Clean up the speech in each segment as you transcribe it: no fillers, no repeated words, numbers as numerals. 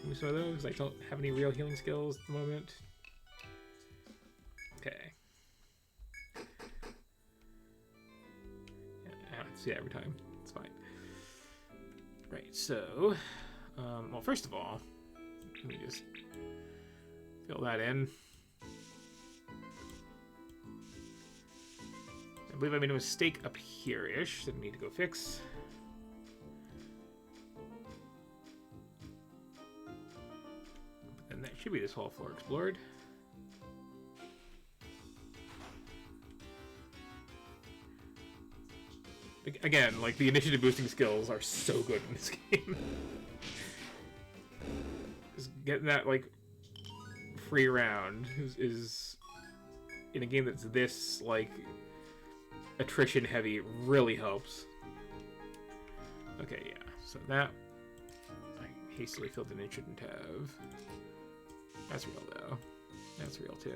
Give me some of those. I don't have any real healing skills at the moment. Okay. Yeah, I have to see that every time. It's fine. Right, so... well, first of all, let me just fill that in. I believe I made a mistake up here-ish that I need to go fix. And that should be this whole floor explored. Again, like, the initiative boosting skills are so good in this game. Just getting that, like, free round is in a game that's this, like, attrition heavy really helps. Okay, yeah, so that I hastily filled in and shouldn't have. That's real, though. That's real, too.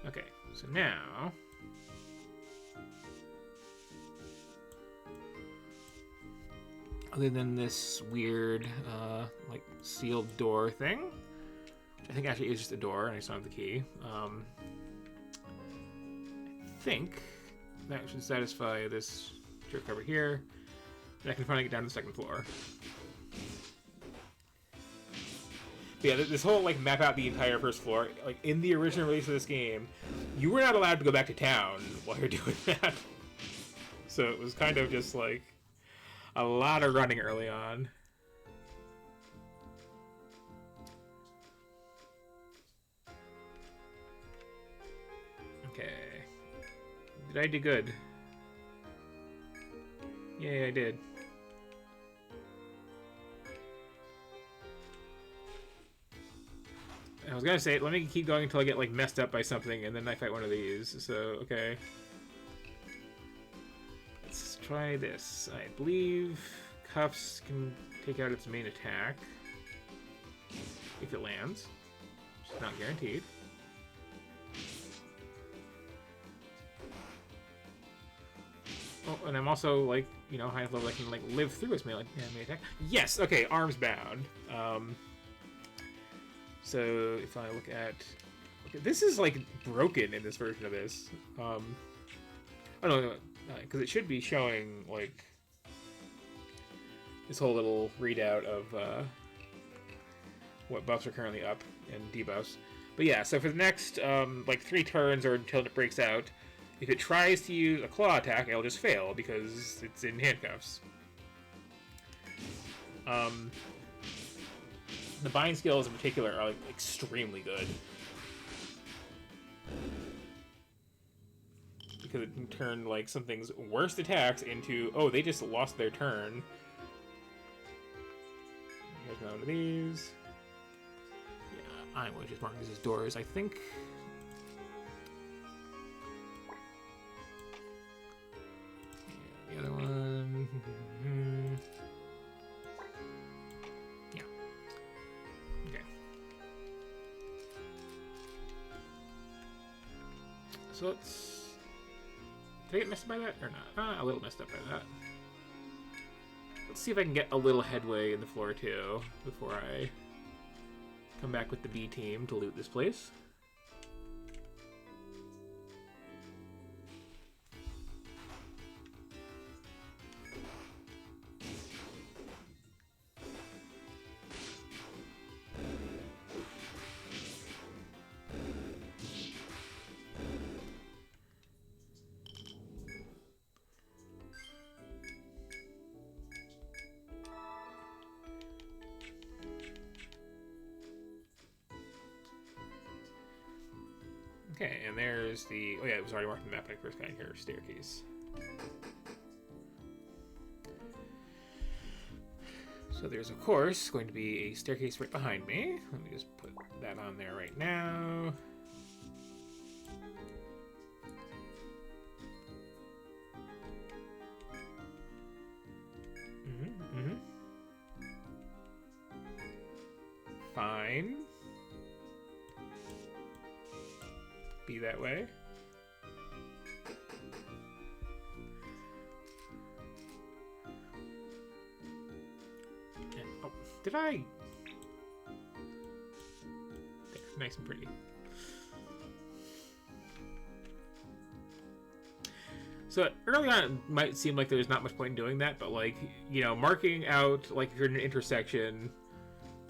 Okay, so now... other than this weird, like, sealed door thing, which I think actually is just a door, and I still have the key, I think that should satisfy this jerk over here, and I can finally get down to the second floor. But yeah, this whole, like, map out the entire first floor, like, in the original release of this game, you were not allowed to go back to town while you're doing that. So it was kind of just, like, a lot of running early on. Okay. Did I do good? Yeah, I did. I was gonna say, let me keep going until I get, like, messed up by something, and then I fight one of these. So, okay. Let's try this. I believe Cuffs can take out its main attack. If it lands. Which is not guaranteed. Oh, and I'm also, like, you know, high level I can, like, live through its main attack. Yes! Okay, arms bound. So if I look at... okay, this is, like, broken in this version of this. Oh, no, because it should be showing, like, this whole little readout of what buffs are currently up and debuffs. But yeah, so for the next, like, 3 turns or until it breaks out, if it tries to use a claw attack, it'll just fail because it's in handcuffs. The bind skills in particular are, like, extremely good. Because it can turn, like, something's worst attacks into, oh, they just lost their turn. Here's one of these. Yeah, I'm going to just mark these as doors, I think. Yeah, the other one. Yeah. Okay. So let's... did I get messed up by that or not? A little messed up by that. Let's see if I can get a little headway in the floor too before I come back with the B team to loot this place. Okay, and there's the... oh yeah, it was already marked on the map when I first got here. Staircase. So there's, of course, going to be a staircase right behind me. Let me just put that on there right now. Fine. Be that way. Did I? Nice and pretty. So early on, it might seem like there's not much point in doing that, but like, you know, marking out, like if you're in an intersection,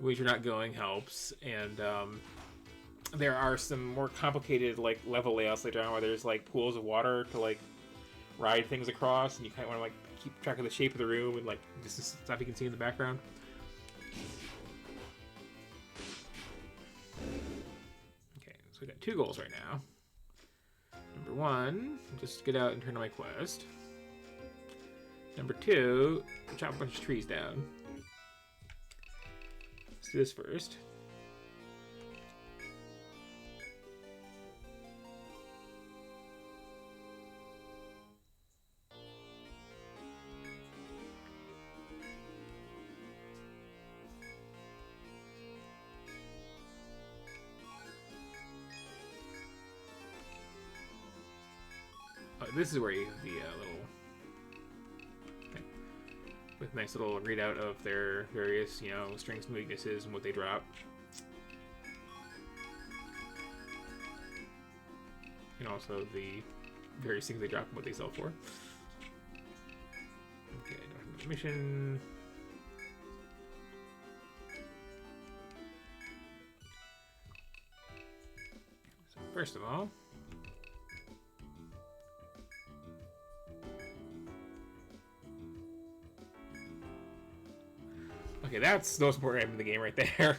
the ways you're not going helps. And there are some more complicated like level layouts later on where there's like pools of water to like ride things across, and you kind of want to like keep track of the shape of the room and like just stuff you can see in the background. Okay, so we got 2 goals right now. Number 1, just get out and turn on my quest. Number 2, chop a bunch of trees down. Let's do this first. Oh, this is where you have the little... Okay. With nice little readout of their various, you know, strengths and weaknesses and what they drop. And also the various things they drop and what they sell for. Okay, mission. So first of all, okay, that's the most important item in the game right there.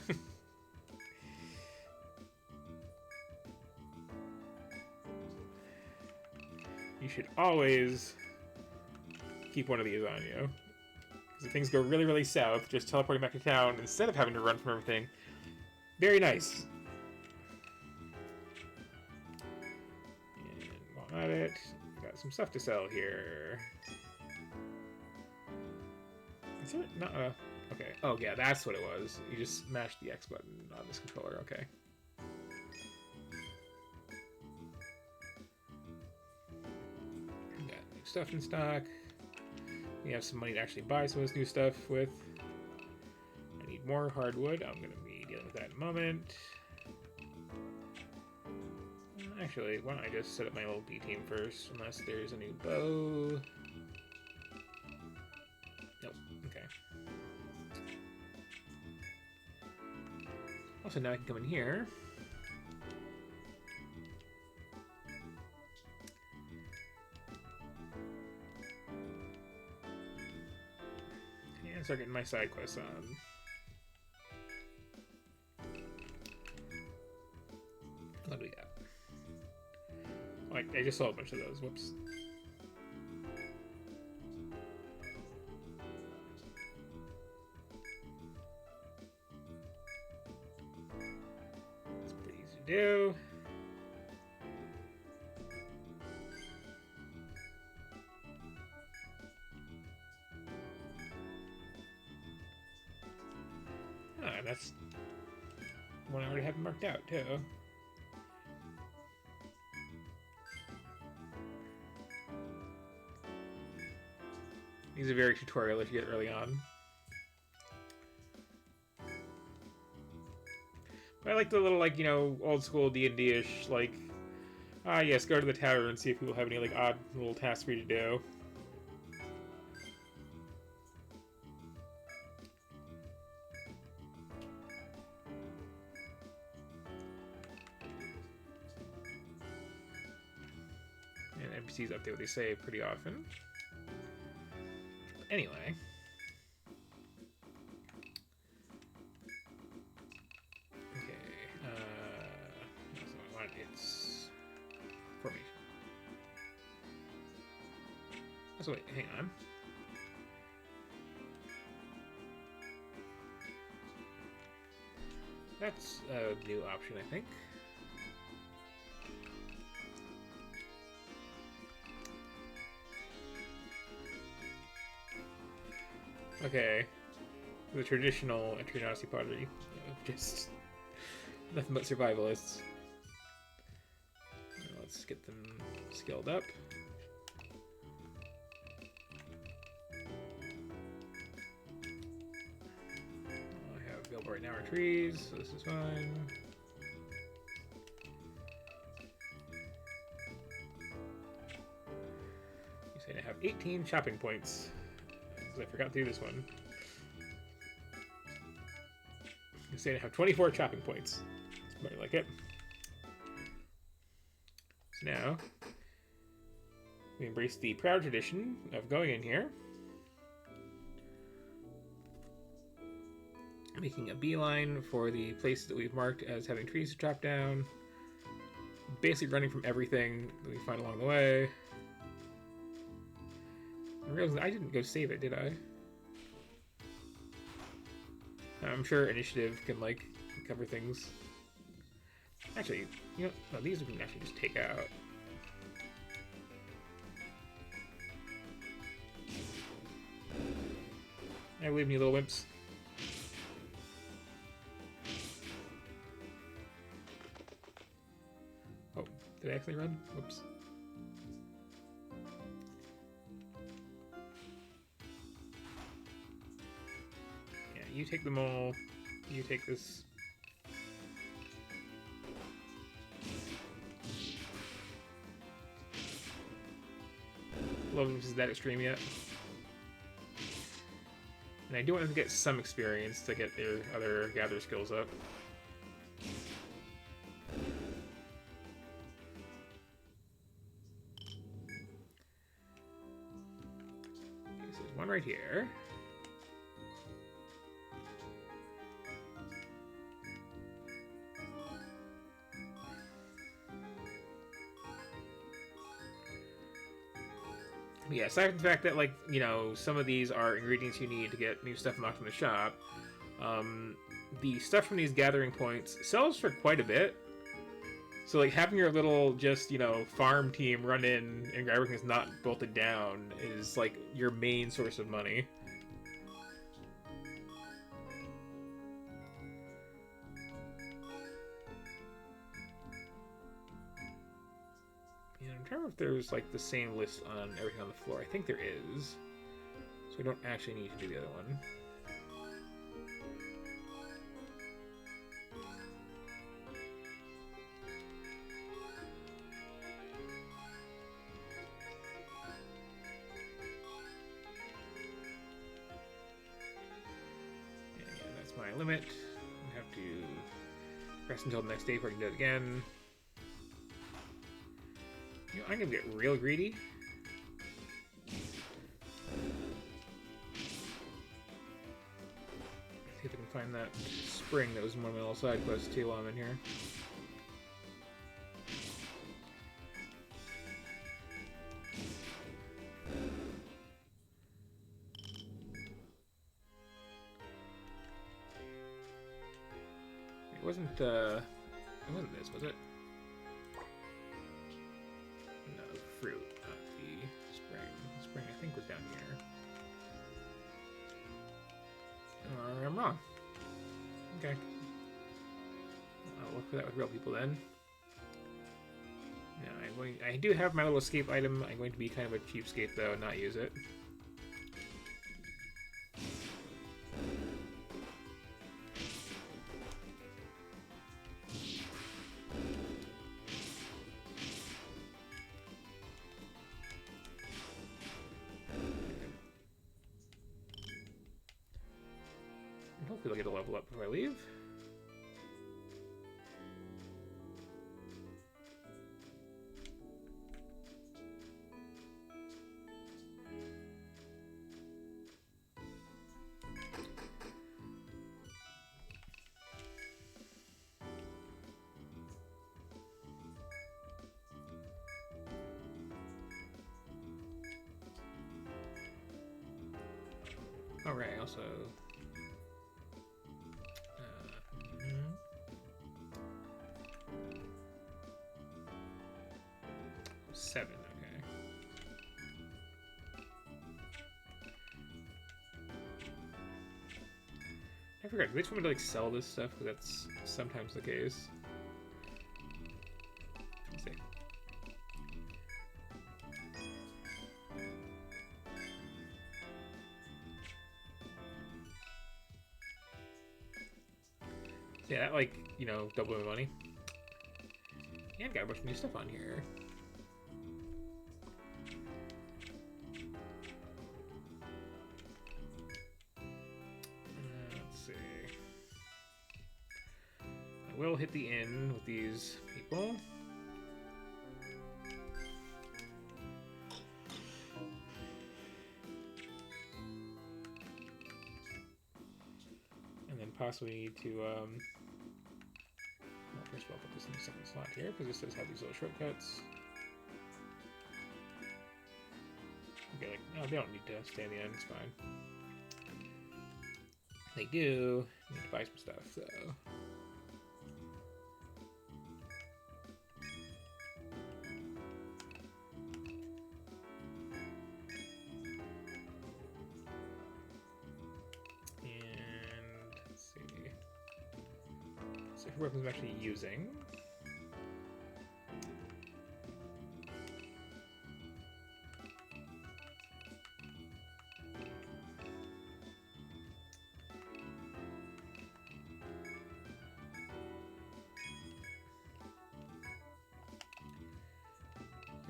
You should always keep one of these on you. Because if things go really, really south, just teleporting back to town instead of having to run from everything. Very nice. And while at it, got some stuff to sell here. Is there not a... Okay. Oh, yeah, that's what it was. You just smashed the X button on this controller. Okay. Got new stuff in stock. We have some money to actually buy some of this new stuff with. I need more hardwood. I'm going to be dealing with that in a moment. Actually, why don't I just set up my little B team first, unless there's a new bow. Nope. Okay. Also, now I can come in here. And start getting my side quests on. What do we got? Like, I just saw a bunch of those. Whoops. It's pretty easy to do. Ah, that's one I already have marked out, too. These are very tutorial if you get early on. But I like the little, like, you know, old school D&D-ish, like, yes, go to the tavern and see if people have any, like, odd little tasks for you to do. And NPCs update what they say pretty often. Anyway. Okay, that's what I want. It's formation. So wait, hang on. That's a new option, I think. Okay, the traditional Eternity pottery, just nothing but survivalists. Let's get them skilled up. right now are trees, so this is fine. You say I have 18 chopping points. Because I forgot to do this one. You say I have 24 chopping points. That's better like it. So now, we embrace the proud tradition of going in here, making a beeline for the places that we've marked as having trees to chop down, basically running from everything that we find along the way. I realized I didn't go save it, did I? I'm sure initiative can, like, cover things. Actually, you know, no, these we can actually just take out. I leave me little wimps. Oh, did I actually run? Whoops. Yeah, you take them all. You take this. Love if this is that extreme yet. And I do want them to get some experience to get their other gather skills up. Okay, so there's one right here. But yeah, aside from the fact that, like, you know, some of these are ingredients you need to get new stuff unlocked in the shop, the stuff from these gathering points sells for quite a bit. So, like, having your little, just, you know, farm team run in and grab everything that's not bolted down is, like, your main source of money. And I'm trying to remember if there's, like, the same list on everything on the floor. I think there is. So we don't actually need to do the other one. Yeah, that's my limit. I have to rest until the next day before I can do it again. You know, I'm gonna get real greedy. See if I can find that spring that was in one of my little side quests too while I'm in here. It wasn't this, was it? No, fruit, not the spring. The spring, I think, was down here. Or I'm wrong. Okay. I'll look for that with real people then. Yeah, I do have my little escape item. I'm going to be kind of a cheapskate though and not use it. Hopefully I'll get a level up before I leave. Alright, also... 7, okay. I forgot, do they just want me to, like, sell this stuff? Because that's sometimes the case. Let's see. Yeah, that, like, you know, double my money. And got a bunch of new stuff on here. Let's see. I will hit the inn with these people. And then possibly need to, well, first of all, put this in the second slot here, because this does have these little shortcuts. Okay, like, no, they don't need to stay in the end, it's fine. They do need to buy some stuff, so... And, let's see... So who weapons I'm actually using?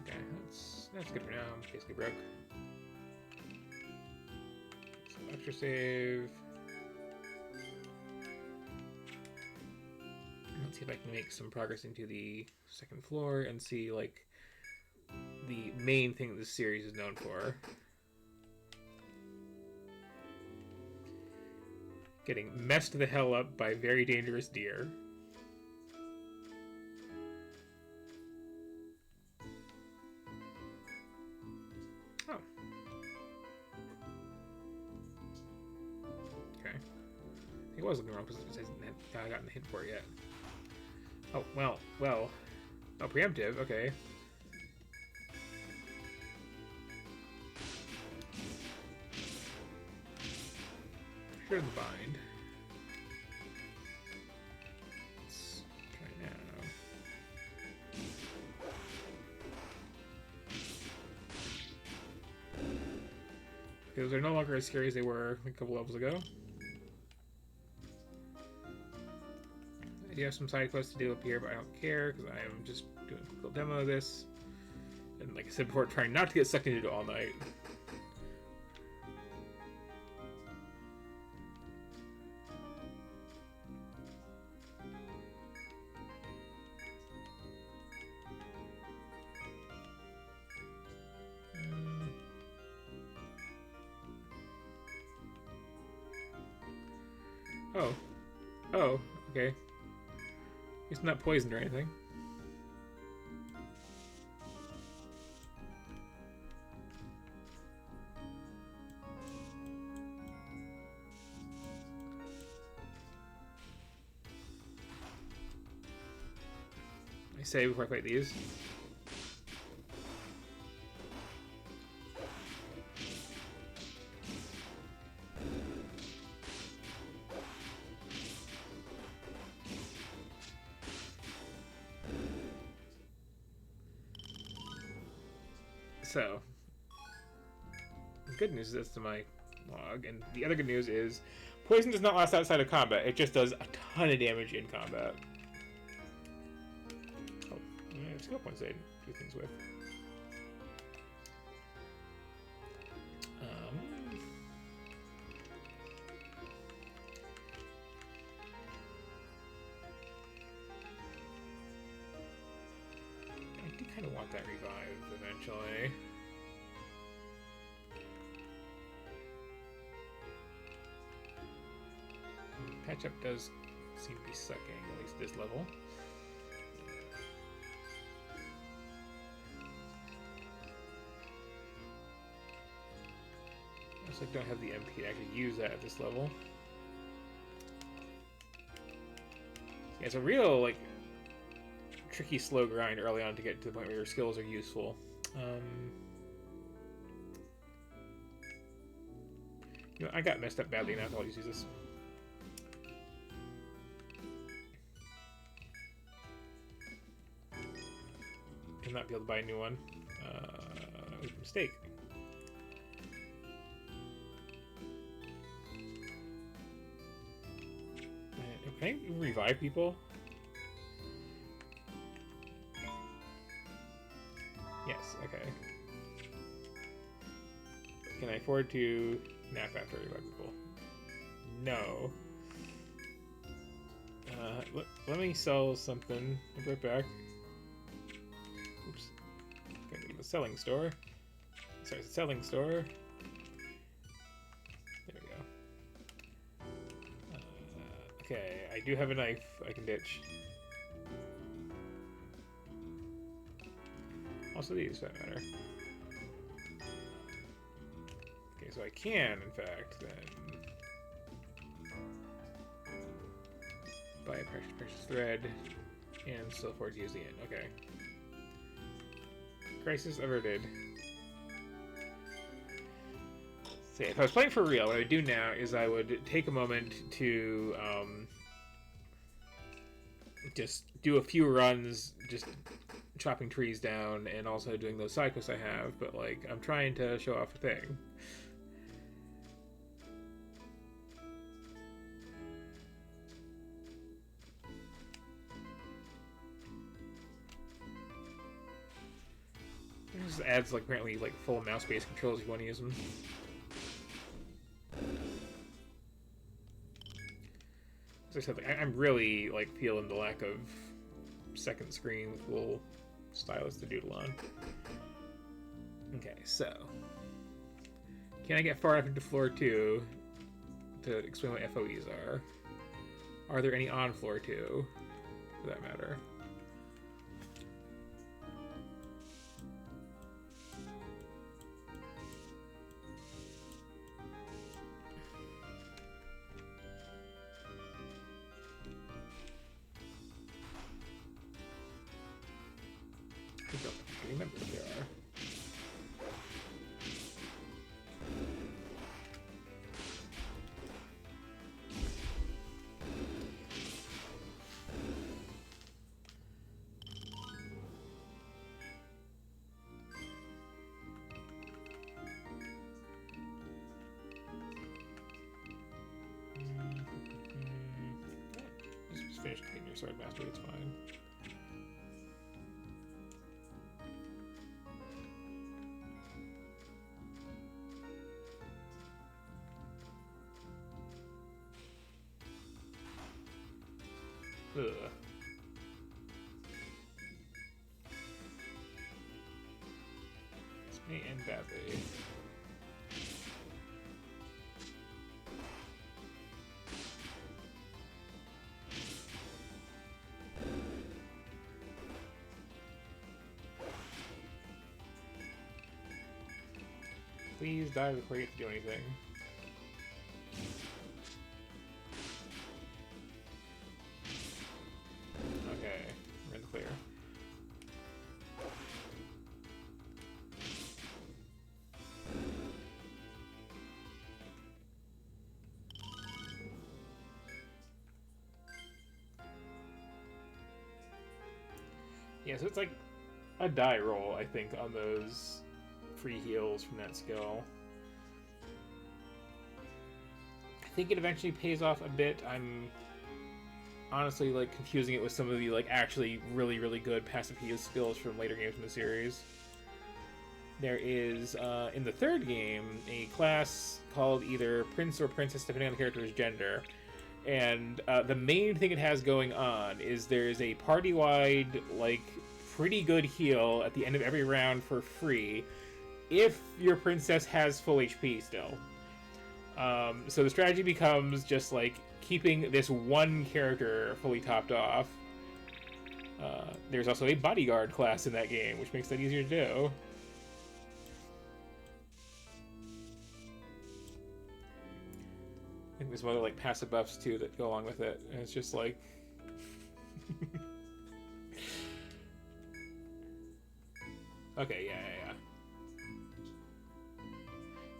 Okay, that's good for now. I'm basically broke. So extra save. Let's see if I can make some progress into the second floor and see, like, the main thing that this series is known for. Getting messed the hell up by very dangerous deer. Oh. Okay. It was looking wrong because I haven't gotten the hint for it yet. Oh, well. Oh, preemptive, okay. Sure in the bind. Let's try now. Those are no longer as scary as they were a couple levels ago. I do have some side quests to do up here, but I don't care because I am just doing a quick demo of this. And like I said before, trying not to get sucked into it all night. Oh, okay. It's not poisoned or anything. I say before I fight these. So, the good news is that's to my log, and the other good news is poison does not last outside of combat. It just does a ton of damage in combat. Oh, I have skill points I do things with. I do kind of want that revive eventually. Patch up does seem to be sucking, at least this level. Looks like I don't have the MP to actually use that at this level. Yeah, it's a real, like, tricky, slow grind early on to get to the point where your skills are useful. You know, I got messed up badly enough. I'll just use this. And not be able to buy a new one. That was a mistake. Can I revive people? Yes, okay. Can I afford to nap after I revive people? No. Let me sell something. I'll be right back. Oops. Gotta go to the selling store. Sorry, it's a selling store. There we go. Okay, I do have a knife I can ditch. Also these, for that matter. Okay, so I can, in fact, then buy a precious thread and still afford to use the inn. Okay. Crisis averted. So if I was playing for real, what I would do now is I would take a moment to just do a few runs, just chopping trees down and also doing those side quests I have, but like I'm trying to show off a thing. It just adds like apparently like full mouse-based controls if you want to use them. As I said, like, I'm really like feeling the lack of second screen with little stylus to doodle on. Okay, so can I get far enough into floor 2 to explain what FOEs are? Are there any on floor 2, for that matter? I don't remember if there are. Just finish getting your sword mastery, it's fine. Ugh. This may end badly. Please die before you get to do anything. Okay, we're in the clear. Yeah, so it's like a die roll, I think, on those free heals from that skill. I think it eventually pays off a bit. I'm honestly like confusing it with some of the like actually really good passive heal skills from later games in the series. There is in the third game a class called either Prince or Princess depending on the character's gender, and the main thing it has going on is there's a party-wide like pretty good heal at the end of every round for free if your princess has full HP still. So the strategy becomes just like keeping this one character fully topped off. There's also a bodyguard class in that game, which makes that easier to do. I think there's some other like passive buffs too that go along with it, and it's just like okay, yeah.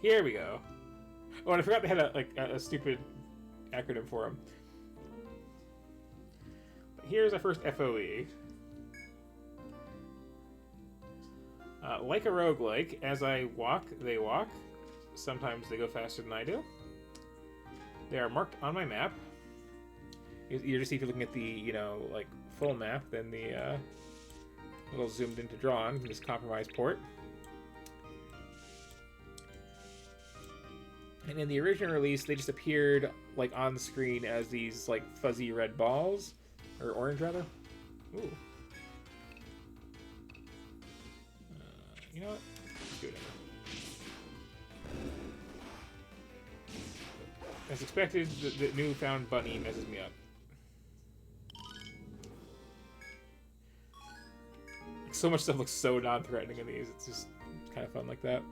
Here we go. Oh, and I forgot they had a stupid acronym for them. But here's our first FOE. Like a roguelike, as I walk, they walk. Sometimes they go faster than I do. They are marked on my map. You're just if you're looking at the, you know, like full map, then the little zoomed into drawn from this compromised port. And in the original release, they just appeared like on the screen as these like fuzzy red balls, or orange rather. Ooh. You know what? Let's do it anyway. As expected, the newfound bunny messes me up. So much stuff looks so non-threatening in these. It's just kind of fun like that.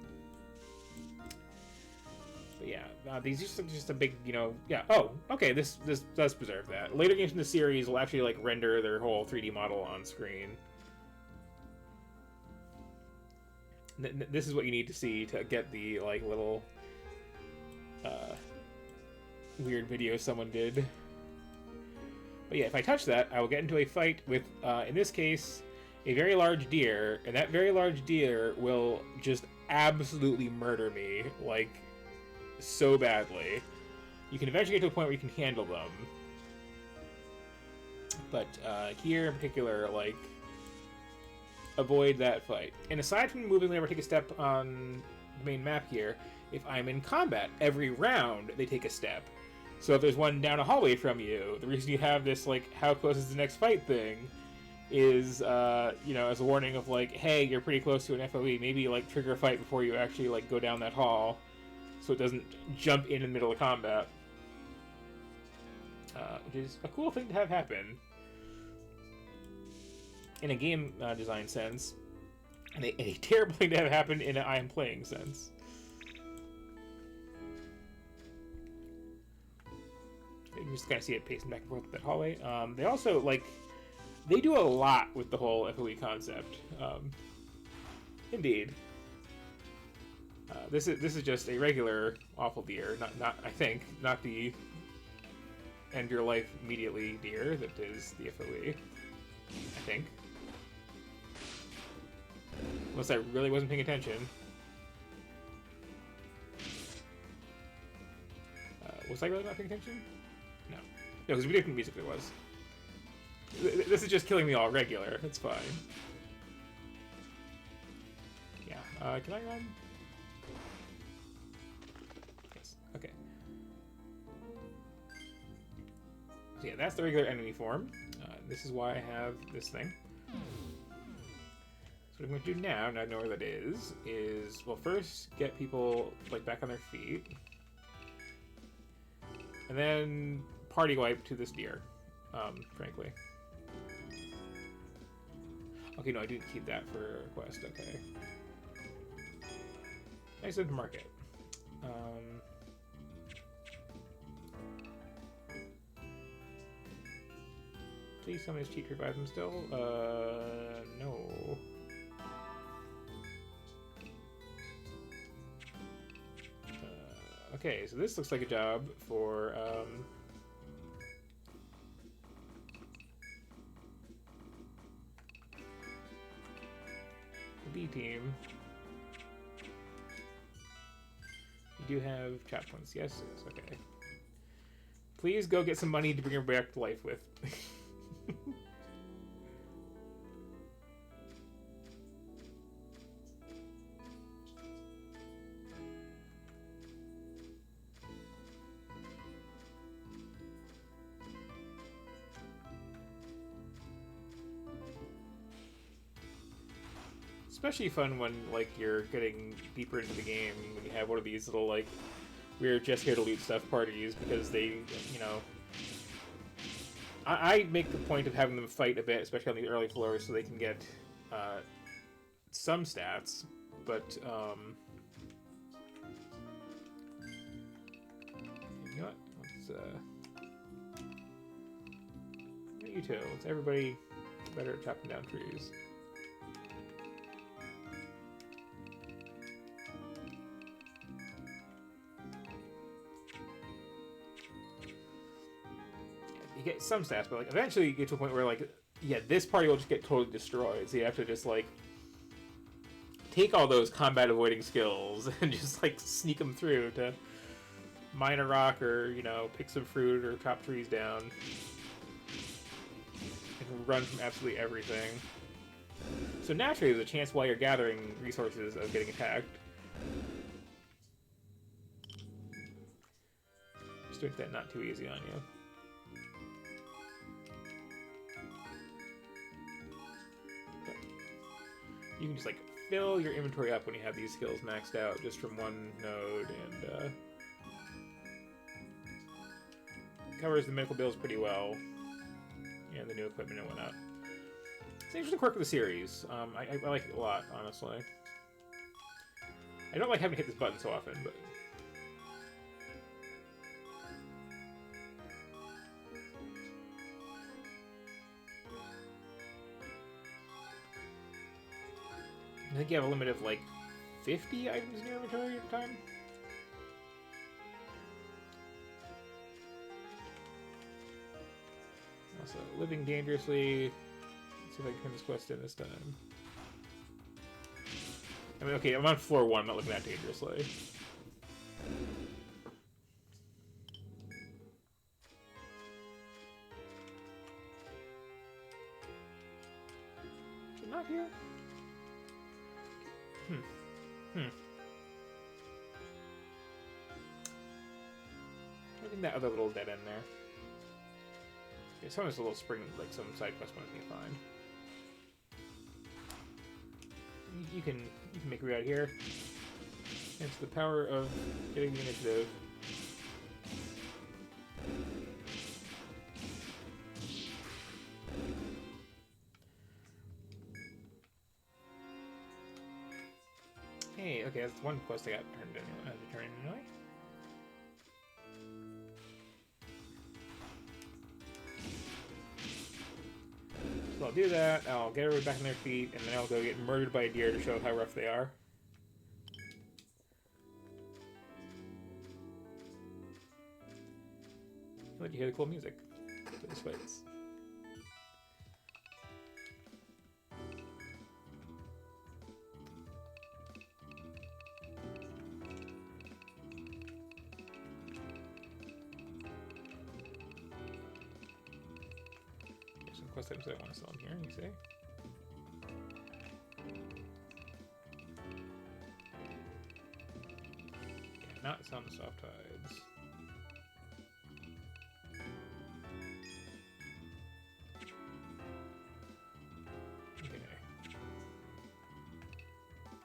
But yeah, these are just a big, you know, yeah. Oh, okay. This does preserve that. Later games in the series will actually like render their whole 3D model on screen. This is what you need to see to get the like little weird video someone did. But yeah, if I touch that, I will get into a fight with, in this case, a very large deer, and that very large deer will just absolutely murder me, like, so badly. You can eventually get to a point where you can handle them. But here in particular, like, avoid that fight. And aside from moving whenever I take a step on the main map here, if I'm in combat, every round they take a step. So if there's one down a hallway from you, the reason you have this, like, how close is the next fight thing is, you know, as a warning of, like, hey, you're pretty close to an FOE, maybe, like, trigger a fight before you actually, like, go down that hall, so it doesn't jump in the middle of combat. Which is a cool thing to have happen in a game design sense, and a terrible thing to have happen in an I am playing sense. You just kind of see it pacing back and forth with that hallway. They also, like, they do a lot with the whole FOE concept. Indeed. This is just a regular awful deer, not I think, not the end your life immediately deer that is the FOE. I think. Unless I really wasn't paying attention. Was I really not paying attention? No. No, because we didn't music there was. This is just killing me all regular. It's fine. Yeah. Can I run? Yes. Okay. So yeah, that's the regular enemy form. This is why I have this thing. So what I'm going to do now I know where that is, well, first get people, like, back on their feet. And then party wipe to this deer, frankly. Okay, no, I didn't keep that for a quest, okay. Nice of the market. Please tell me this cheat revives him still. No. Okay, so this looks like a job for, the B team. You do have chat points. Yes, yes, okay. Please go get some money to bring her back to life with. Especially fun when, like, you're getting deeper into the game when you have one of these little, like, we're just here to loot stuff parties, because they, you know, I make the point of having them fight a bit, especially on the early floors, so they can get some stats, but you know what? Let's you two. Let's everybody better at chopping down trees. You get some stats, but, like, eventually you get to a point where, like, yeah, this party will just get totally destroyed, so you have to just, like, take all those combat avoiding skills and just, like, sneak them through to mine a rock or, you know, pick some fruit or chop trees down. can run from absolutely everything. So naturally, there's a chance while you're gathering resources of getting attacked. Just to make that not too easy on you. But you can just like fill your inventory up when you have these skills maxed out just from one node, and covers the medical bills pretty well, and the new equipment and whatnot. It's an interesting quirk of the series. I like it a lot, honestly. I don't like having to hit this button so often, but... I think you have a limit of, like, 50 items in your inventory at a time? Also, living dangerously... Let's see if I can turn this quest in this time. I mean, okay, I'm on floor 1, I'm not looking that dangerously. Is it not here? I think that other little dead end there. Okay, someone's a little spring, like some side quest one I can find. You can make it out here. It's the power of getting the initiative. Hey, okay, that's one quest I got turned anyway. So I'll do that, I'll get everybody back on their feet, and then I'll go get murdered by a deer to show how rough they are. I'll let you hear the cool music for this fights. Quest items I want to sell them here, you see? Okay, not selling the soft hides. Okay.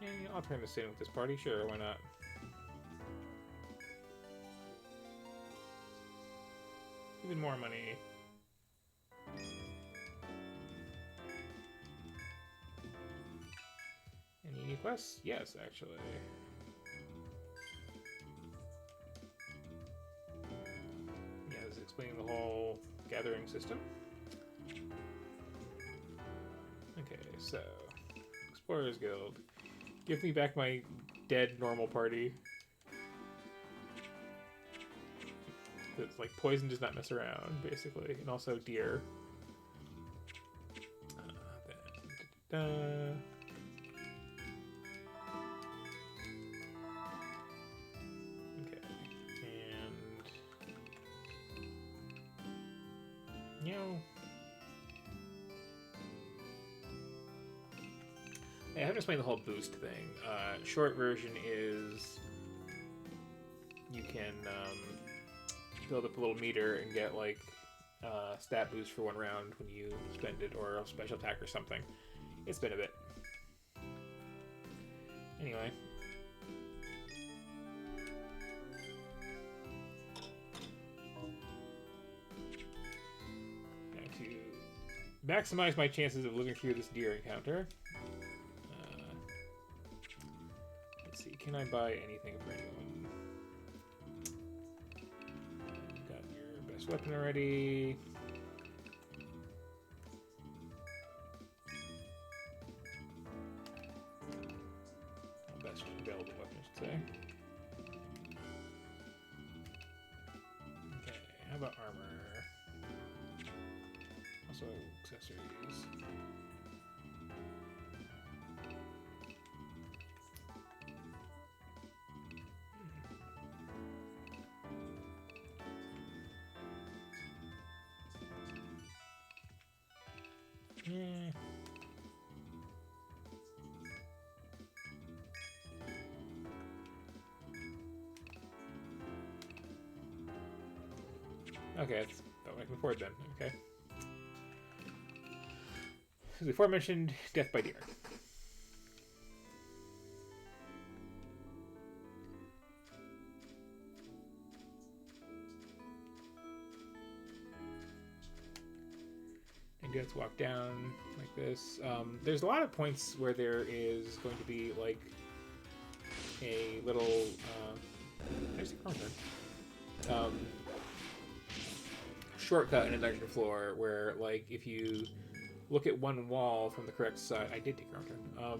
Yeah, I'll turn this in with this party, sure, why not? Even more money. Any quests? Yes, actually. Yeah, this is explaining the whole gathering system. Okay, so Explorers Guild. Give me back my dead normal party. It's like poison does not mess around, basically, and also deer. I haven't explained the whole boost thing. Short version is you can build up a little meter and get like stat boost for 1 round when you spend it, or a special attack or something. It's been a bit. Anyway. Now to maximize my chances of living through this deer encounter. Can I buy anything for anyone? You've got your best weapon already. Best available weapon, I should say. Okay, how about armor? Also accessories. Okay, that's about what I can afford then. Okay. So the aforementioned death by deer. And you have to walk down like this. There's a lot of points where there is going to be like a little there's a corner. Shortcut in a dungeon floor where, like, if you look at one wall from the correct side, I did take your turn.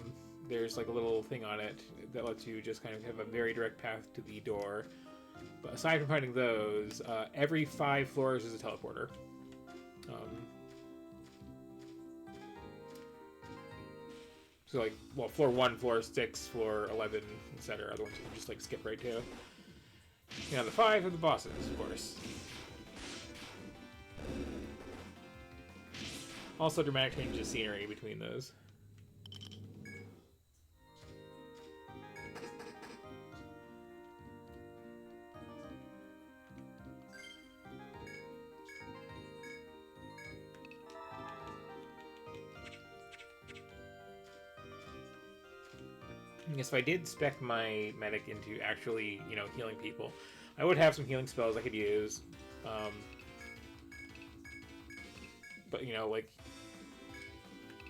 There's like a little thing on it that lets you just kind of have a very direct path to the door. But aside from finding those, every 5 floors is a teleporter. So like, well, floor 1, floor 6, floor 11, etc. Other ones you can just like skip right to. You know, the 5 are the bosses, of course. Also, dramatic changes of scenery between those. I guess if I did spec my medic into actually, you know, healing people, I would have some healing spells I could use. But, you know, like,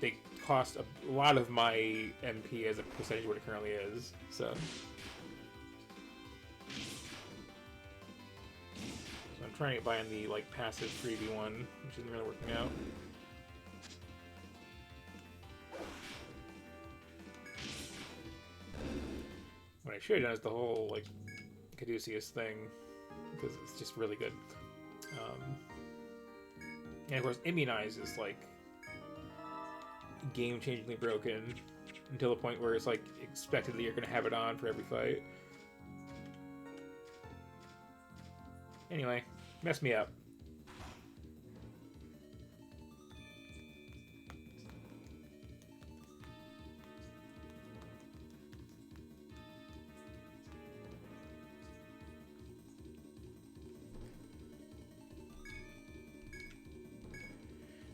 they cost a lot of my MP as a percentage of what it currently is, so I'm trying to get by on the, like, passive 3v1, which isn't really working out. What I should have done is the whole, like, Caduceus thing, because it's just really good. And of course, Immunize is, like, game-changingly broken until the point where it's, like, expected that you're going to have it on for every fight. Anyway, messed me up.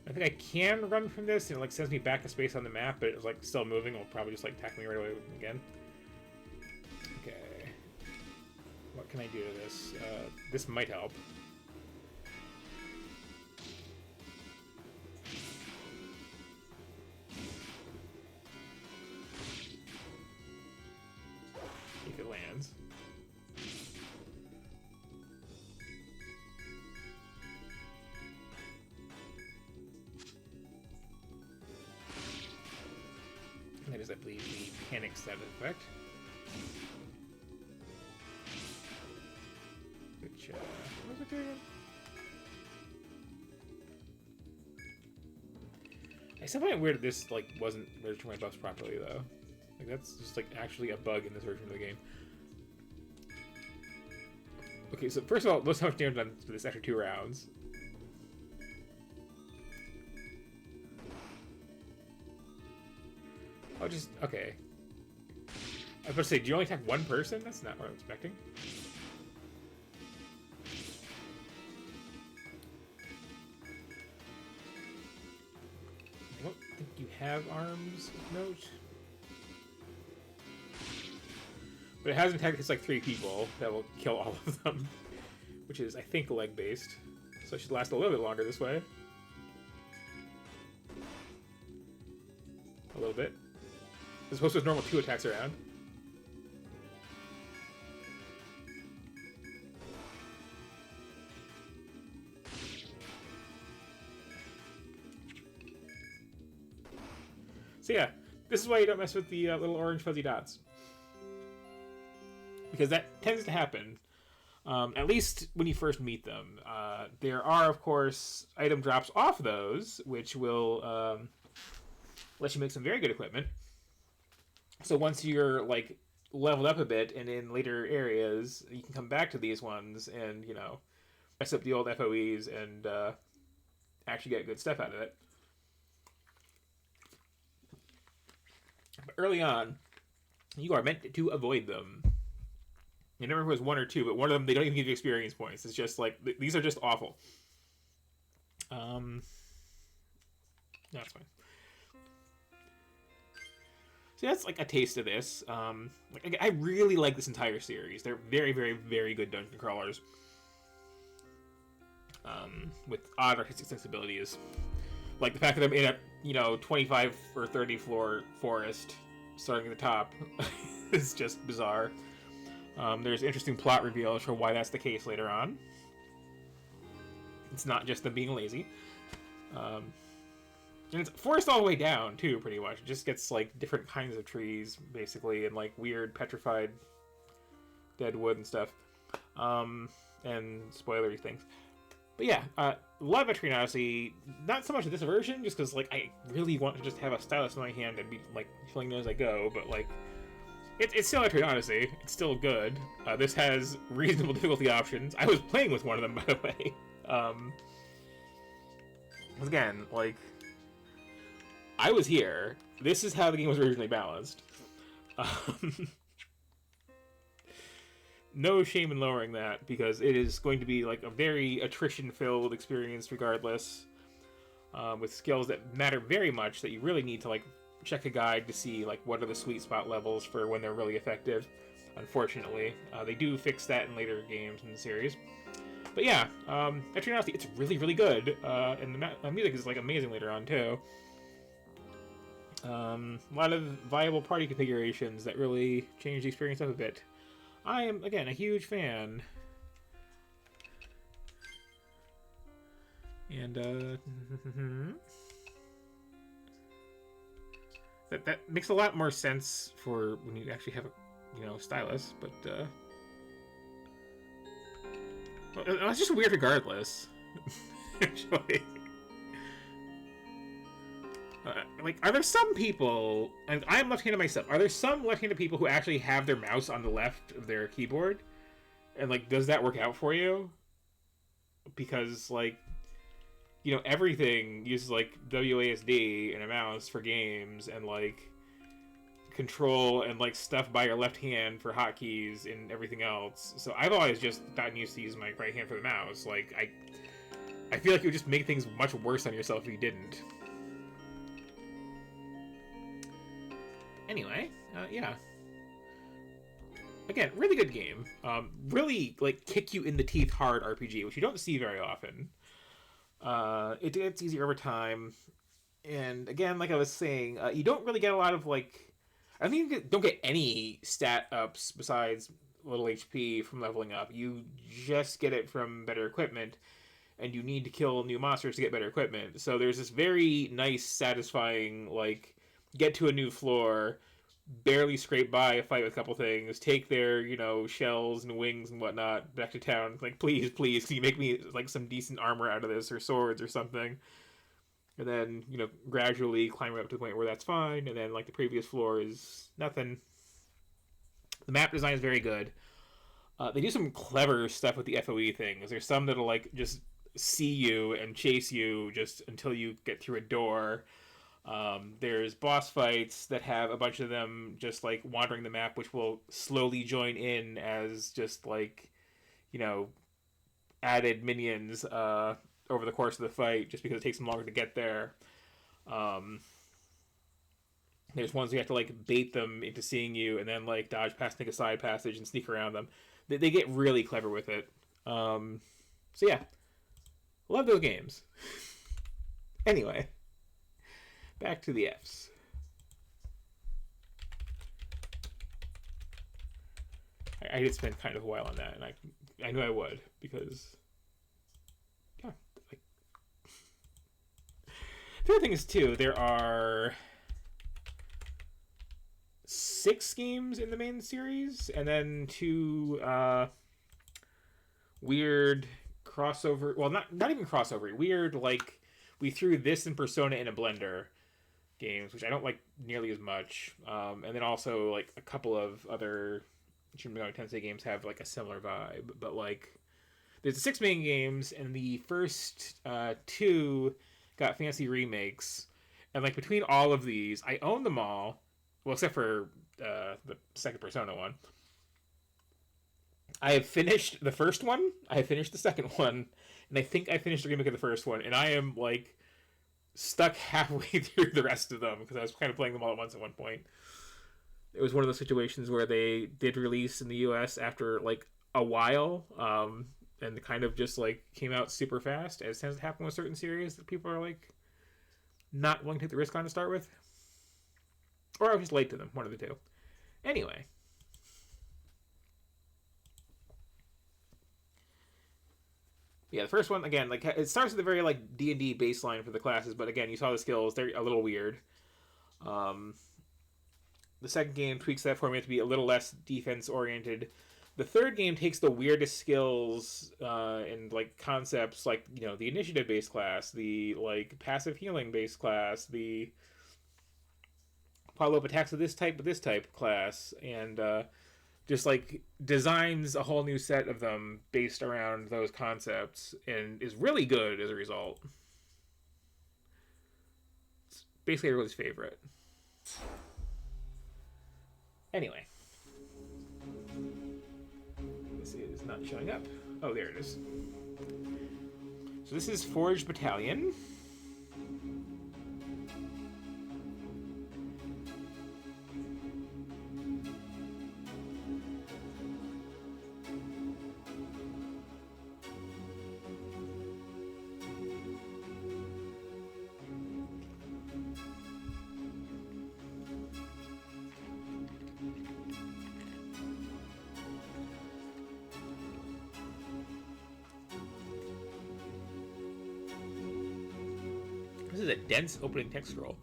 I think I can run from this, and it like sends me back to space on the map, but it's like still moving. It'll probably just like attack me right away again. Okay. What can I do to this? This might help. If it lands. That is, I believe, the panic set effect. Which, what was it doing? I still find it weird that this, like, wasn't registering my buffs properly, though. Like, that's just, like, actually a bug in this version of the game. Okay, so first of all, let's how much damage done for this after 2 rounds. I'll just... okay. I was about to say, do you only attack one person? That's not what I'm expecting. I don't think you have arms, note. But it has an attack that's like 3 people that will kill all of them. Which is, I think, leg-based. So it should last a little bit longer this way. A little bit. As opposed to his normal 2 attacks around. So yeah, this is why you don't mess with the little orange fuzzy dots. Because that tends to happen, at least when you first meet them. There are, of course, item drops off those, which will let you make some very good equipment. So once you're, like, leveled up a bit and in later areas, you can come back to these ones and, you know, mess up the old FOEs and actually get good stuff out of it. But early on, you are meant to avoid them. I never remember if it was 1 or 2, but one of them they don't even give you experience points. It's just like these are just awful. That's fine. So that's like a taste of this. Like I really like this entire series. They're very, very, very good dungeon crawlers. With odd artistic sensibilities, like the fact that I'm in a 25 or 30 floor forest, starting at the top, is just bizarre. There's interesting plot reveals for why that's the case later on. It's not just them being lazy. And it's forest all the way down, too, pretty much. It just gets, like, different kinds of trees, basically, and, like, weird petrified dead wood and stuff. And spoilery things. But yeah, love Etrian Odyssey. Not so much this version, just because, like, I really want to just have a stylus in my hand and be, like, filling it as I go, but, like, it's still Etrian Odyssey. It's still good. This has reasonable difficulty options. I was playing with one of them, by the way. Again, like, I was here. This is how the game was originally balanced. No shame in lowering that, because it is going to be like a very attrition-filled experience regardless, with skills that matter very much, that you really need to like check a guide to see like what are the sweet spot levels for when they're really effective. Unfortunately, they do fix that in later games in the series. But yeah, Etrian Odyssey, it's really, really good, and the music is like amazing later on too. A lot of viable party configurations that really change the experience up a bit. I am, again, a huge fan. And, that makes a lot more sense for when you actually have a, stylus, but, well, it's just weird regardless. Actually. Like, are there some people, and I'm left-handed myself, are there some left-handed people who actually have their mouse on the left of their keyboard? And, like, does that work out for you? Because, like, everything uses, like, WASD and a mouse for games, and, like, control and, like, stuff by your left hand for hotkeys and everything else. So I've always just gotten used to using my right hand for the mouse. Like, I feel like it would just make things much worse on yourself if you didn't. Anyway, yeah. Again, really good game. Really, like, kick you in the teeth hard RPG, which you don't see very often. It gets easier over time. And again, like I was saying, you don't really get a lot of, like... I think you don't get any stat ups besides little HP from leveling up. You just get it from better equipment, and you need to kill new monsters to get better equipment. So there's this very nice, satisfying, like... get to a new floor, barely scrape by a fight with a couple things, take their, shells and wings and whatnot back to town. Like, please, can you make me, like, some decent armor out of this, or swords or something? And then, gradually climb up to the point where that's fine, and then, like, the previous floor is nothing. The map design is very good. They do some clever stuff with the FOE things. There's some that'll, like, just see you and chase you just until you get through a door. There's boss fights that have a bunch of them just like wandering the map, which will slowly join in as just like, added minions over the course of the fight, just because it takes them longer to get there. There's ones you have to like bait them into seeing you and then like dodge past, take a side passage and sneak around them. They get really clever with it. So yeah, love those games. Anyway. Back to the Fs. I did spend kind of a while on that, and I knew I would, because, yeah. Like, the other thing is, too, there are 6 games in the main series, and then 2 weird crossover, well, not even crossover, weird, like, we threw this and Persona in a blender games, which I don't like nearly as much. And then also, like, a couple of other Shin Megami Tensei games have, like, a similar vibe. But, like, there's 6 main games, and the first 2 got fancy remakes. And, like, between all of these, I own them all. Well, except for the second Persona one. I have finished the first one. I have finished the second one, and I think I finished the remake of the first one. And I am like stuck halfway through the rest of them because I was kind of playing them all at once at one point. It was one of those situations where they did release in the U.S. after like a while, and kind of just like came out super fast, as tends to happen with certain series that people are like not willing to take the risk on to start with, or I was just late to them. One of the two. Anyway. Yeah, the first one again, like it starts with a very like D&D baseline for the classes, but again, you saw the skills; they're a little weird. Um, the second game tweaks that format to be a little less defense oriented. The third game takes the weirdest skills and like concepts, like the initiative based class, the like passive healing based class, the follow up attacks of this type class, and just like designs a whole new set of them based around those concepts, and is really good as a result. It's basically everyone's favorite. Anyway, this is not showing up. Oh, there it is. So this is Forged Battalion. This is a dense opening text scroll.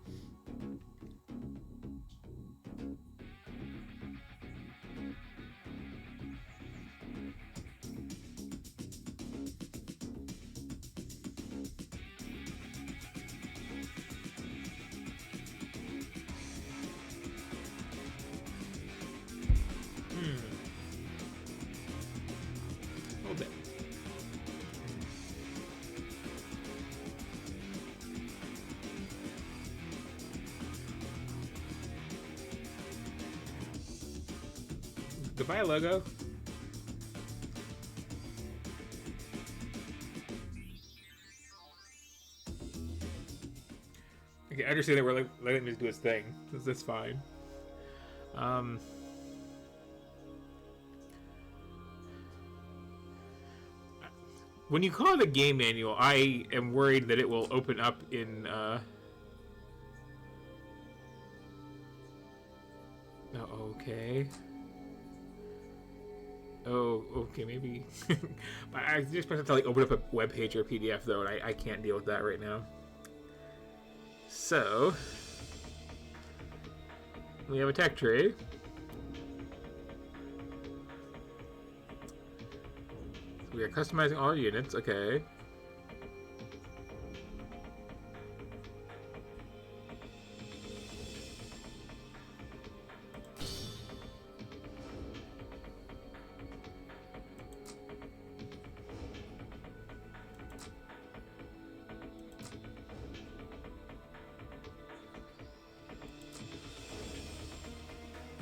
A little bit. Goodbye, logo. Okay, I understand that we're letting him do his thing. That's fine. When you call it a game manual, I am worried that it will open up in Oh, okay. Oh, okay, maybe. I just have to like open up a web page or a PDF though, and I can't deal with that right now. So we have a tech tree. We are customizing all our units. Okay.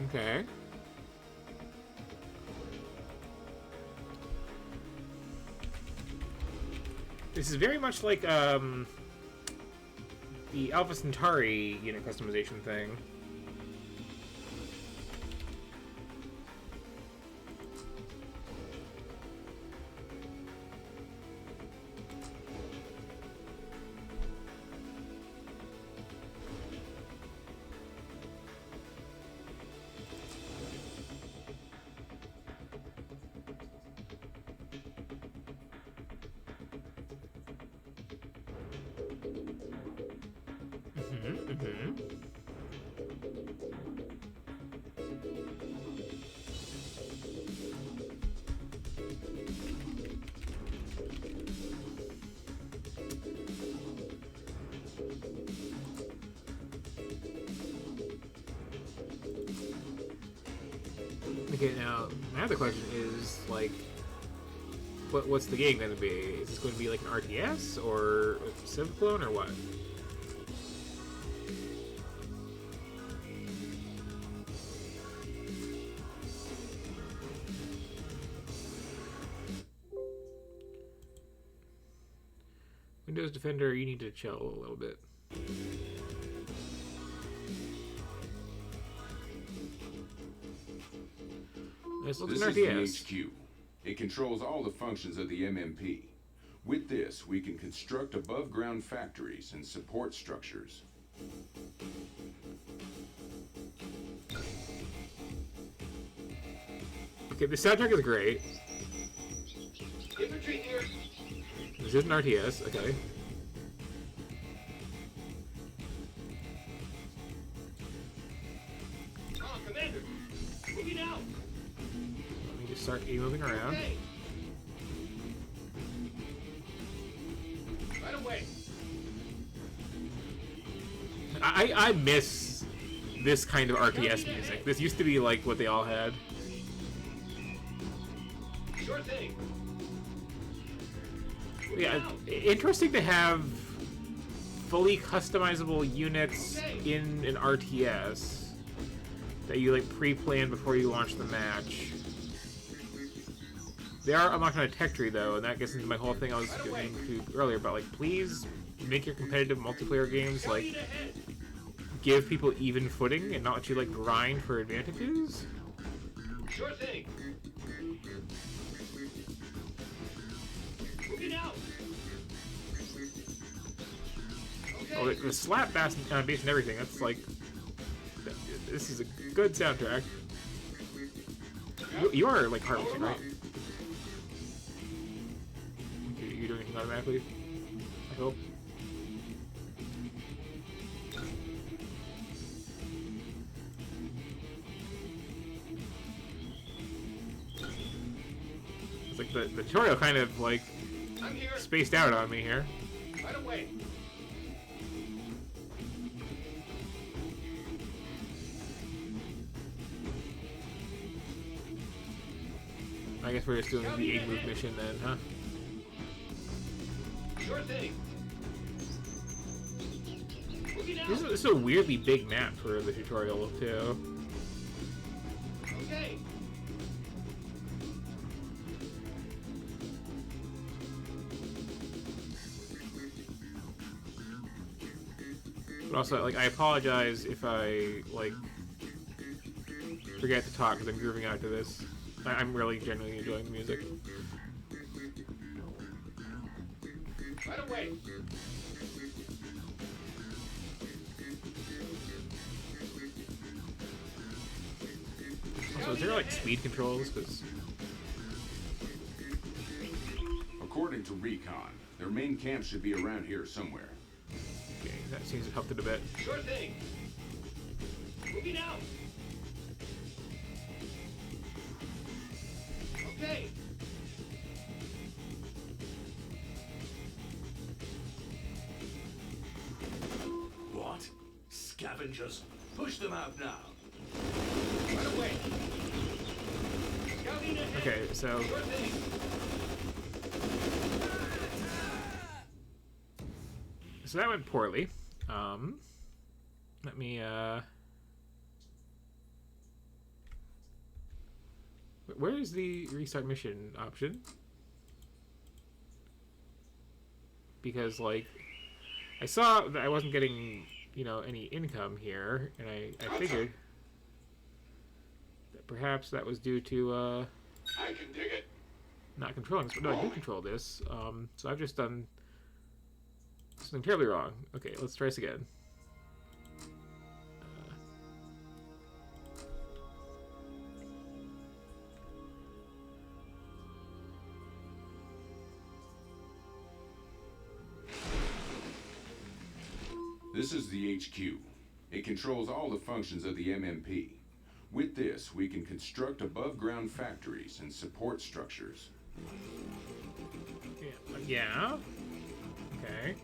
Okay. This is very much like the Alpha Centauri unit customization thing. Okay, now my other question is like, what's the game going to be? Is this going to be like an RTS or a Civ clone or what? Windows Defender, you need to chill a little bit. This is the HQ. It controls all the functions of the MMP. With this, we can construct above-ground factories and support structures. Okay, the soundtrack is great. Infantry here. This is an RTS, okay. Oh, Commander. Moving out. Let me just start moving around. Okay. Right away. I miss this kind of RTS music. This used to be like what they all had. Sure thing. Yeah, interesting to have fully customizable units in an RTS that you like pre-plan before you launch the match. They are unlocked on a tech tree though, and that gets into my whole thing I was getting to earlier about like, please make your competitive multiplayer games like give people even footing and not let you like grind for advantages. Sure thing. Moving out. Okay. Oh, the slap bass and everything. That's like, this is a good soundtrack. You are like harvesting, right? You doing anything automatically? I hope. It's like the tutorial kind of like I'm here. spaced out on me here. Right away. I guess we're just doing the 8-move mission then, huh? Sure thing. Moving out. This is a weirdly big map for the tutorial too. Okay. But also, like, I apologize if I like forget to talk because I'm grooving out to this. I'm really genuinely enjoying the music. Right away. Also, is there like speed controls? Because According to Recon, their main camp should be around here somewhere. okay, that seems to help it a bit. Sure thing. Moving out. Okay. What? Scavengers? Push them out now. Right away. Scouting ahead. Okay, so Sure thing. that went poorly. Let me where is the restart mission option? Because like I saw that I wasn't getting, you know, any income here, and I figured that perhaps that was due to I can dig it. not controlling this, but no, I do control this. So I've just done something terribly wrong. Okay, let's try this again. This is the HQ. It controls all the functions of the MMP. With this, we can construct above-ground factories and support structures. Yeah. Okay.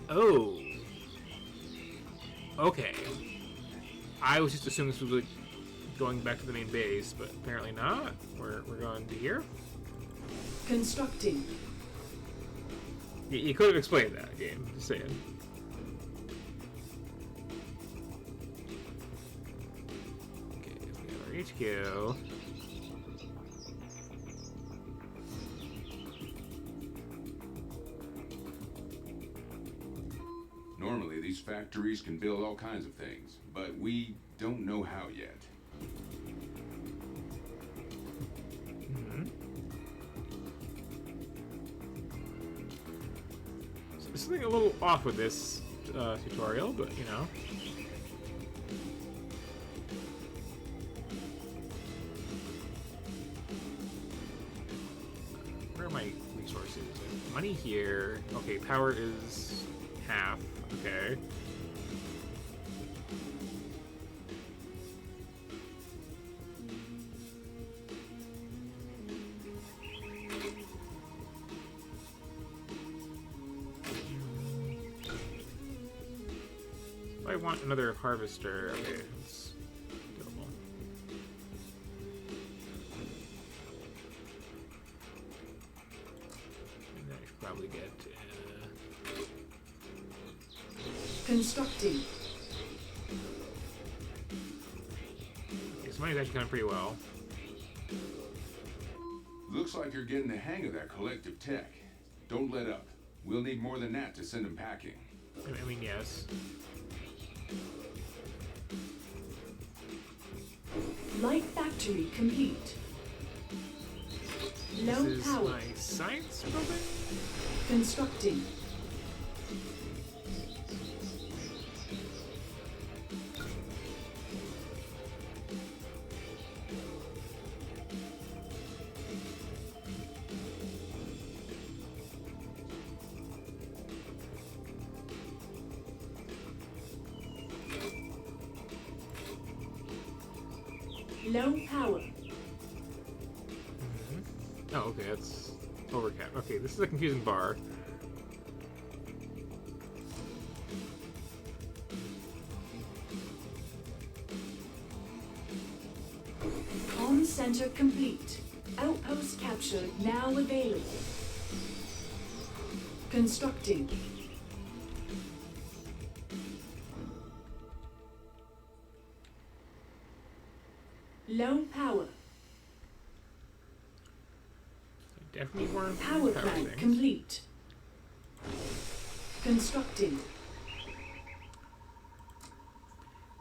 Oh. Okay. I was just assuming this was like going back to the main base, but apparently not. We're going to here. Constructing. You could have explained that game. Just saying. Okay, we have our HQ. factories can build all kinds of things, but we don't know how yet. So there's something a little off with this tutorial, but you know. Where are my resources? Money here. Okay, power is half. Okay. I want another harvester. Okay, it's doable. And I should probably get. Constructing. This money's actually coming pretty well. Looks like you're getting the hang of that collective tech. Don't let up. We'll need more than that to send them packing. I mean, yes. Light factory complete. Low This is power. my science building? Constructing. Low power. Oh, okay, that's overcap. Okay, this is a confusing bar. Comm center complete. Outpost captured now available. Constructing. Low power. Definitely more Power plant things. complete. Constructing.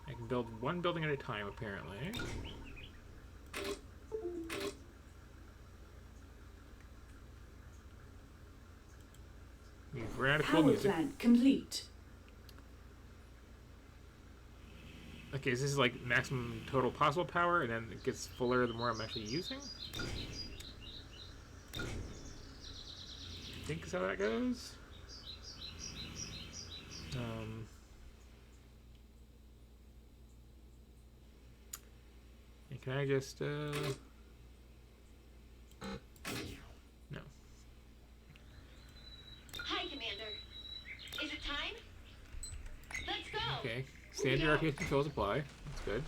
I can build one building at a time, apparently. Radical Power music. plant complete. Okay, so this is like maximum total possible power, and then it gets fuller the more I'm actually using? I think is how that goes. And can I just, no. Hi, Commander. Is it time? Let's go. Okay, standard RTS controls apply. That's good.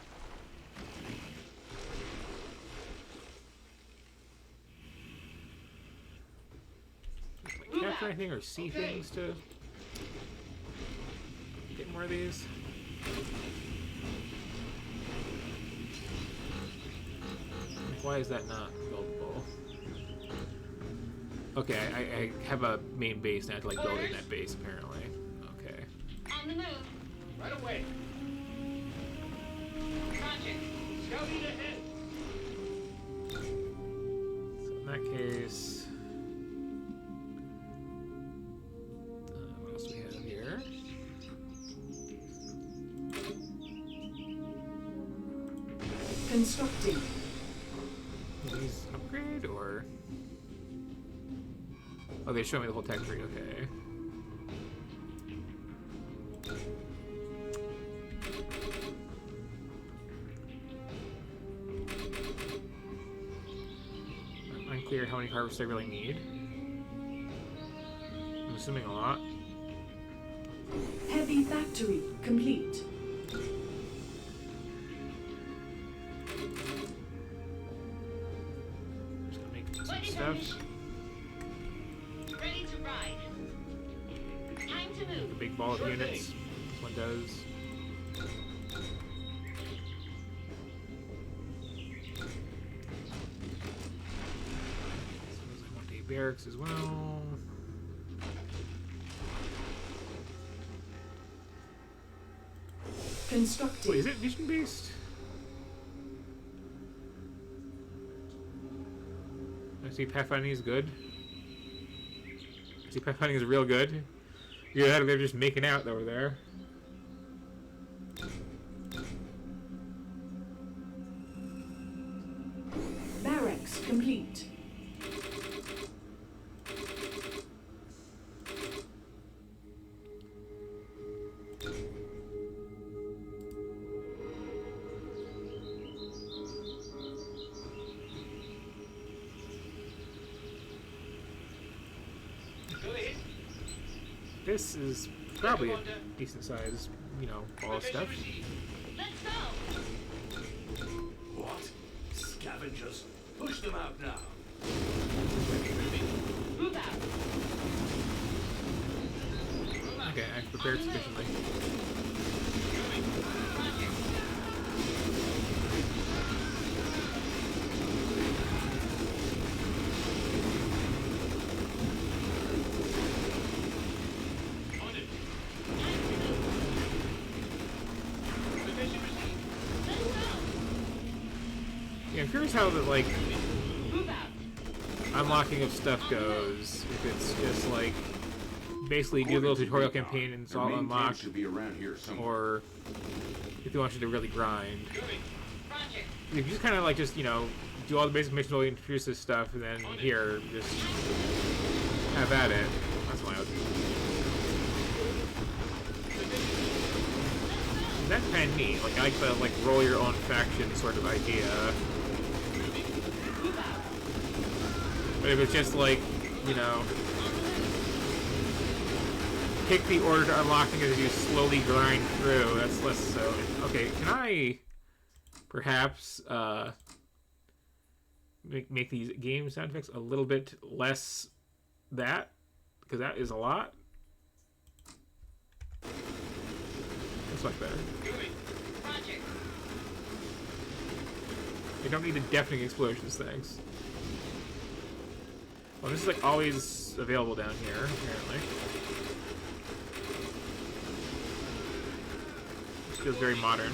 Just like capture anything or see things to get more of these. Like, why is that not buildable? Okay, I have a main base now to like build in that base apparently. Okay. On the move. Right away. Roger. Scouting ahead. So in that case, what else do we have here? Constructing. Will these upgrade or? Oh, they show me the whole tech tree. Okay. Unclear how many harvests I really need. I'm assuming a lot. Heavy factory complete. Just gonna make some What is stuff. our mission? Ready to ride. Time to The move. big ball of Sure units. thing. This one does. Suppose I want a barracks as well. Constructing. Wait, is it vision based? I see pathfinding is good. I see pathfinding is real good. Yeah, they're just making out over there. Barracks complete. Go ahead. This is probably a decent size, you know, ball of stuff. Let's go. What? Scavengers? Push them out now. Move out. Okay, I prepared sufficiently. On it. Position received. Let's go. Yeah, I'm curious how the, like, Move out. unlocking of stuff goes. If it's just, like, basically do a little tutorial campaign and it's all unlocked, should be around here somewhere. or if you want you to really grind. Moving. Roger. If you just kind of, like, just, you know, do all the basic missions while you introduce this stuff, and then here, just have at it. That's loud. That's kind of neat. Like, I like the, like, roll your own faction sort of idea. Move out. But if it's just like, you know, pick the order to unlocking as you slowly grind through, that's less so. Okay, can I perhaps make these game sound effects a little bit less that? Because that is a lot. That's much better. Moving. Roger. You don't need the deafening explosions, thanks. Well, this is like always available down here, apparently. This feels very modern.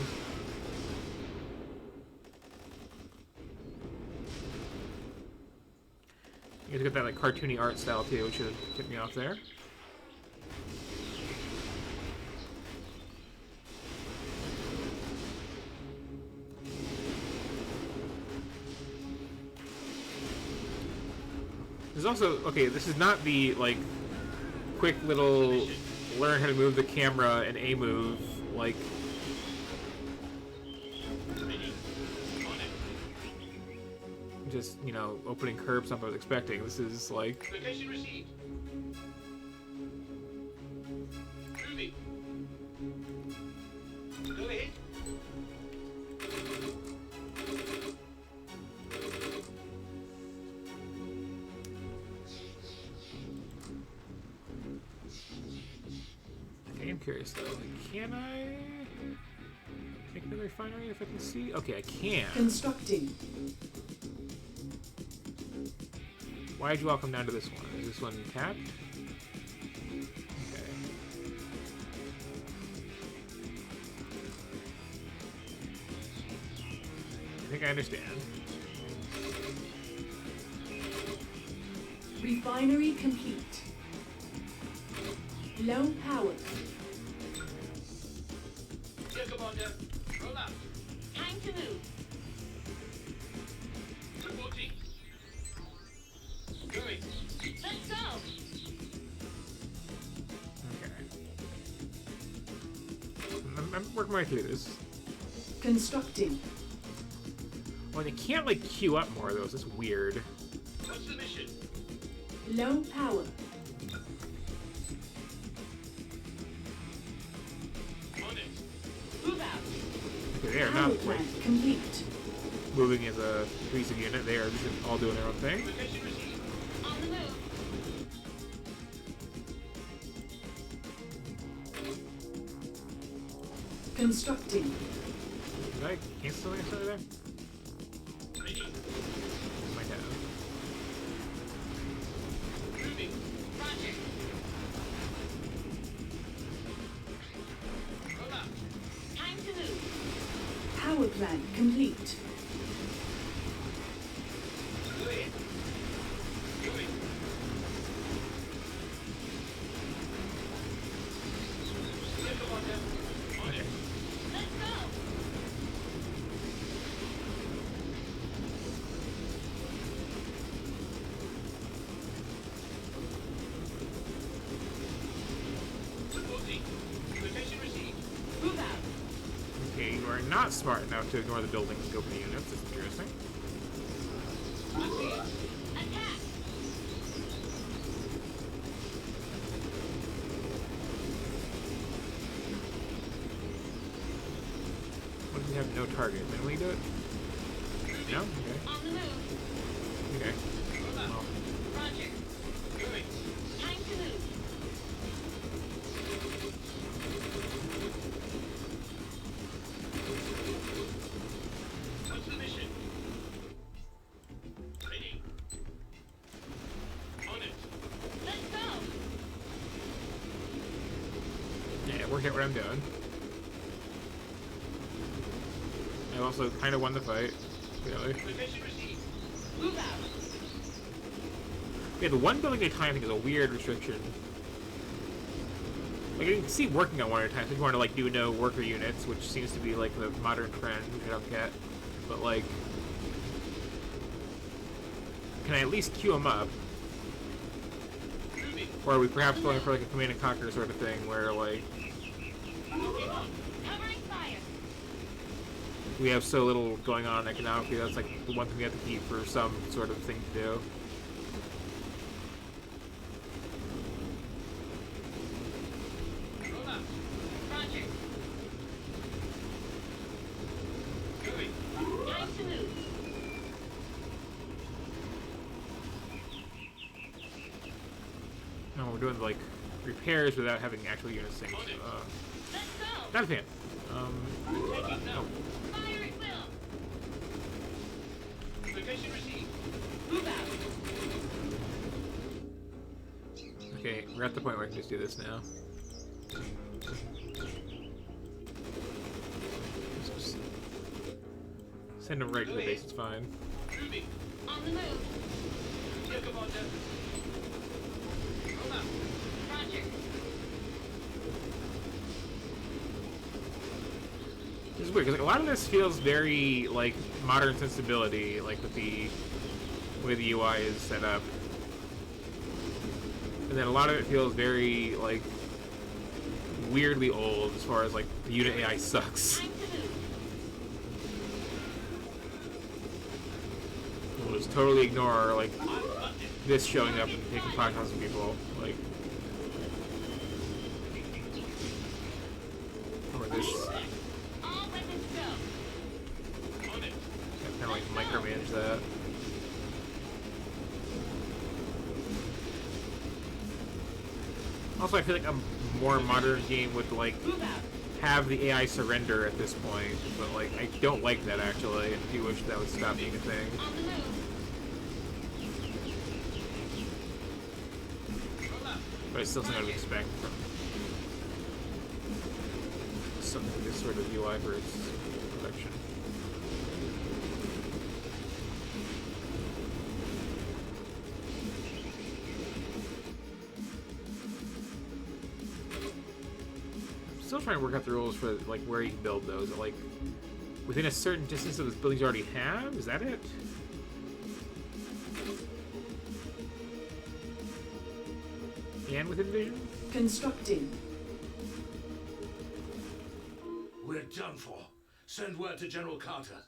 You guys got that like cartoony art style too, which should have tipped me off there. There's also, okay, this is not the, like, quick little learn how to move the camera and A move, like, Ready. On it. just, you know, opening curbs I was expecting. This is, like, Location received. Moving. Go ahead. okay, I'm curious, though. Like, can I make another refinery if I can see? Okay, I can. Constructing. Why did you all come down to this one? Is this one tapped? Okay. I think I understand. Refinery complete. Low power. Here, Commander. Roll out. Time to move. Reporting. Going. Let's go. Okay. I'm working my way through this. Constructing. Well, they can't, like, queue up more of those. It's weird. What's the mission? Low power. On it. Move out. Okay, they are Power not, like, plant complete. moving as a cohesive unit. They are just all doing their own thing. Location received. On the move. Constructing. Did I cancel something I started there? Ready. Might have. Moving. Roger. Roll out. Time to Power plan complete. Moving. Moving. Here, Commander. On it. Let's go. Reporting. Location received. Move out. Okay, you are not smart enough to ignore the buildings and go for the units. That's interesting. I see it. Attack. What do we have? No target. Then we do it? No? Okay. On the move. Okay. Move out. Well, Roger. Moving. Time to move. What's the mission? Ready. On it. Let's go. yeah, it worked out what I'm doing. I also kind of won the fight. Really. Location received. Move out. Yeah, the one building at a time I think is a weird restriction. Like, I can see working on one at a time, so if you want to, like, do no worker units, which seems to be, like, the modern trend, which I don't get. But, like, can I at least queue them up? Moving. Or are we perhaps going for, like, a command and conquer sort of thing, where, like, Moving on. Covering fire. we have so little going on economically, that's, like, the one thing we have to keep for some sort of thing to do. Roll out. Roger. Moving. Time to move. No, we're doing, like, repairs without having actual units synced. Let's go. Not a fan. Taking now. Fire at will. Location received. Move out. Okay, we're at the point where I can just do this now. Just send them right to the base, it's fine. Moving. On the move. Here, Commander. Roll out. Roger. This is weird, because like, a lot of this feels very, like, modern sensibility, like, with the way the UI is set up. And then a lot of it feels very, like, weirdly old as far as, like, the unit AI sucks. Time to move. We'll just totally ignore, like, I'm butted. this showing up and taking 5,000 people, like, or this All weapons go. On it. kind of like micromanage that. Also, I feel like a more modern game would like Move out. have the AI surrender at this point, but like I don't like that actually, and I do wish that would stop being a thing. On the move. Roll out. But it's still something I would expect from something this sort of UI for its production. I'm still trying to work out the rules for like where you can build those. Like within a certain distance of the buildings you already have. Is that it? And within vision? Constructing. We're done for. Send word to General Carter.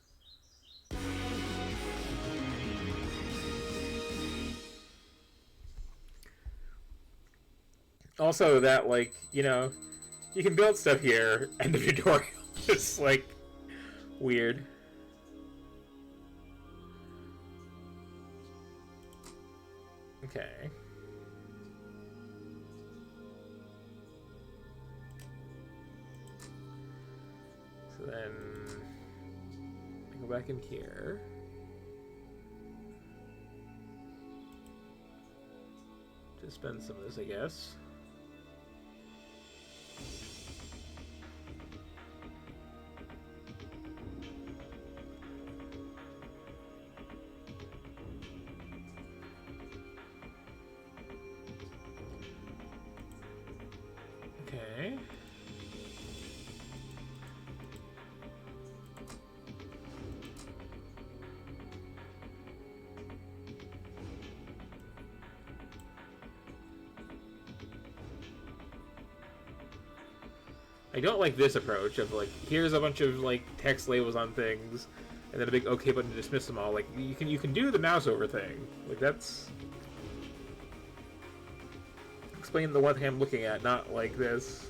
Also, that, like, you know, you can build stuff here, and the tutorial is, like, weird. Okay. So then, I go back in here. To spend some of this, I guess. I don't like this approach of like, here's a bunch of like text labels on things, and then a big OK button to dismiss them all. Like you can do the mouse over thing. Like that's explain the one thing I'm looking at, not like this.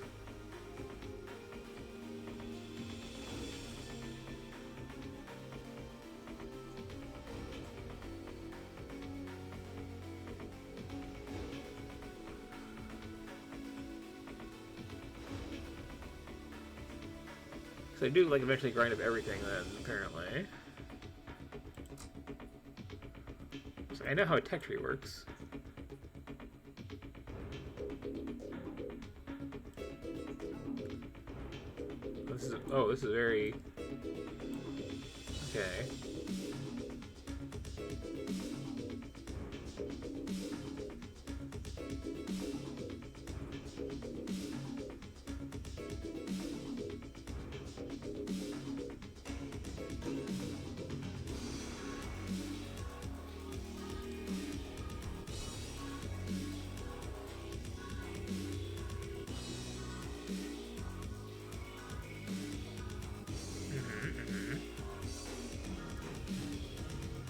So I do like eventually grind up everything then, apparently. So I know how a tech tree works. This is very okay.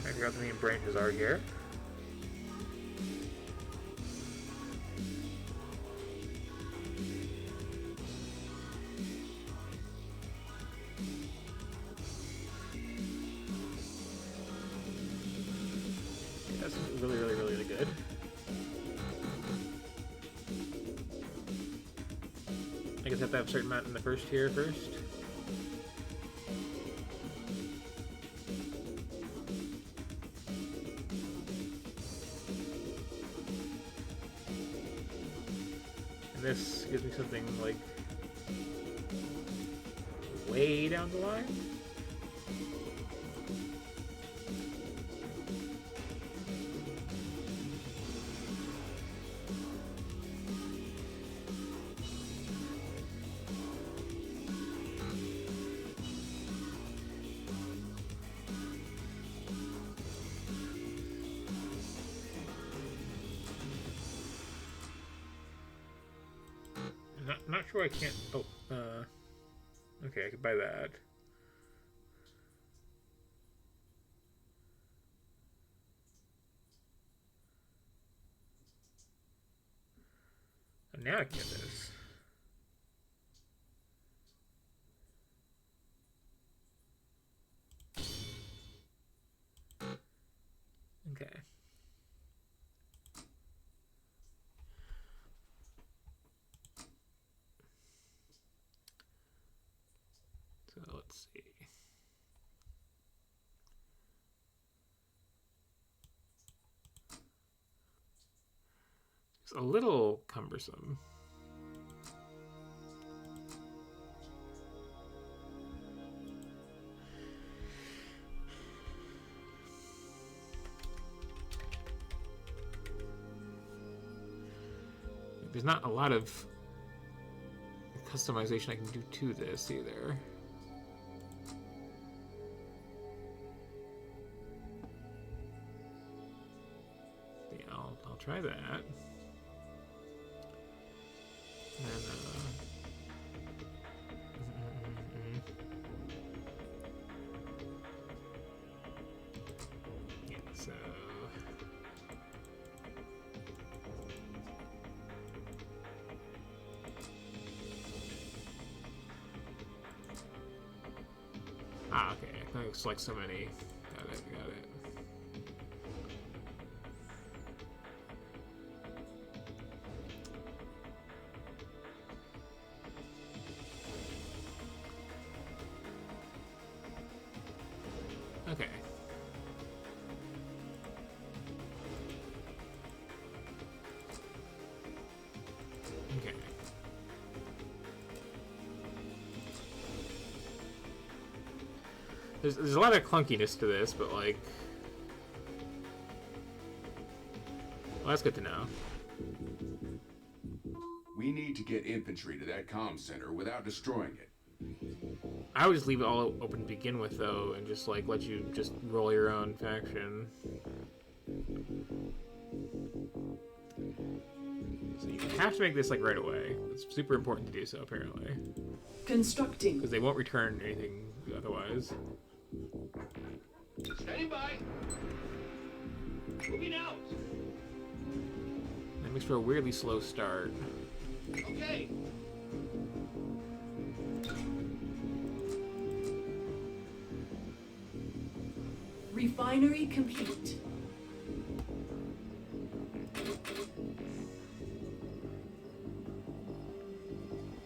I forgot the main branches are here. Yeah, that's really good. I guess I have to have a certain amount in the first tier first. And this gives me something like way down the line. Not sure I can't. Oh, okay, I could buy that. And now I can get this. Okay. So let's see. It's a little cumbersome. There's not a lot of customization I can do to this either. Yeah, I'll try that. And yeah, so okay. I can select so many. Got it. Okay. Okay. There's a lot of clunkiness to this, but like, well, that's good to know. We need to get infantry to that comm center without destroying it. I would just leave it all open to begin with, though, and just like let you just roll your own faction. So you have to make this like right away. It's super important to do so, apparently. Constructing. Because they won't return anything otherwise. Standing by. Moving out. That makes for a weirdly slow start. Okay. Refinery complete.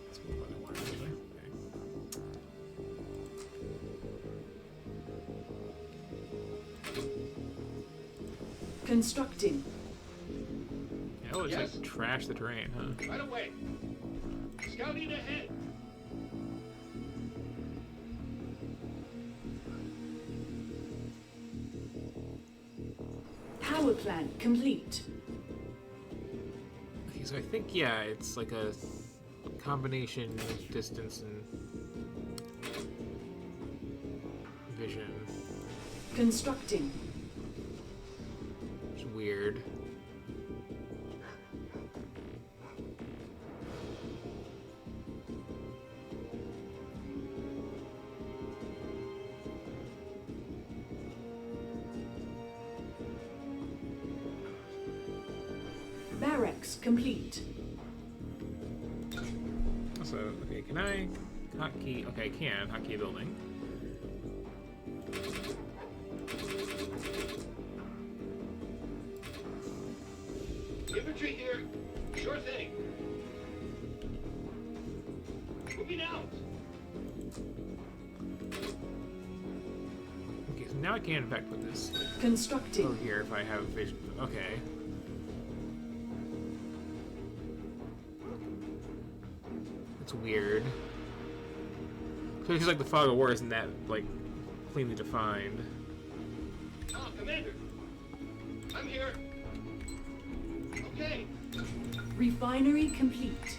That's what I wanted anyway. Okay. Constructing. Yeah, let's Yes. like trash the terrain, huh? Right away. Scouting ahead. Power plant complete. Okay, so I think, yeah, it's like a combination of distance and vision. Constructing. It's weird. Barracks complete. So, okay, can I hotkey? Okay, I can hotkey building. Infantry here. Sure thing. Moving out. Okay, so now I can in fact put this Constructing. over here if I have vision. Okay. That's weird. So it's like the fog of war isn't that like cleanly defined. Ah, Commander. I'm here. Okay. Refinery complete.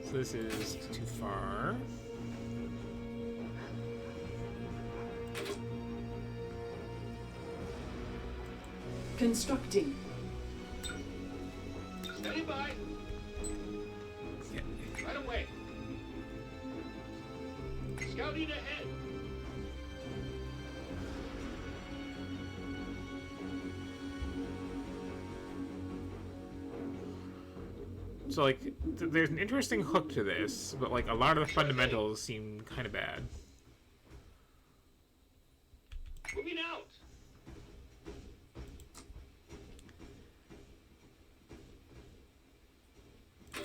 So this is too far. Constructing. Standing by. Yeah. Right away. Scouting ahead. So like, there's an interesting hook to this, but like a lot of the fundamentals seem kind of bad. Moving out. I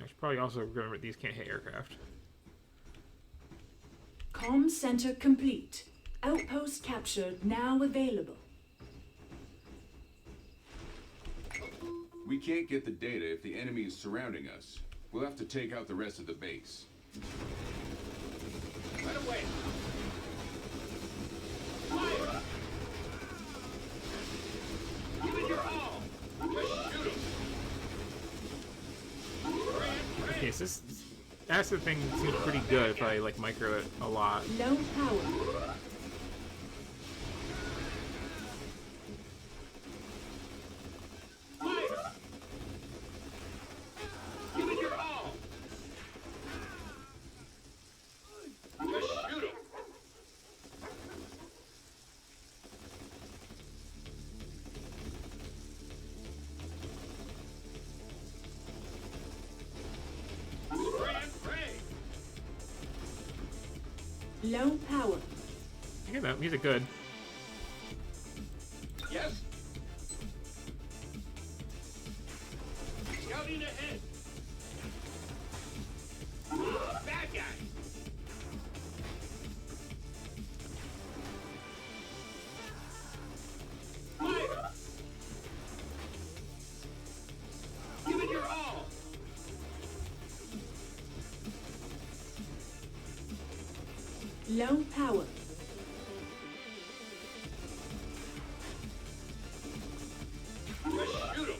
should probably also remember these can't hit aircraft. Comm center complete. Outpost captured now available. We can't get the data if the enemy is surrounding us. We'll have to take out the rest of the base. Right away. Fire. Give it your all. Just shoot 'em. Grand Okay, so this acid thing seems pretty good if I like micro it a lot. Low power. Fire. Give it your all. Just shoot 'em. Grand prey. Low power. I get that music good. Yes. Scouting ahead. Bad guy. Fire. Give it your all. Low power. Just shoot 'em.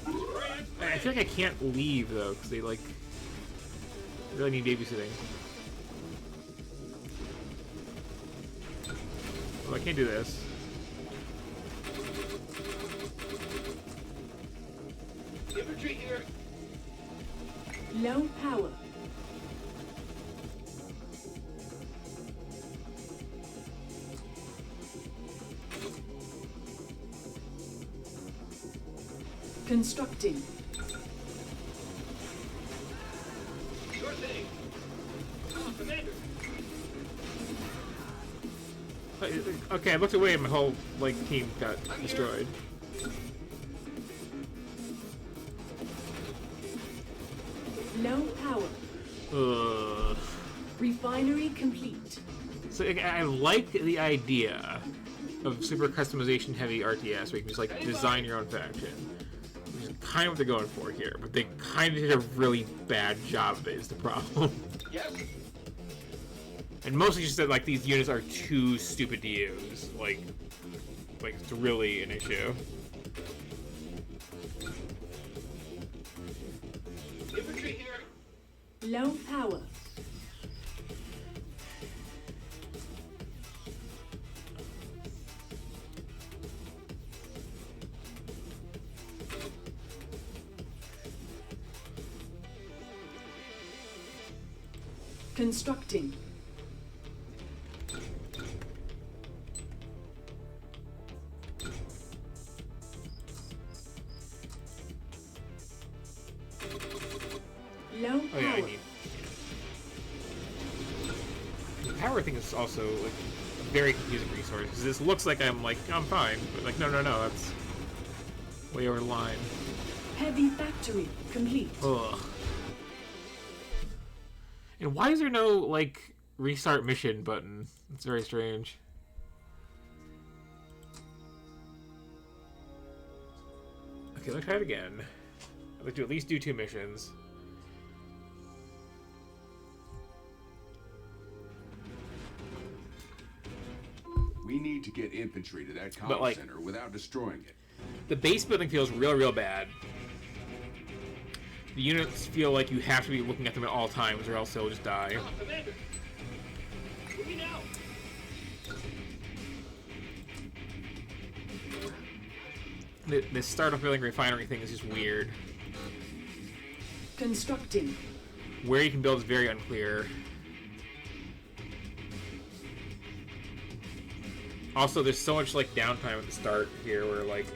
Grand I feel like I can't leave though, because they like really need babysitting. Well, I can't do this. Infantry here. Low power. Constructing. Sure thing. Commander. Okay, I looked away and my whole like team got destroyed. Low power. Ugh. Refinery complete. So I like the idea of super customization heavy RTS where you can just like design your own faction. Which is kind of what they're going for here, but they kind of did a really bad job of it is the problem. Yes. And mostly just that like these units are too stupid to use. Like it's really an issue. Infantry here. Low power. Constructing. Low power. Oh yeah, I need. The power thing is also like a very confusing resource because this looks like I'm fine, but like no, that's way over the line. Heavy factory complete. Ugh. And why is there no like restart mission button? It's very strange. Okay, let's try it again. I'd like to at least do 2 missions. We need to get infantry to that But, comm like- center without destroying it. The base building feels real bad. The units feel like you have to be looking at them at all times or else they'll just die. Commander. Moving out. This startup building refinery thing is just weird. Constructing. Where you can build is very unclear. Also, there's so much like downtime at the start here where like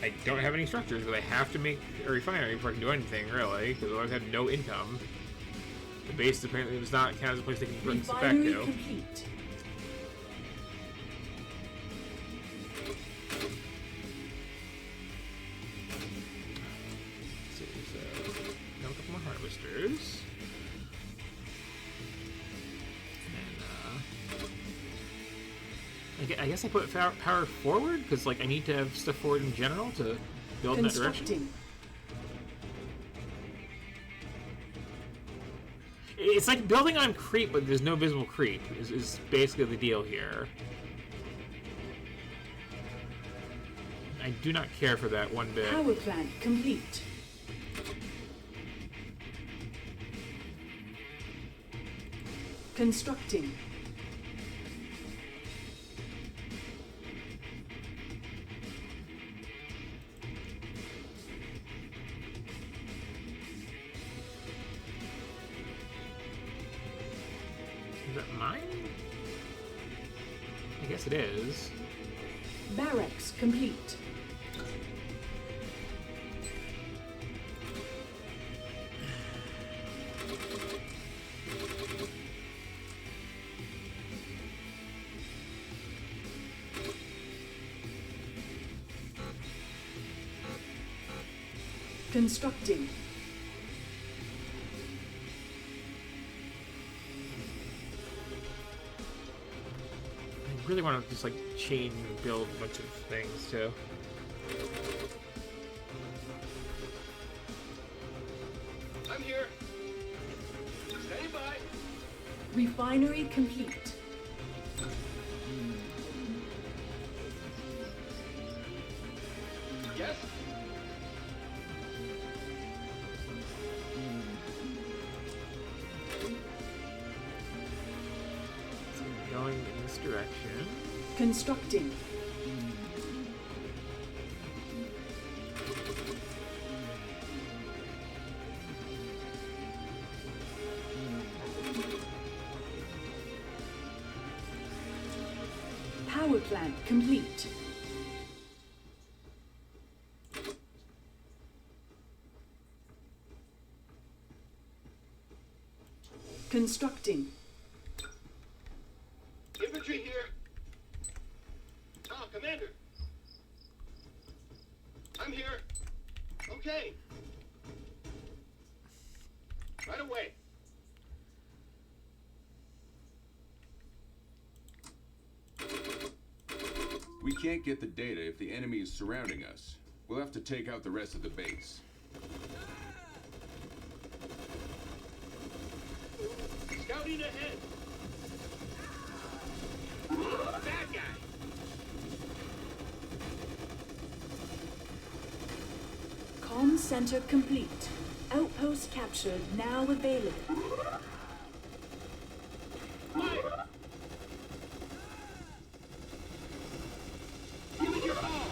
I don't have any structures, but I have to make a refinery before I can do anything really, because otherwise I have no income. The base apparently does not count as a place they can bring stuff back Refinery to. complete. So now a couple more harvesters. And I guess I put power forward because like I need to have stuff forward in general to build in that direction. Constructing. It's like building on creep, but there's no visible creep. Is basically the deal here. I do not care for that one bit. Power plant complete. Constructing. Is that mine? I guess it is. Barracks complete. Constructing. I really want to just like chain build a bunch of things too. I'm here. Stay by. Refinery complete. Yes. Going in this direction. Constructing. flank complete. Constructing. Infantry here. Commander. I'm here. Okay. Right away. We can't get the data if the enemy is surrounding us. We'll have to take out the rest of the base. Scouting ahead. Bad guy. Comm center complete. Outpost captured, now available. Fire. Give it your all.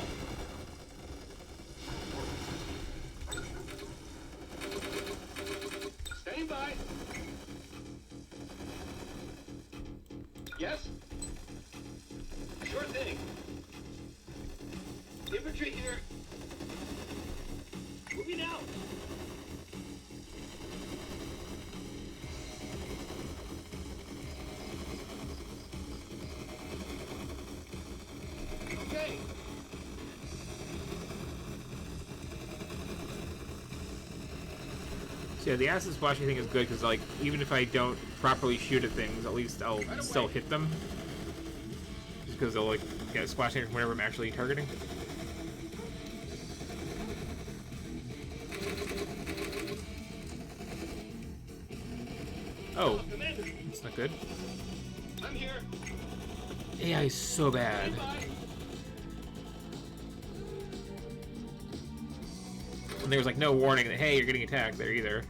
Standing by. Yes? Sure thing. Infantry here. Moving out. Okay. So yeah, the acid splashing thing is good because, like, even if I don't properly shoot at things, at least I'll still hit them. Just because they'll, like, get splashing whenever I'm actually targeting. Oh, Commander, that's not good. I'm here. AI is so bad. Stand by. And there was, like, no warning that, hey, you're getting attacked there either.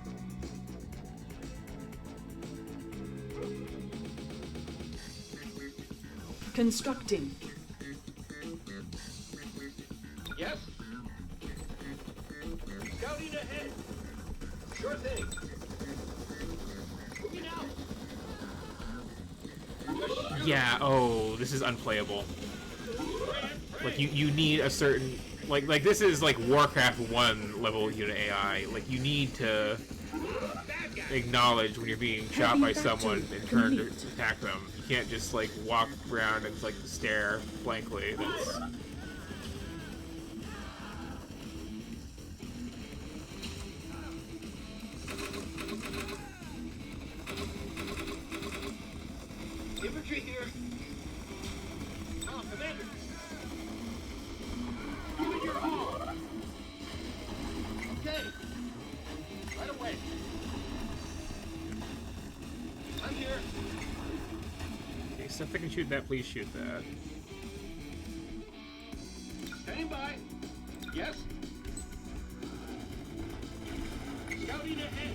Constructing. Yes? Scouting ahead. Sure thing. Moving out. Yeah, oh, this is unplayable. Like, you need a certain... Like this is, like, Warcraft 1 level unit AI. Like, you need to acknowledge when you're being shot by someone and turn to attack them. You can't just, like, walk around and, like, stare blankly. That's... Infantry here. Commander. Give it your all. Okay. Right away. I'm here. Okay, so if I can shoot that, please shoot that. Standing by. Yes. Scouting ahead.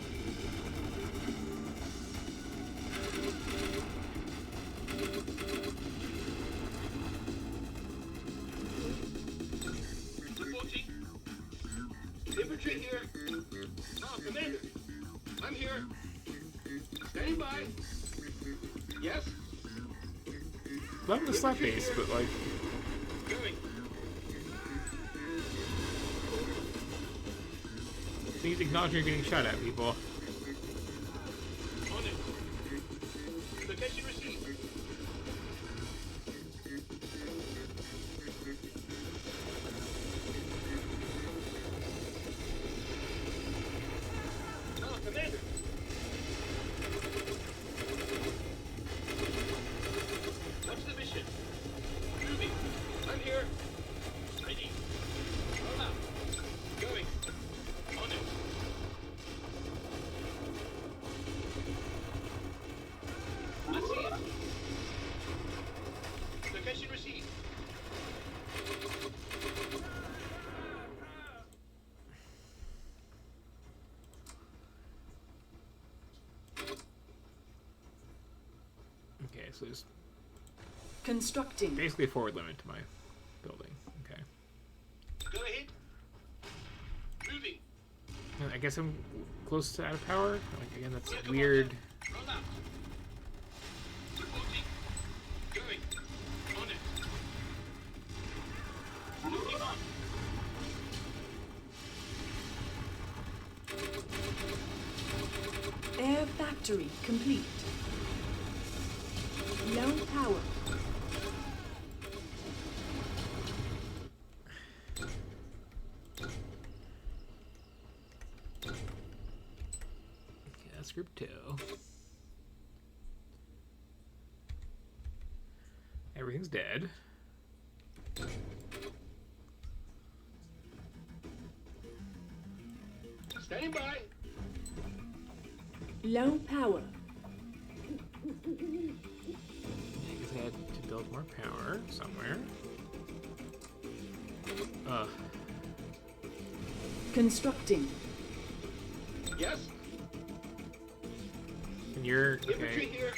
Reporting. Infantry here. Commander. I'm here. Standing by. Yes. Love the slap base, but, like... Going. Please acknowledge you're getting shot at, people. On it. Location received. Commander. What's the mission? Moving. I'm here. Ready. Roll out. Going. On it. I see it. Location received. Okay, so there's Constructing. basically a forward limit to my building. Okay. Go ahead. Moving. I guess I'm close to out of power. Like, again, that's weird. Roll out. Reporting. Going. On it. factory complete. Low power. Okay, that's group 2. Everything's dead. Standing by. Low power. I guess I had to build more power somewhere. Constructing. Yes. And you're Infantry okay. here.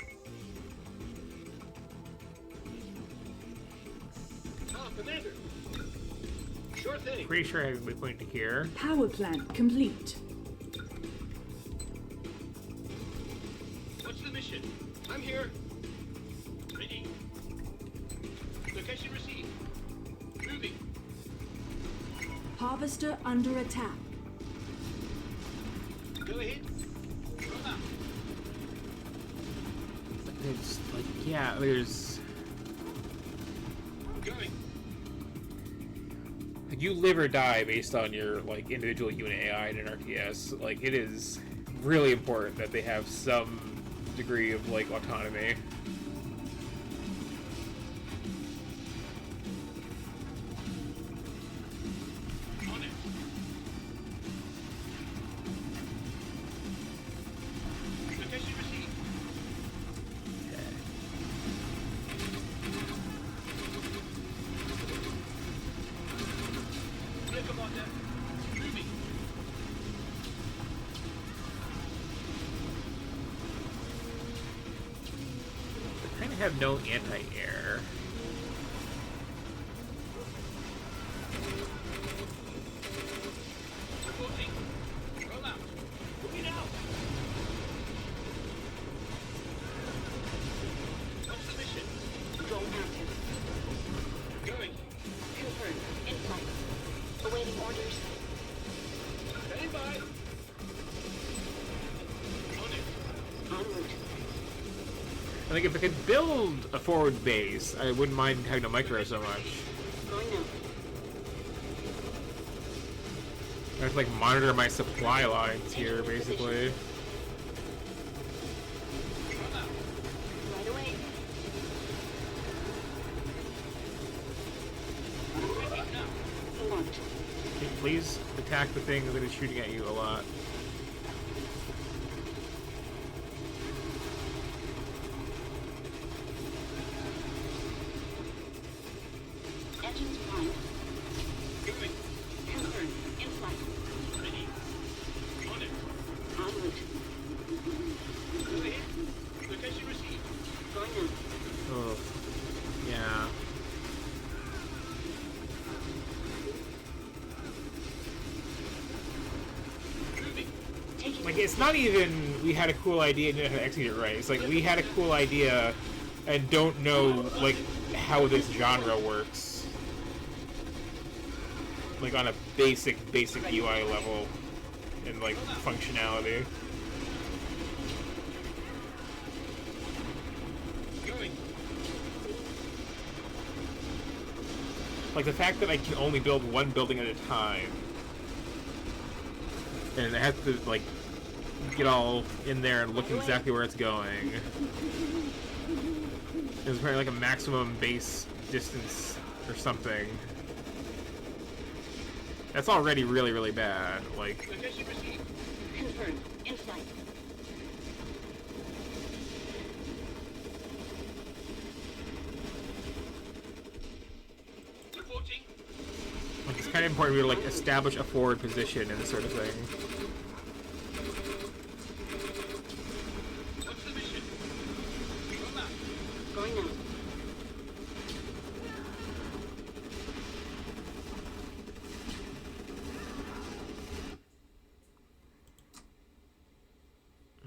Ah, Commander. Sure thing. Pretty sure I have a waypoint to here. Power plant complete. What's the mission? I'm here. Ready. Location received. Moving. Harvester under attack. Go ahead. Roll out. There's like, yeah, there's Going. like, you live or die based on your like individual unit AI in an RTS. Like, it is really important that they have some degree of like autonomy. On it. Location received. Clear, Commander. Moving. They kind of have no anti-air. Reporting. Roll out. Moving out. What's the mission? Drone active. Going. Confirmed. In flight. Awaiting orders. Standing by. On it. En route. I think if I could build a forward base, I wouldn't mind having a micro so much. Going now. I have to like monitor my supply lines here, basically. Roll out. Right away. Moving now. Launch. Can you please attack the thing that is shooting at you a lot? Engines primed. Going. Confirmed. In flight. Ready. On it. En route. Go ahead. Location received. Going now. Oh, yeah. Moving. Taking Like, it's not even we had a cool idea and didn't know how to execute it right. It's like we had a cool idea and don't know, like, how this genre works. Like, on a basic UI level and, like, functionality. Going. Like, the fact that I can only build one building at a time. And I have to, like, get all in there and look exactly where it's going. There's probably like a maximum base distance or something. That's already really, really bad. Like, Location received. Confirmed. In flight. Reporting. it's kind of important for me to like establish a forward position and this sort of thing. What's the mission? Roll out. Going now.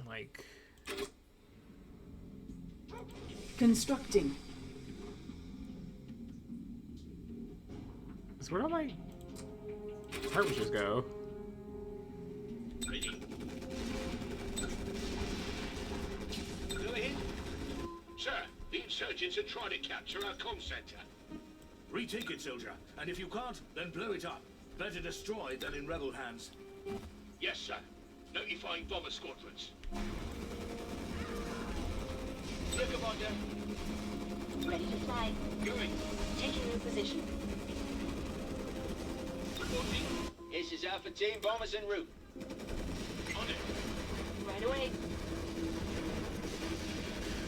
Like, Constructing. so where do my harvesters go? Ready. insurgents are trying to capture our comm center. Retake it, soldier. And if you can't, then blow it up. Better destroyed than in rebel hands. Yes, sir. Notifying bomber squadrons. Sir, Commander. Ready to fly. Going. Taking new position. Reporting. This is Alpha Team, bombers en route. On it. Right away.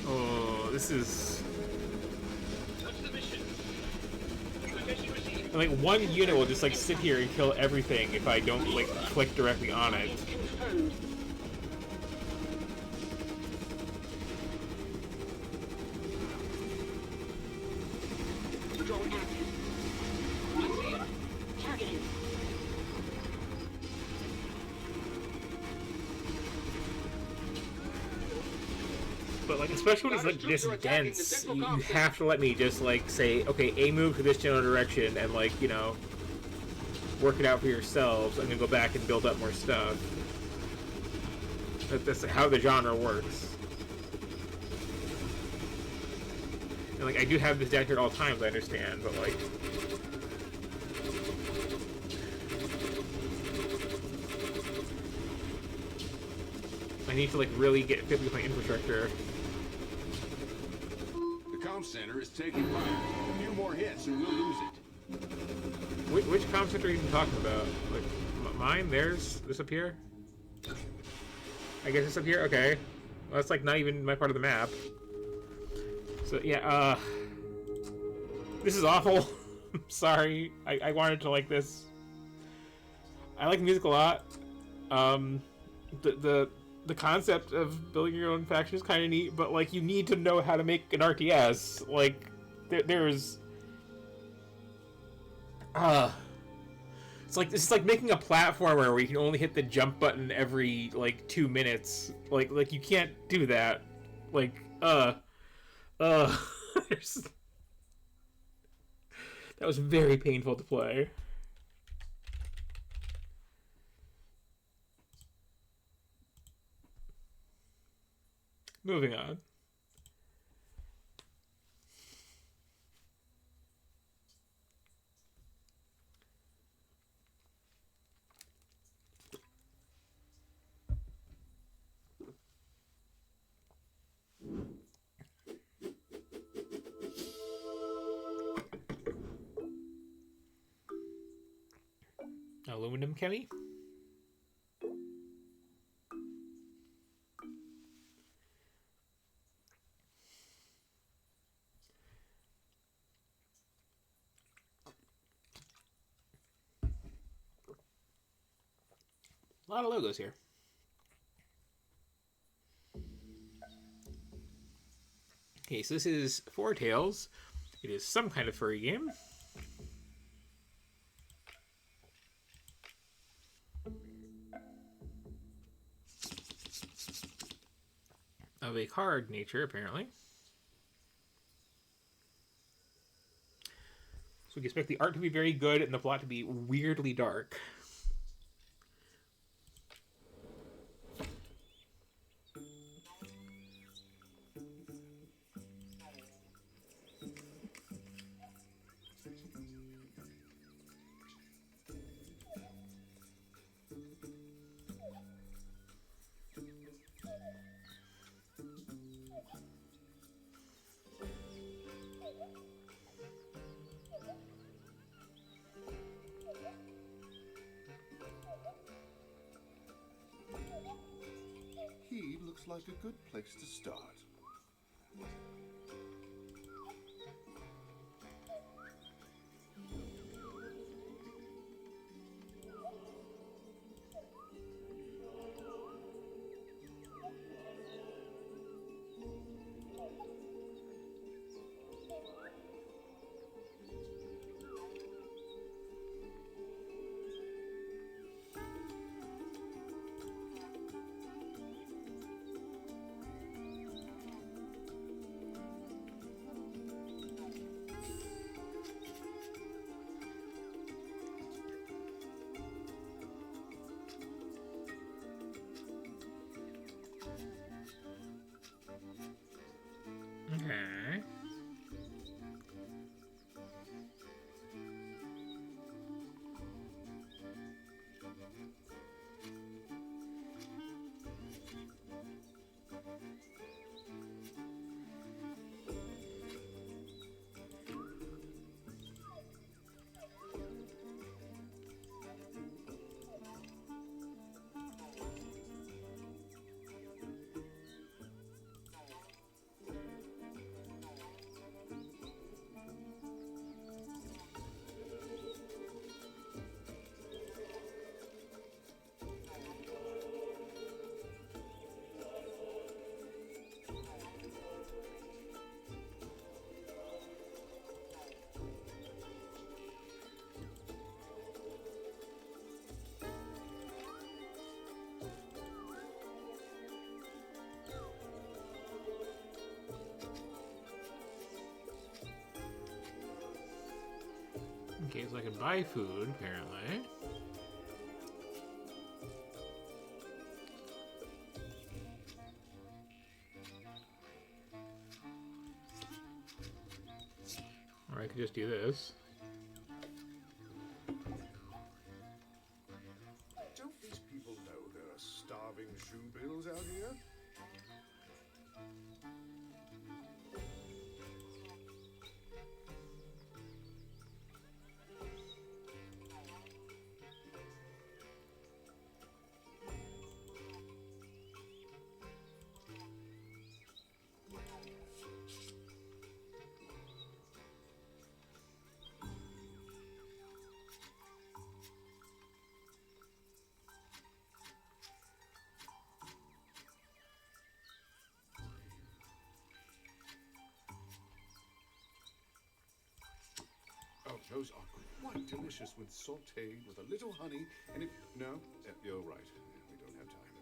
Oh, this is... What's the mission? Location received. And, like, one unit will just, like, sit here and kill everything if I don't, like, click directly on it. Is confirmed. Drone active. I see it. Targeted. But, like, especially when it's, like, this dense, you have to let me just, like, say, okay, A move to this general direction, and, like, you know, work it out for yourselves. I'm gonna go back and build up more stuff. That's how the genre works. And, like, I do have this down here at all times, I understand, but, like... I need to, like, really get fit with my infrastructure. The comm center is taking fire. A few more hits and we'll lose it. Which comm center are you even talking about? Like, mine? Theirs? This up here? I guess it's up here? Okay. Well, that's, like, not even my part of the map. So, yeah, this is awful. I'm sorry. I wanted to like this. I like music a lot. The concept of building your own faction is kind of neat, but, like, you need to know how to make an RTS. Like, there's... It's like making a platformer where you can only hit the jump button every, like, 2 minutes. Like you can't do that. Like, there's... That was very painful to play. Moving on. Aluminum chemi? A lot of logos here. Okay, so this is Four Tails. It is some kind of furry game. Of a card nature, apparently. So we can expect the art to be very good and the plot to be weirdly dark. He looks like a good place to start. Okay, so I can buy food, apparently. Or I could just do this. Don't these people know there are starving shoe bills out here? Oh, those are quite delicious when sautéed with a little honey and no, you're right. We don't have time.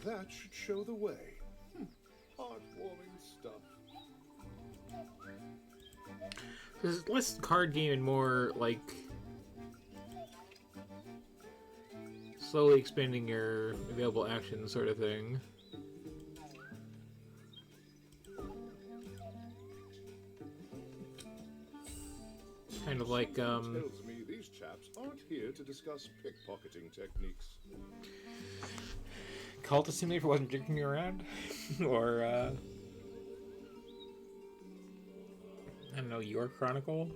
That should show the way. Heartwarming stuff. This is less card game and more like slowly expanding your available actions sort of thing. Kind of like Tells me these chaps aren't here to discuss pickpocketing techniques. Cultist Simulator wasn't jerking you around, or I don't know, Your Chronicle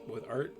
with art.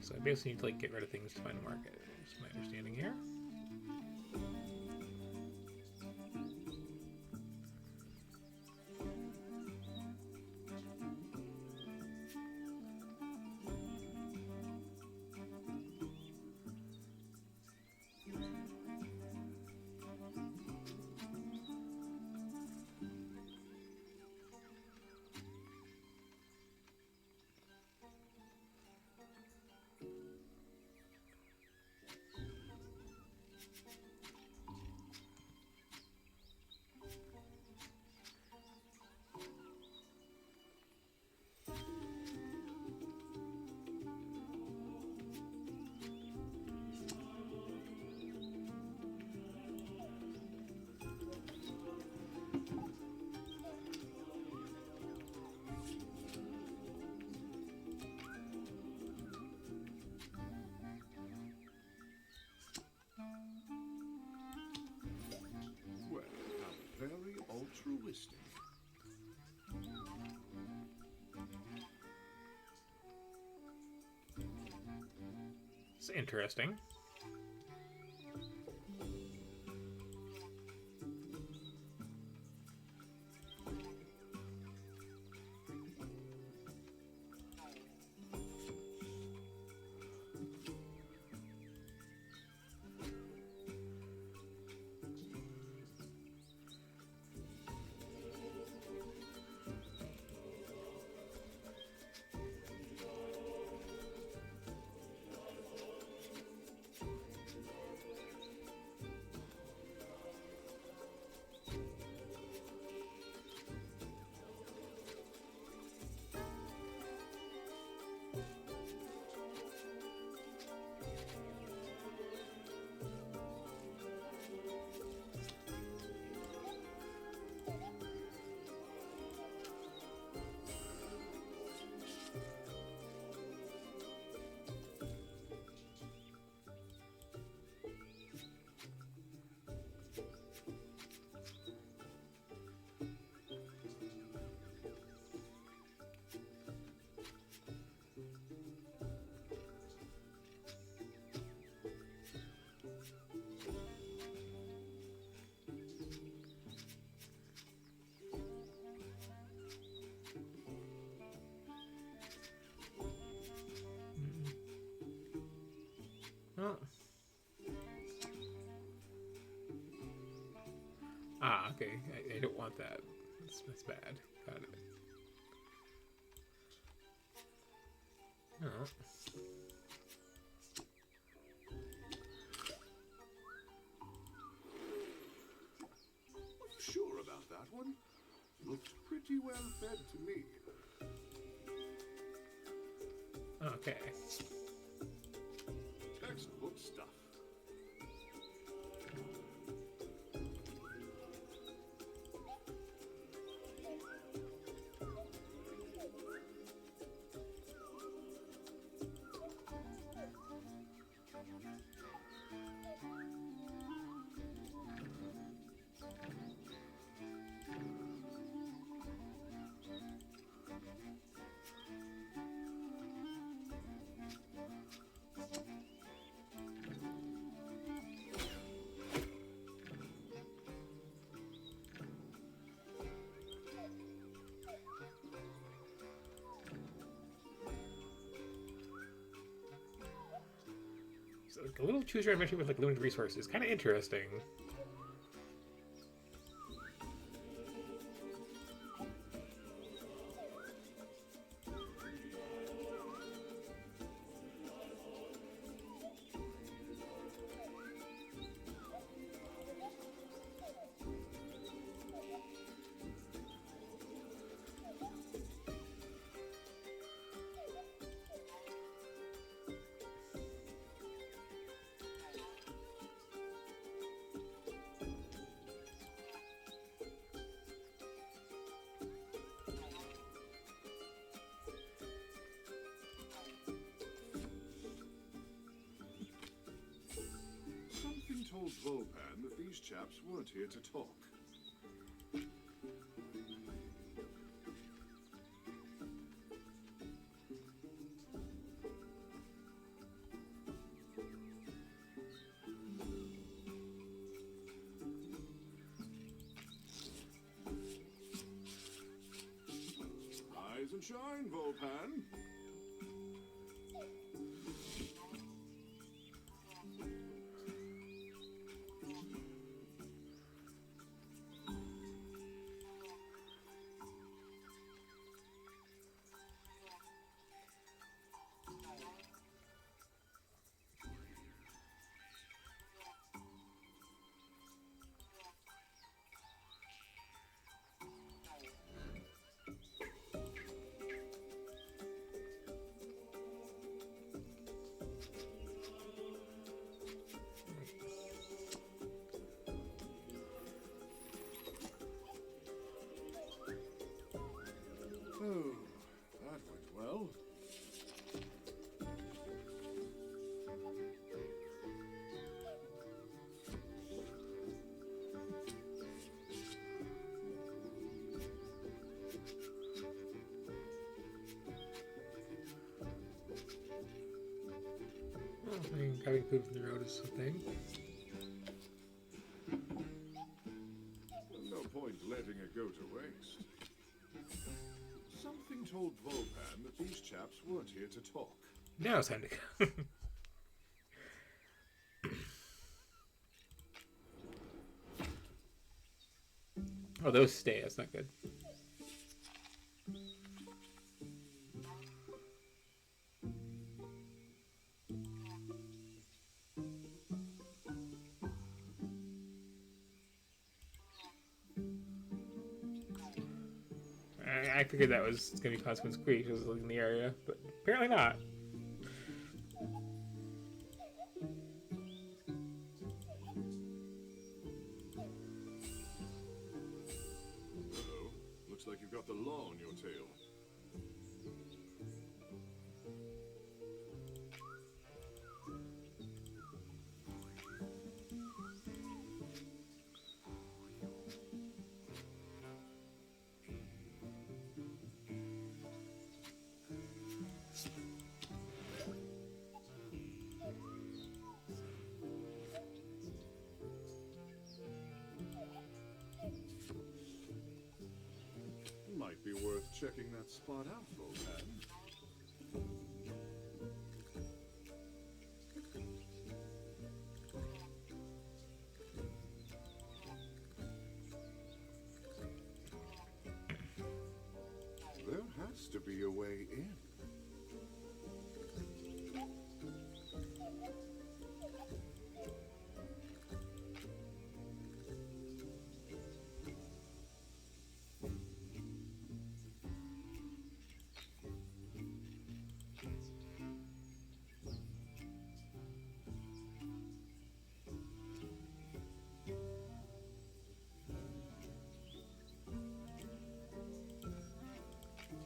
So I basically need to like get rid of things to find a market. That's my understanding here. Well, how very altruistic. It's interesting. Okay, I don't want that. That's bad. Got it. Oh. Sure about that one? Looks pretty well fed to me. Okay. Textbook stuff. So like, a little choose your own adventure with like limited resources. Kind of interesting. Something told Volpan that these chaps weren't here to talk. Rise and shine, Volpan. Oh, that went well. Well, I mean, having food from the road is a thing. No point letting it go to waste. Something told Volpan that these chaps weren't here to talk. Now it's time to go. Oh, those stay. That's not good. I figured that was going to be Consequence Creek, because it was in the area, but apparently not. Uh-oh. Looks like you've got the law on your tail. Might be worth checking that spot out, Volpan. has to be a way in.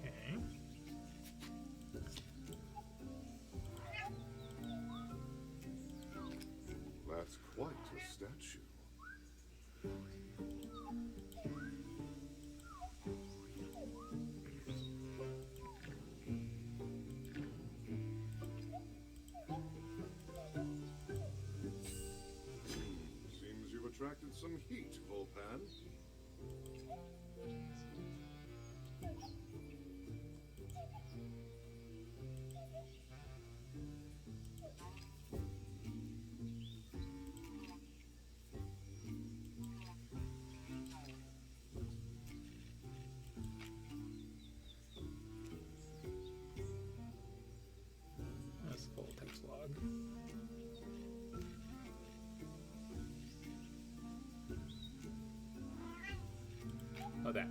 Okay. That's quite a statue. Seems you've attracted some heat, Volpan. That's full text log. Oh, that.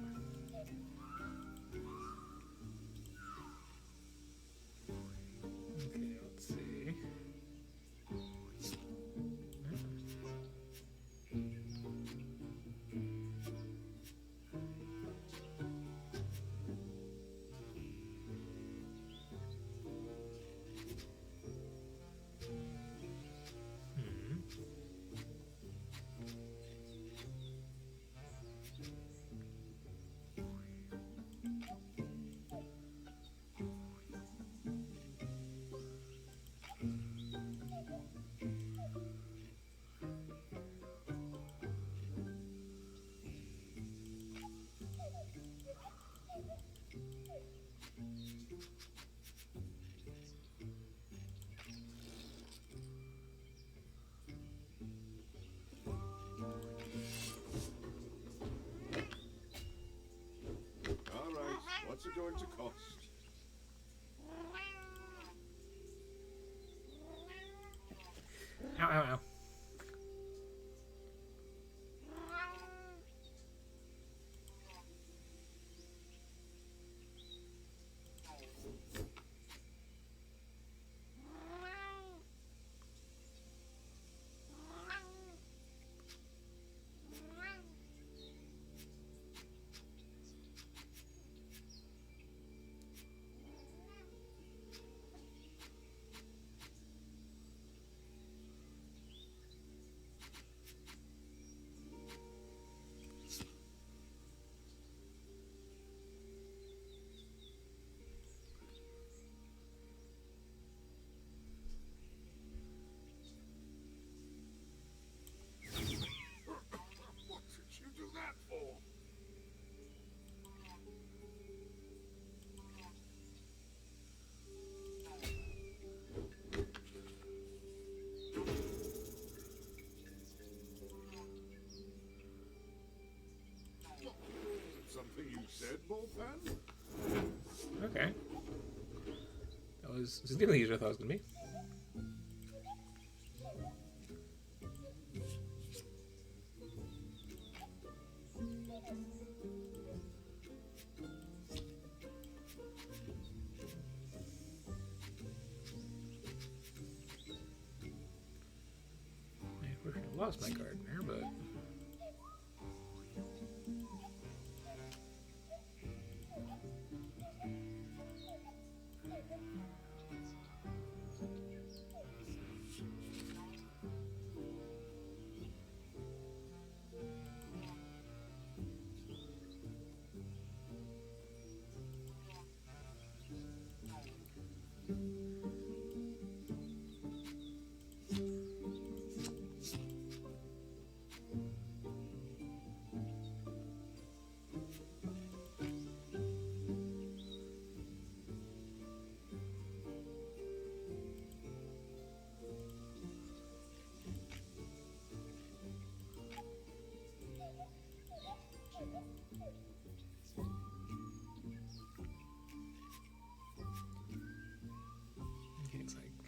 Okay, let's see. All right, what's it going to cost? Ow, ow, ow. What did you do that for? Something you said, Volpan? Okay. That was significantly easier than I thought it was going to be. I wish I lost my gardener, but...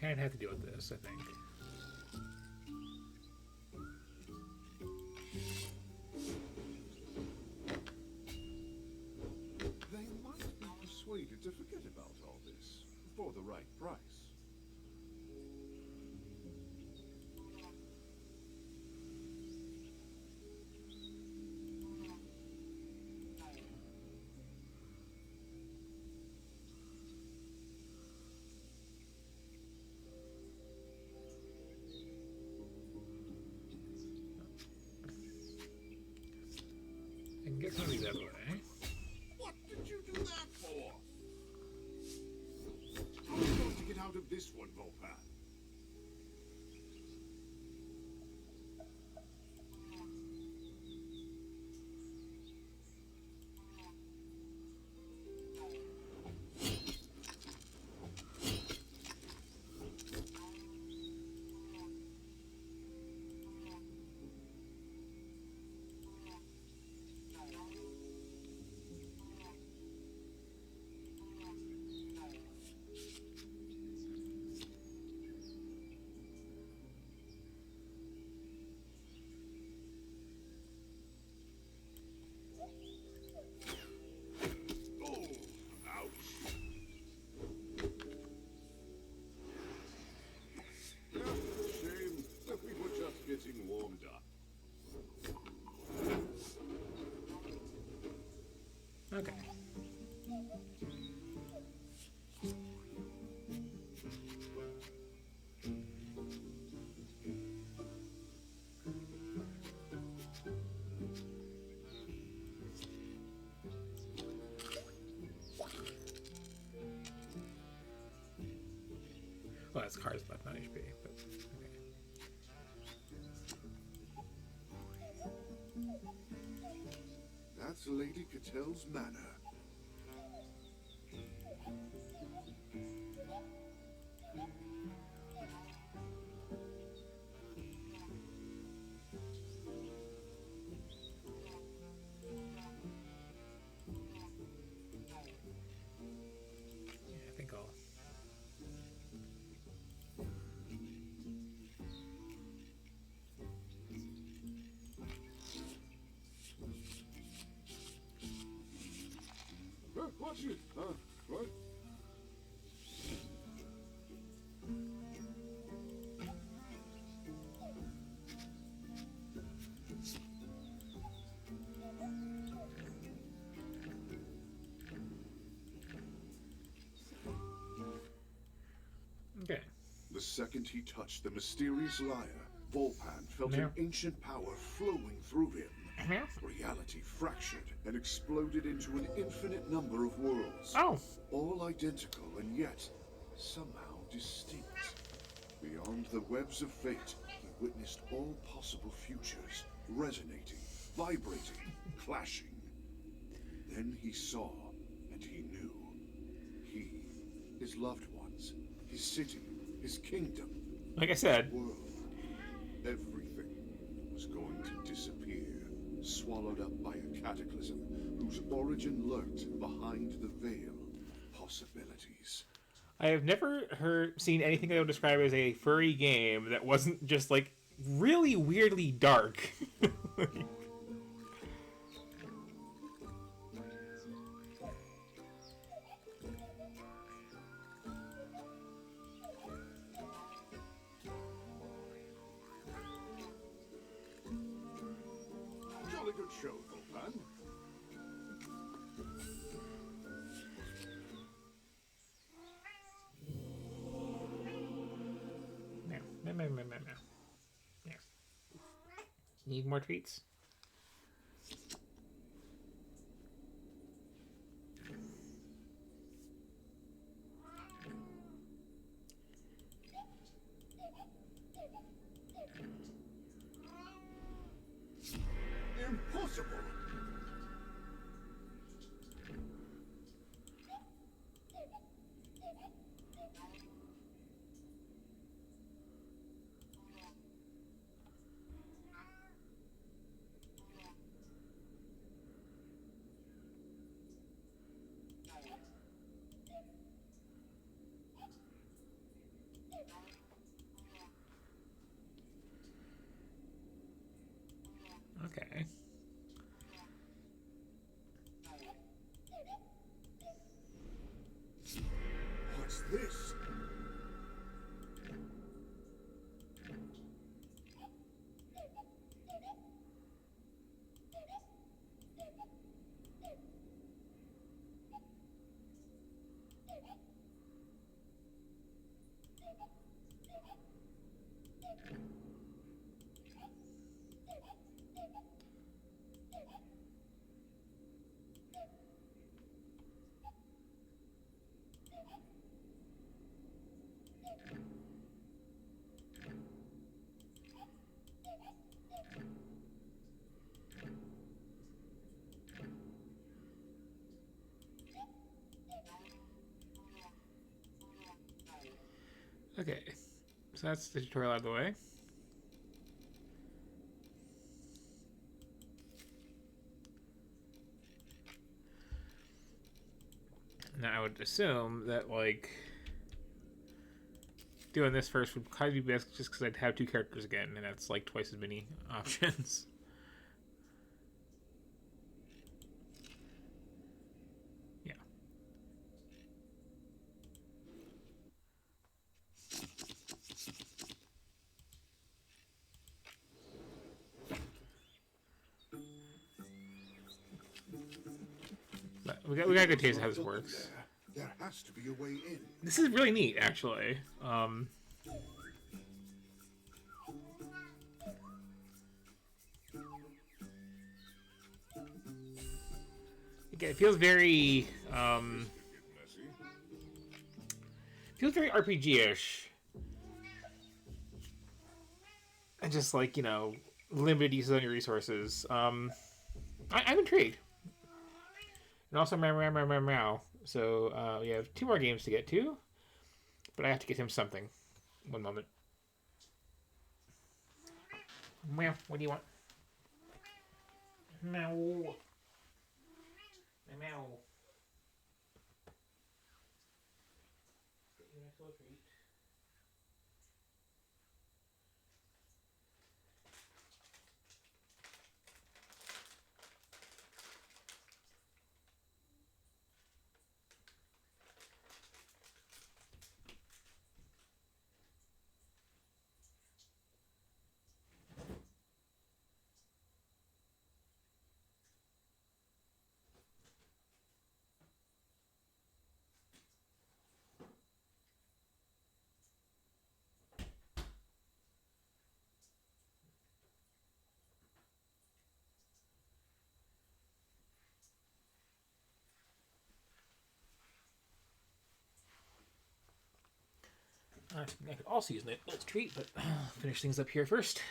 kind of have to deal with this, I think. They might be persuaded to forget about all this for the right price. I can get some of these out of the way. What did you do that for? How are you going to get out of this one, Volpan? Oh, ouch. Shame that we were just getting warmed up. Okay. Well, that's cars left, not HP, but okay. That's Lady Catel's manor. Yeah, I think I'll. What's it? What? Okay. The second he touched the mysterious lyre, Volpan felt Yeah. an ancient power flowing through him. Yeah. Reality fractured and exploded into an infinite number of worlds. Oh! All identical and yet somehow distinct. Beyond the webs of fate, he witnessed all possible futures, resonating, vibrating, clashing. Then he saw, and he knew. He, his loved ones, his city, his kingdom, Like I said, world, everything was going to disappear, swallowed up by a cataclysm whose origin lurked behind the veil of possibilities. I have never seen anything that I would describe as a furry game that wasn't just like really weirdly dark. Jolly good show, Volpan. No. Yes. Need more treats? Impossible! Okay. What's this? Okay. So that's the tutorial out of the way. Now I would assume that, like, doing this first would probably be best just because I'd have 2 characters again, and that's like twice as many options. Yeah. But we got a good taste of how this works. There has to be a way in. This is really neat, actually. Again, it feels very RPG-ish, and just like, you know, limited uses on your resources. I'm intrigued. And also meow. So we have 2 more games to get to, but I have to get him something. One moment. Meow. What do you want? Meow. Meow. Get you a nice little treat. I could also use a little treat, but finish things up here first.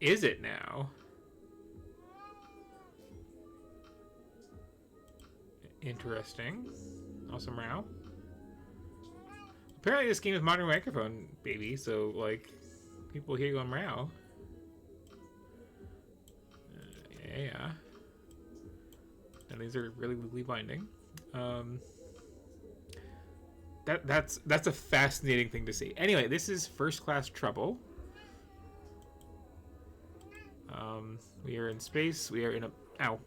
Is it now? Interesting. Also meow. Apparently this game is modern microphone, baby, so, like, people hear you on meow. Okay, yeah. And these are really legally binding. That's a fascinating thing to see. Anyway, this is First Class Trouble. We are in space. We are in a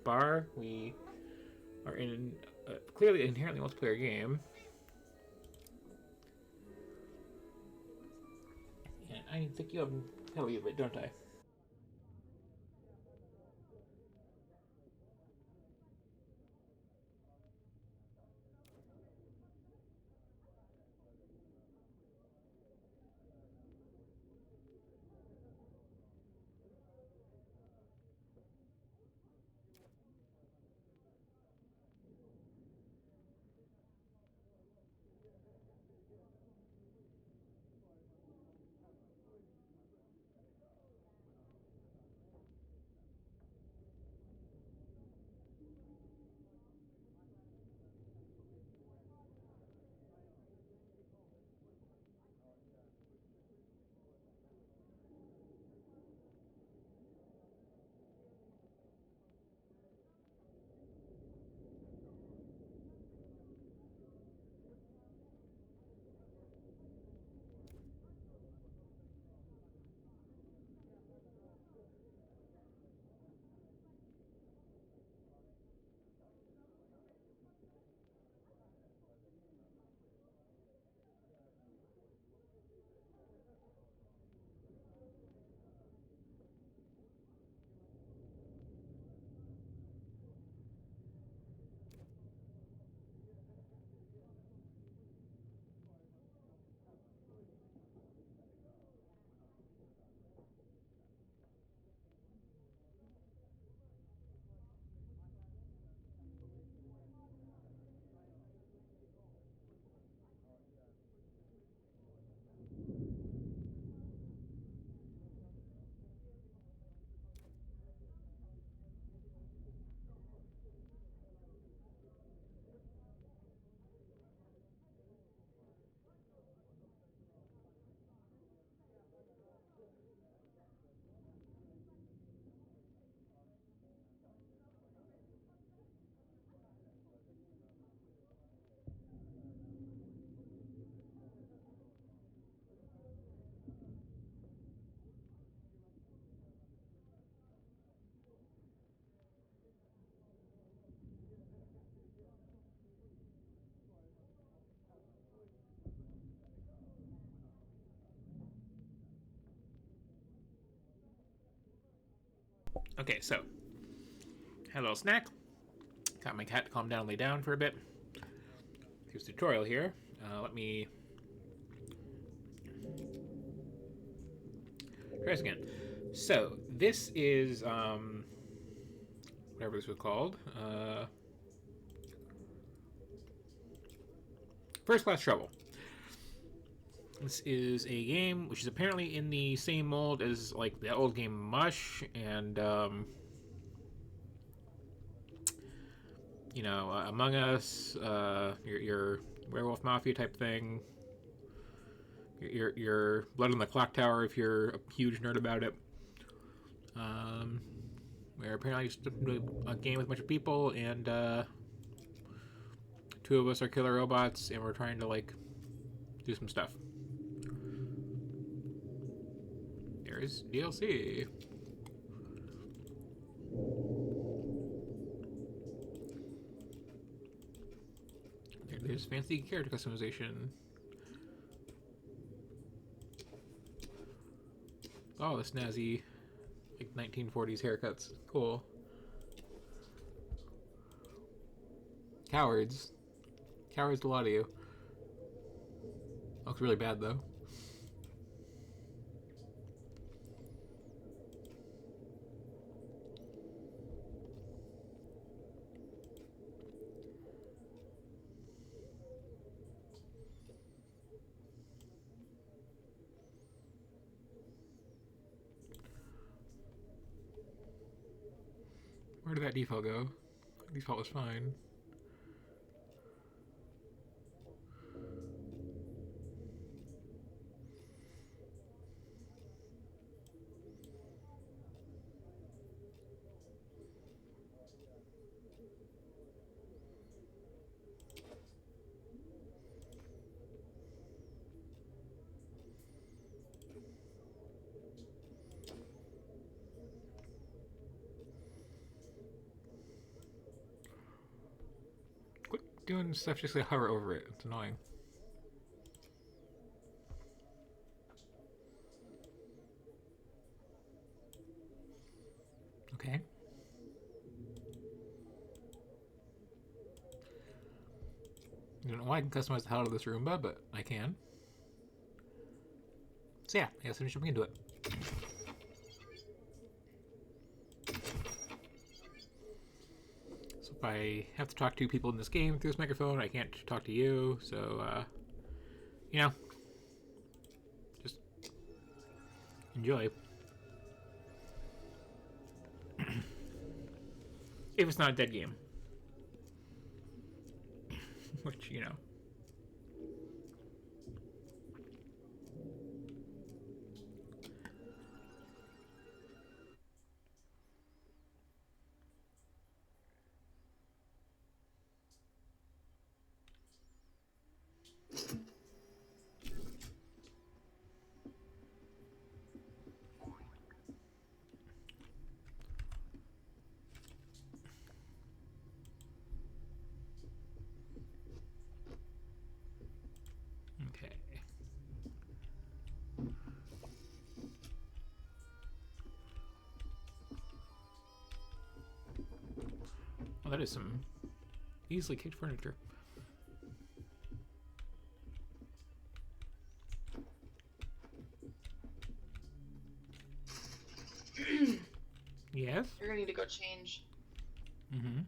bar. We are in clearly an inherently multiplayer game. And I think you have a little bit, don't I? Okay, so had a little snack. Got my cat to calm down and lay down for a bit. Here's the tutorial here. Let me try this again. So this is whatever this was called. First Class Trouble. This is a game which is apparently in the same mold as like the old game Mush and you know, Among Us, your Werewolf Mafia type thing, your Blood on the Clock Tower if you're a huge nerd about it. Where apparently it's a game with a bunch of people and two of us are killer robots and we're trying to like do some stuff. There's DLC. There's fancy character customization. Oh, the snazzy, like 1940s haircuts. Cool. Cowards. Cowards, a lot of you. Looks really bad though. Where did that default go? Default was fine. doing stuff just to hover over it. It's annoying. Okay. I don't know why I can customize the hell out of this Roomba, but I can. So yeah, I guess I'm jumping into it. So if I have to talk to people in this game through this microphone, I can't talk to you, so, you know, just enjoy. If it's not a dead game. Which, you know. Okay. Oh, that is some easily kicked furniture. Yes? You're gonna need to go change. Mm-hmm.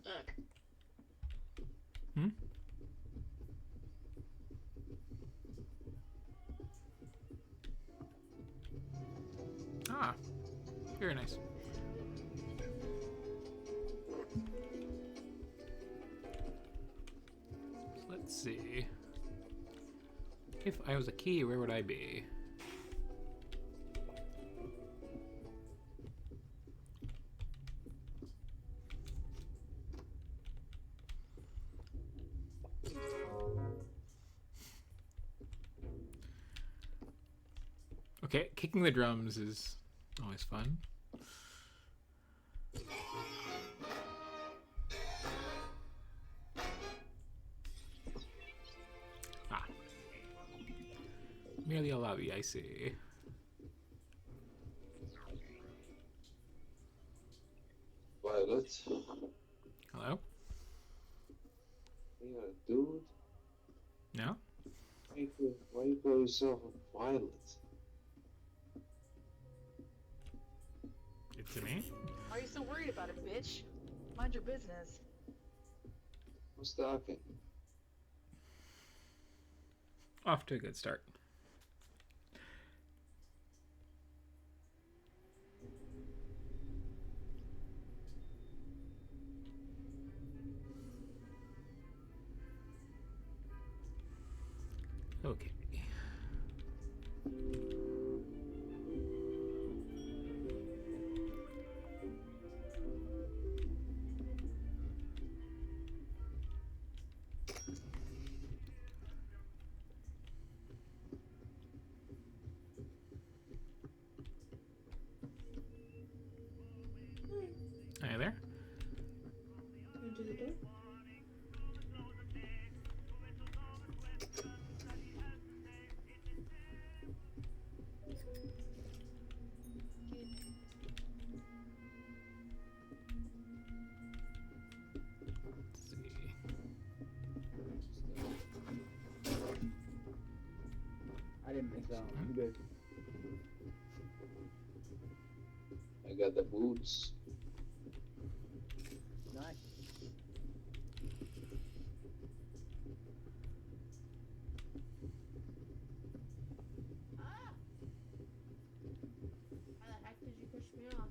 Ugh. Hmm? Ah, very nice. So let's see. If I was a key, where would I be? Okay, kicking the drums is always fun. Ah. Merely a lobby, I see. Violet. Hello? Yeah, dude. No? Why you call yourself a Violet? It's me? Why are you so worried about it, bitch? Mind your business. Who's talking? Off to a good start. Okay. Hi there. Into the door? Let's see. I didn't miss out. You good? I got the boots. Nice. How the heck did you push me off?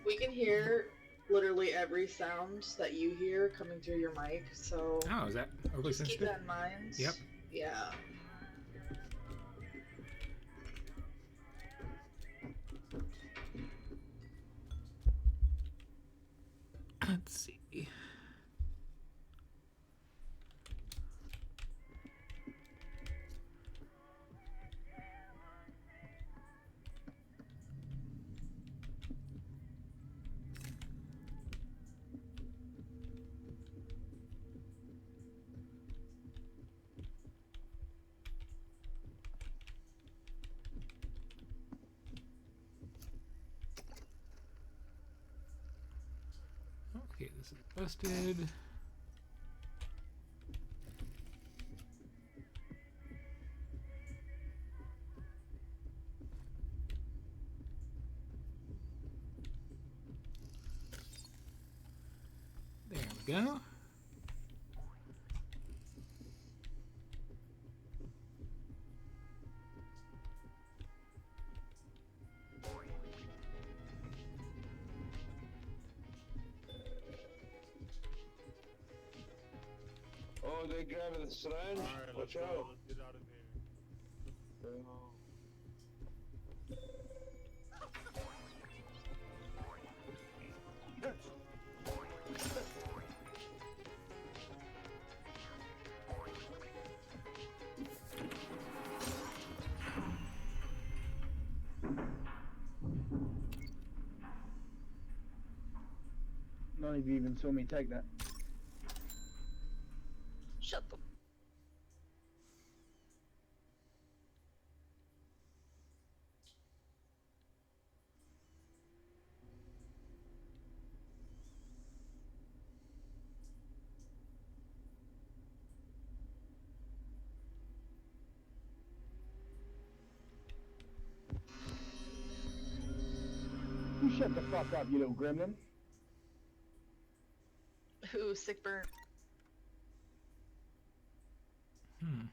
We can hear literally every sound that you hear coming through your mic, so Oh, is that overly just keep sensitive? that in mind. Yep. Yeah. Let's see. this is busted. There we go. Oh, they grabbing the syringe. Alright, let's Watch go. out. Let's get out of here. None of you even saw me take that. Shut the. You shut the fuck up, you little gremlin. Ooh, sick burn. Hmm.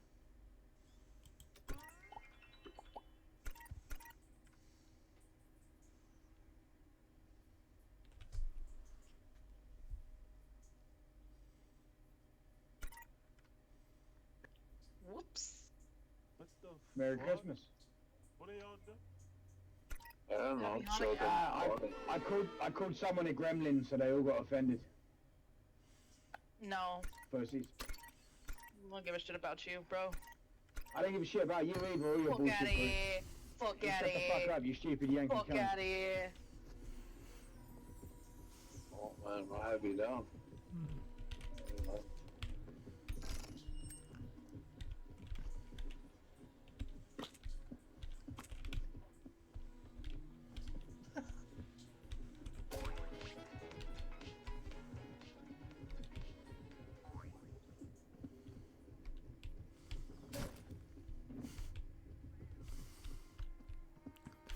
Whoops. What the Merry fuck? Christmas. What are y'all doing? I don't know. Happy So Hanukkah. I called someone a gremlin, so they all got offended. No, Pussies. I don't give a shit about you, bro. I don't give a shit about you either, or your Fuck bullshit. out of crew. here. Fuck You out shut of the fuck here. up, you stupid Yankee Fuck cunt. out of here. Oh man, my heavy down.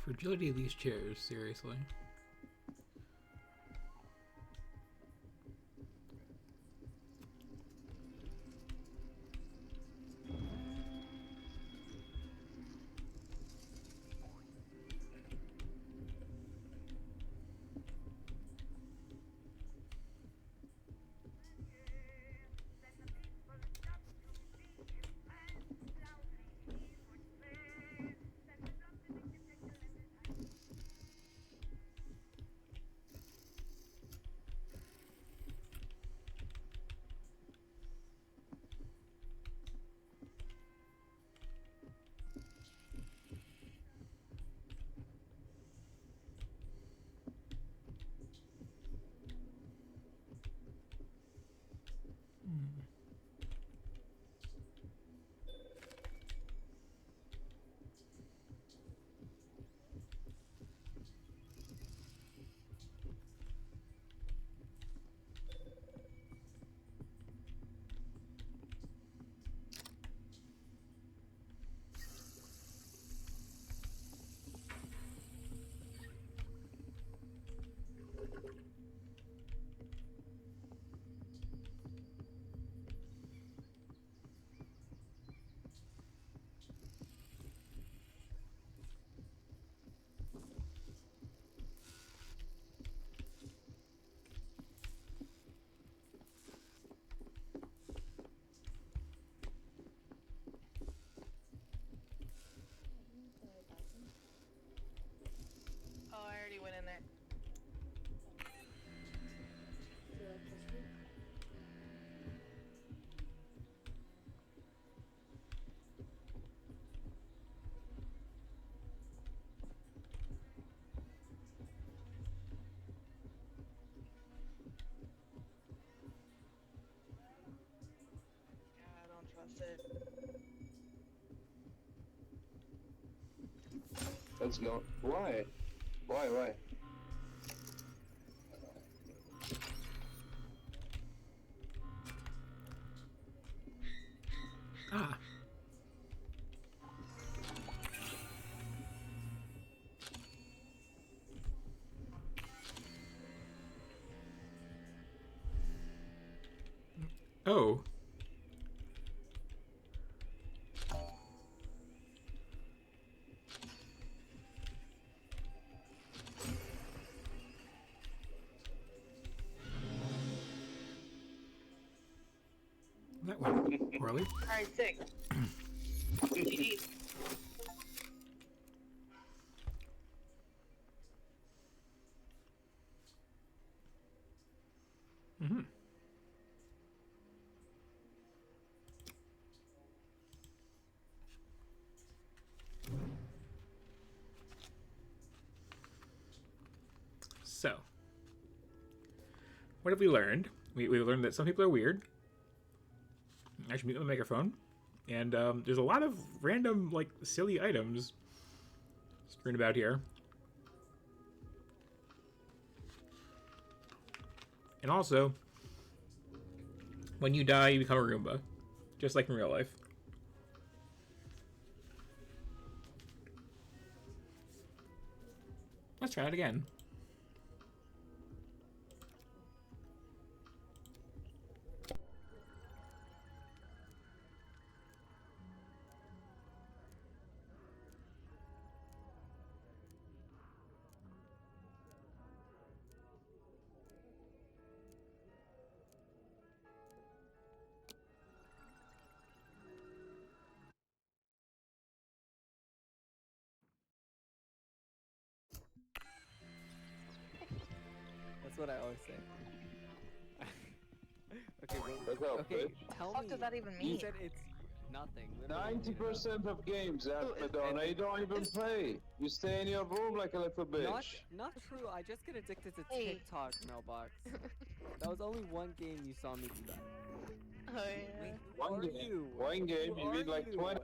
Fragility of these chairs, seriously. Oh, I already went in there. I don't trust it. Let's go. Why? Why? Oh. That went poorly. Alright, sick. GG. Mm-hmm. So, what have we learned? We learned that some people are weird. I should mute the microphone. And there's a lot of random, like, silly items strewn about here. And also, when you die, you become a Roomba. Just like in real life. Let's try it again. That's what I always say. Okay, What's up, okay, bitch? tell What me. does that even You mean? said it's nothing. 90% of games, Madonna, you don't even play. You stay in your room like a little bitch. Not true. I just get addicted to Hey. TikTok mailbox. That was only one game you saw me do that. Oh yeah. Wait, who One are game. you? One game, Who you are need like you? 20.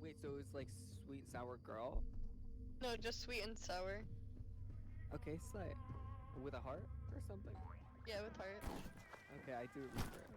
Wait, so it's like sweet sour girl? No, just sweet and sour. Okay, slay. With a heart or something? Yeah, with heart. Okay, I do remember it.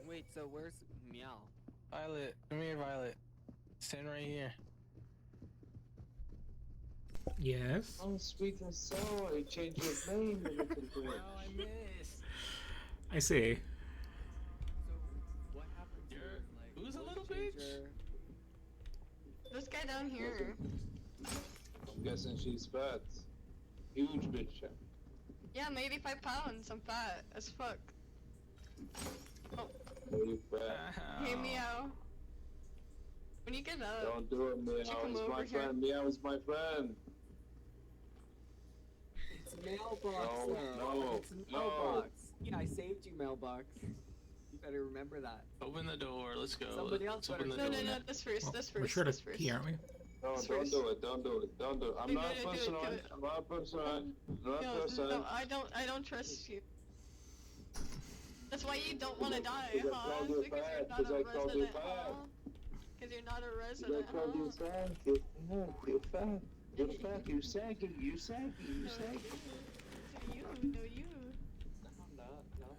Wait, so where's Meow? Violet, come here, Violet. Stand right here. Yes. Oh, sweet and sour, you changed your name a little bit. Oh, I missed. I see. So, what happened to like? Who's a voice little bitch? changer? This guy down here. I'm guessing she's fat. Huge bitch. Yeah, I'm 85 pounds. I'm fat as fuck. Oh, Very fat. hey Meow. When you get up, Don't do it, Meow. Should come It's over my here. friend. Meow is my friend. It's mailbox. No, though. no, It's no. mailbox. Yeah, I saved you, mailbox. You better remember that. Open the door. Let's go. Somebody else Let's open the better- door. no, this first, this first, We're short this of first. key, aren't we? No, This don't first. do it. Don't do it. Don't do it. I'm Do not it, do it, personal. do it. I'm not personal. Not No, personal. I don't trust you. That's why you don't want to die, Because I huh? called you Because you're fat, not because a I called you resident, fat. huh? Because you're not a I resident, called you huh? fat. You're fat. You're fat. You saggy. You saggy. You saggy. No, you.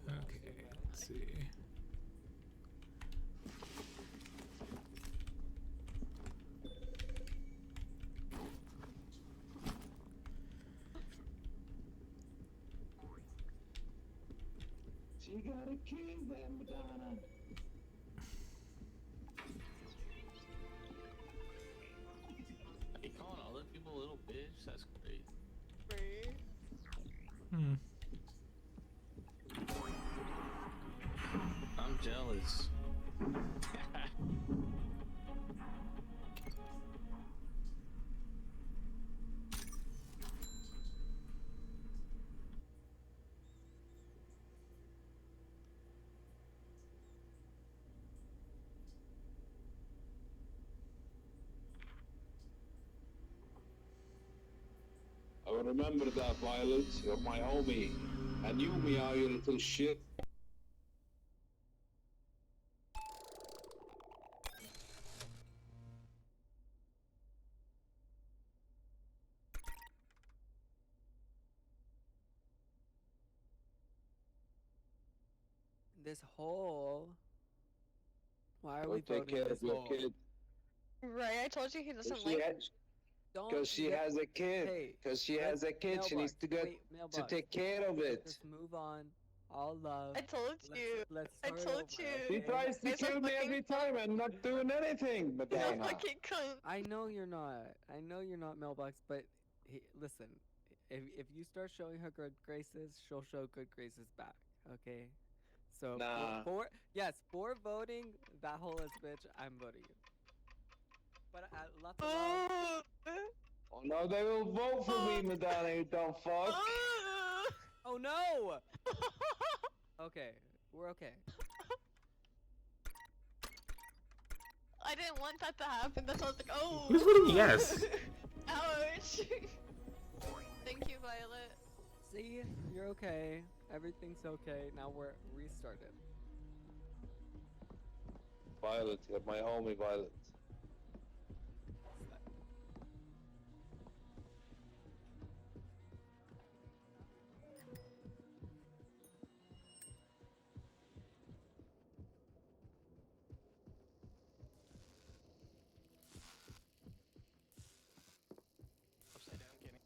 Okay, let's see. She got a king, then Madonna. You calling all the people a little bitch? That's great. Right. Hmm. I'm jealous. I will remember that, Violet. You're my homie. And you, Meow, you little shit. This hole. Why are Go we take voting care this of your hole? kid. Right, I told you he doesn't She like. has, Don't because she get- has a kid. Hey, Because she let's- has a kid. She needs mailbox, to get wait, to mailbox. take care of Let's it. just move on. All love. I told you. Let's I start told over, you. He okay? tries to He's a kill me fucking every time and not doing anything, He's a Madonna. fucking cunt. I know you're not. I know you're not mailbox, but listen, if you start showing her good graces, she'll show good graces back. Okay. So Nah. for voting that whole ass bitch, I'm voting you. But lots of love. Oh no, they will vote for me, Madonna, you dumb fuck. Oh no! Okay, we're okay. I didn't want that to happen. That's why I was like, oh. Who's voting yes? Ouch. Thank you, Violet. See, you're okay. Everything's okay. Now we're restarted. Violet, you're my homie, Violet. Upside down, Kenny.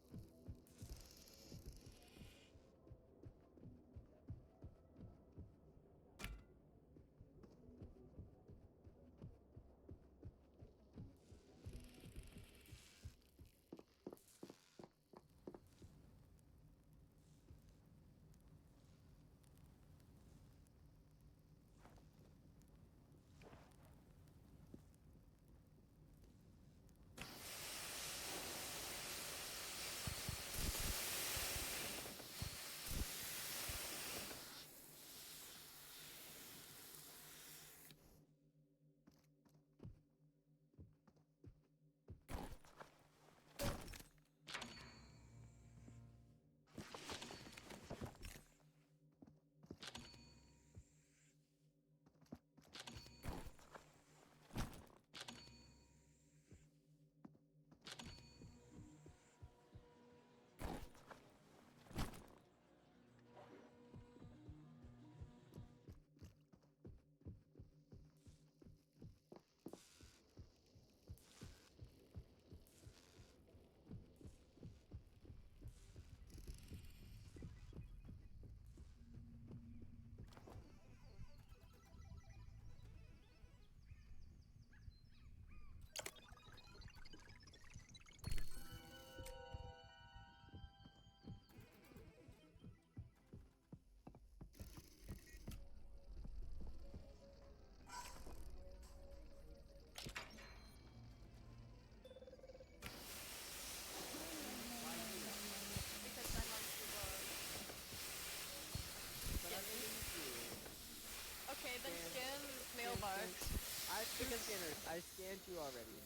kill scanners. I scanned you already.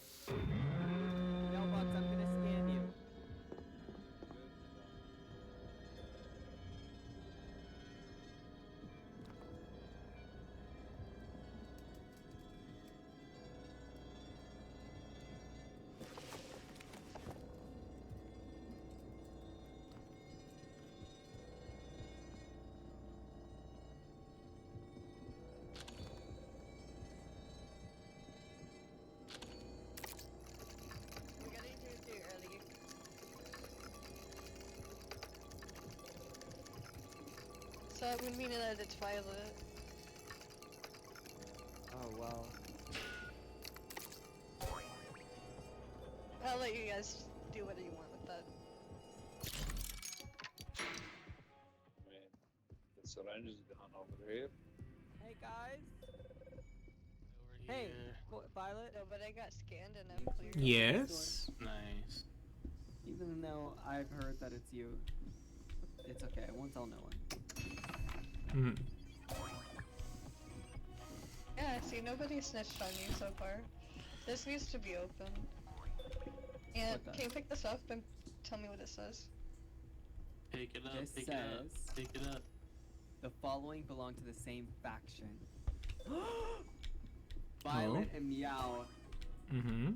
Mailbox, I'm gonna scan you. We gotta do it too early. So that would mean that it's Violet. Oh, well. I'll let you guys do whatever you want with that. Man, the syringe is gone over here. Hey, guys. Hey, Violet. No, but I got scanned and I'm clear. Yes. Nice. Even though I've heard that it's you, it's okay. I won't tell no one. Hmm. Yeah, see, nobody snitched on you so far. This needs to be open. And What the- can you pick this up and tell me what it says? Pick it up, This pick it up, says- pick it up. The following belong to the same faction. Violet and Meow. Mm-hmm.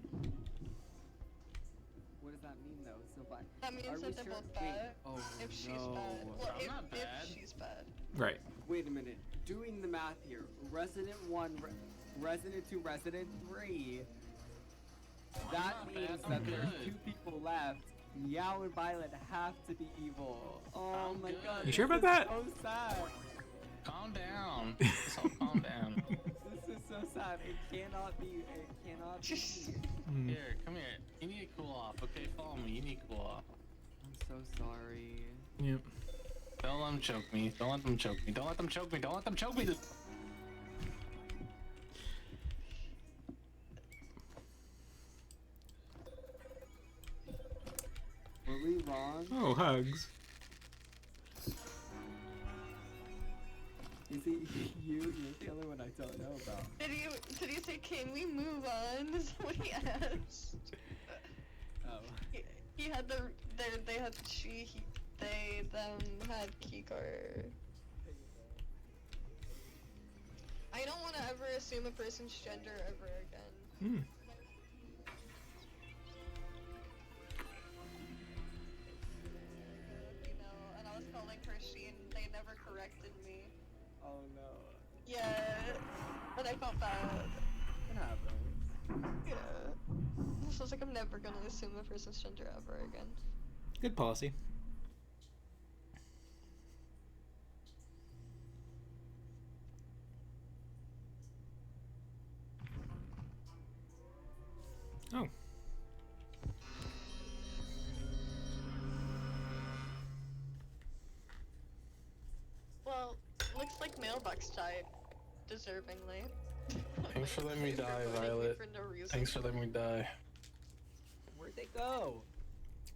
What does that mean, though? So, That means are we that they're sure? both Wait. bad. Oh, If she's no. bad. Well, I'm if, not if bad. she's bad. Right. Wait a minute. Doing the math here. Resident 1, Resident 2, Resident 3. That not means bad, that I'm there's good. 2 people left. Meow and Violet have to be evil. Oh I'm my good. god. You sure this about is that? So sad. Calm down. Just all calm down. This is so sad. It cannot be. It cannot be. Mm. Here, come here. You need to cool off. Okay, follow me. You need to cool off. I'm so sorry. Yep. Don't let them choke me. Don't let them choke me. Don't let them choke me. Don't let them choke me. Were we wrong? Oh, hugs. Is it you? You're the only one I don't know about. Did you say, can we move on? Is that what he asked? Oh. He had they had they them had keycard. I don't want to ever assume a person's gender ever again. Hmm. You know, and I was calling her she and they never corrected me. Oh no. Yeah, and I felt bad. It happens. Yeah. So it's like I'm never gonna assume a person's gender ever again. Good policy. Oh. Well, looks like mailbox died, deservingly. Thanks for letting me die, voting me Violet. for no reason. Thanks for letting me die. Where'd they go?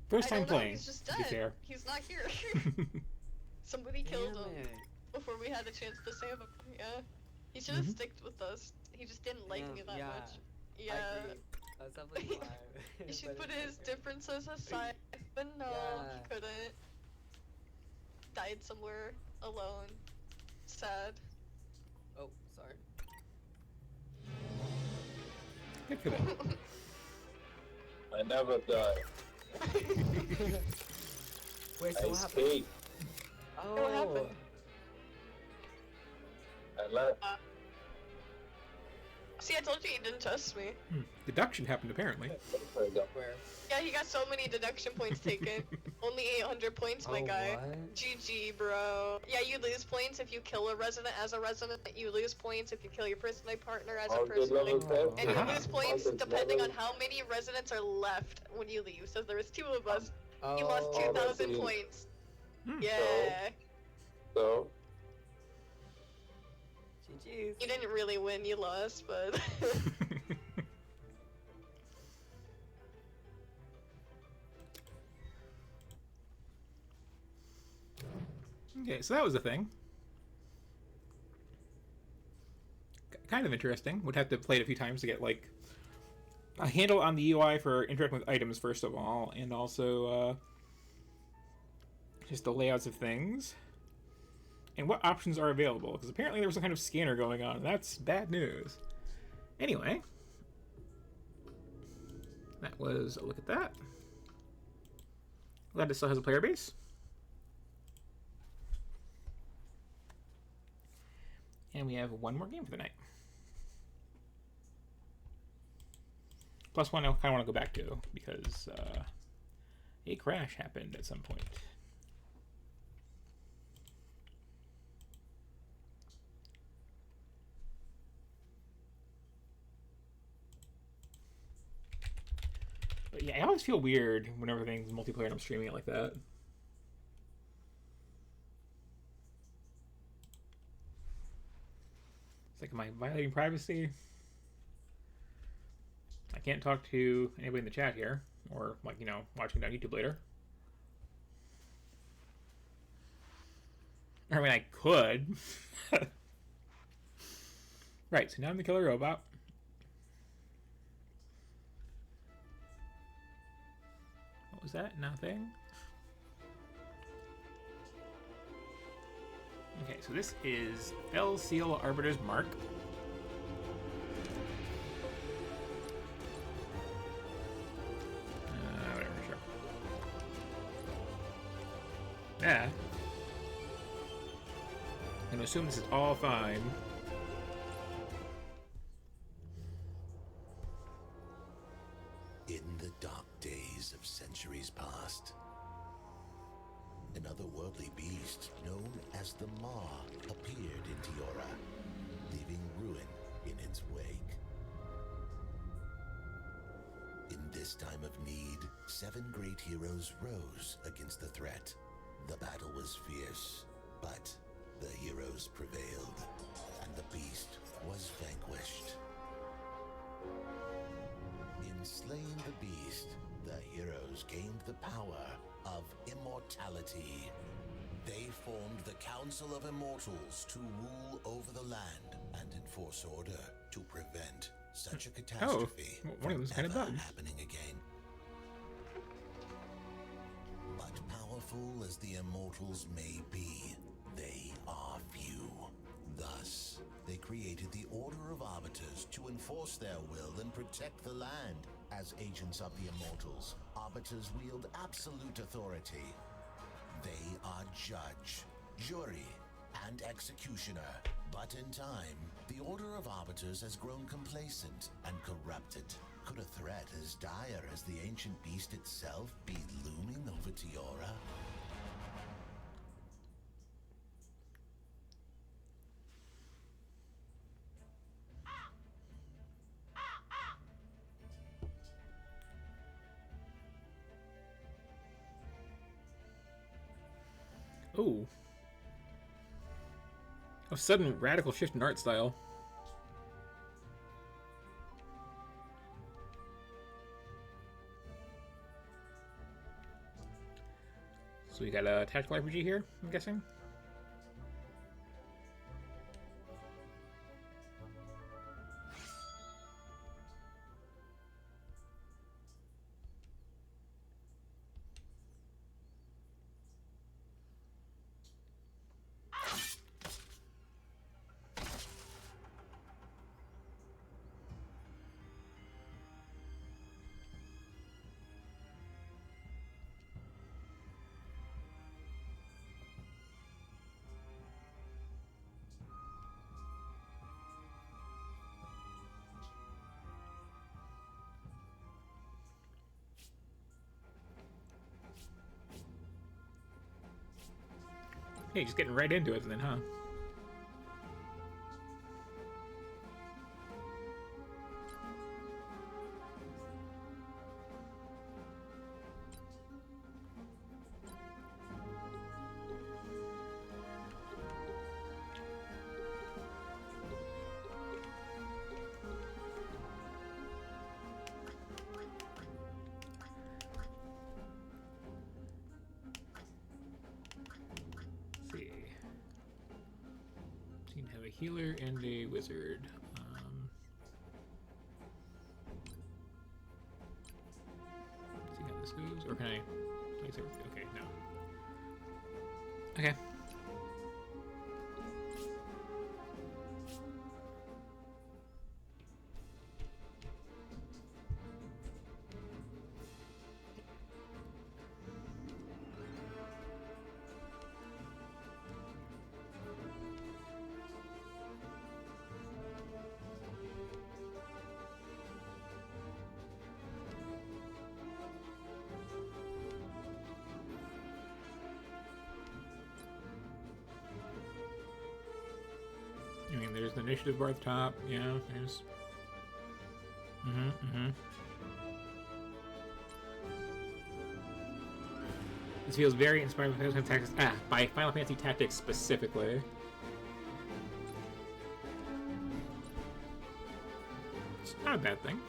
First I time don't know, playing, he's just to dead. be fair. He's not here. Somebody killed him Damn it. before we had a chance to save him. Yeah. He should have Mhm. sticked with us. He just didn't like me that Yeah. much. I Yeah. agree. That's definitely why. He should But put it's his okay. differences aside, but no, Yeah. he couldn't. Died somewhere alone. Sad. Oh, sorry. Good for them. I never die. Wait, I so what happened? escaped. Oh. What happened? I left. See, I told you he didn't trust me. Hmm. Deduction happened, apparently. Where? Yeah, he got so many deduction points taken. Only 800 points, my Oh, guy. what? GG, bro. Yeah, you lose points if you kill a resident as a resident. You lose points if you kill your personal partner as a All good person. level And you Ah. lose points All good depending on level. how many residents are left when you leave. So there was 2 of us. Oh. You lost 2,000 see. points. Hmm. Yeah. So, GG's. You didn't really win, you lost, but... Okay, so that was a thing. Kind kind of interesting. Would have to play it a few times to get like a handle on the UI for interacting with items first of all, and also just the layouts of things and what options are available. Because apparently there was some kind of scanner going on. And that's bad news. Anyway, that was a look at that. Glad it still has a player base. And we have one more game for the night. Plus one I kind of want to go back to because a crash happened at some point. But yeah, I always feel weird whenever things multiplayer and I'm streaming it like that. It's like, am I violating privacy? I can't talk to anybody in the chat here, or like, you know, watching it on YouTube later. I mean, I could. Right, so now I'm the killer robot. What was that? Nothing? Okay, so this is Fel Seal Arbiter's Mark. Whatever, sure. Yeah. I'm gonna assume this is all fine. In the dark days of centuries past, an otherworldly beast known as the Maw appeared in Tiora, leaving ruin in its wake. In this time of need, 7 great heroes rose against the threat. The battle was fierce, but the heroes prevailed, and the beast was vanquished. In slaying the beast, the heroes gained the power of immortality. They formed the Council of Immortals to rule over the land and enforce order to prevent such a catastrophe one of them's kind of bugged. happening again. But powerful as the Immortals may be, they are few. Thus, they created the Order of Arbiters to enforce their will and protect the land. As agents of the Immortals, Arbiters wield absolute authority. They are judge, jury, and executioner. But in time, the Order of Arbiters has grown complacent and corrupted. Could a threat as dire as the ancient beast itself be looming over Tiora? Ooh. A sudden radical shift in art style. So we got a tactical RPG here, I'm guessing? Hey, just getting right into it then, huh? Healer and a wizard. Or can I place everything? Okay, no. Okay. I mean, there's the initiative bar at the top. Yeah, there's. This feels very inspired by Final Fantasy Tactics specifically. It's not a bad thing.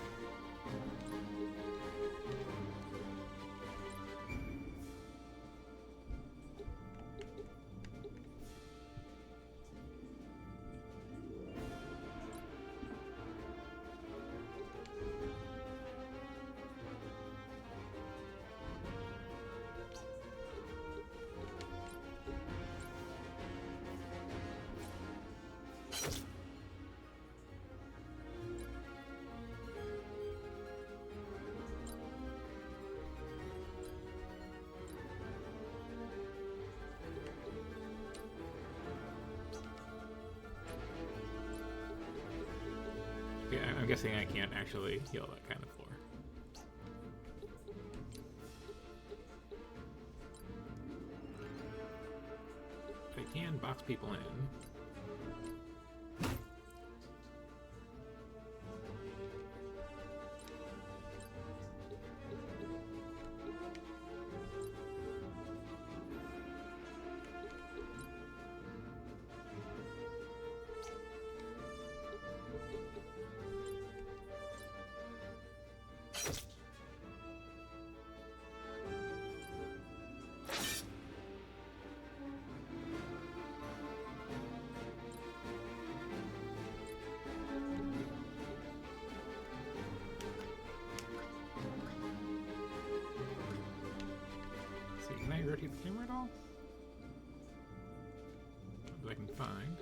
Yeah, I'm guessing I can't actually heal that kind of floor. I can box people in. Can I rotate the camera at all? That I can find.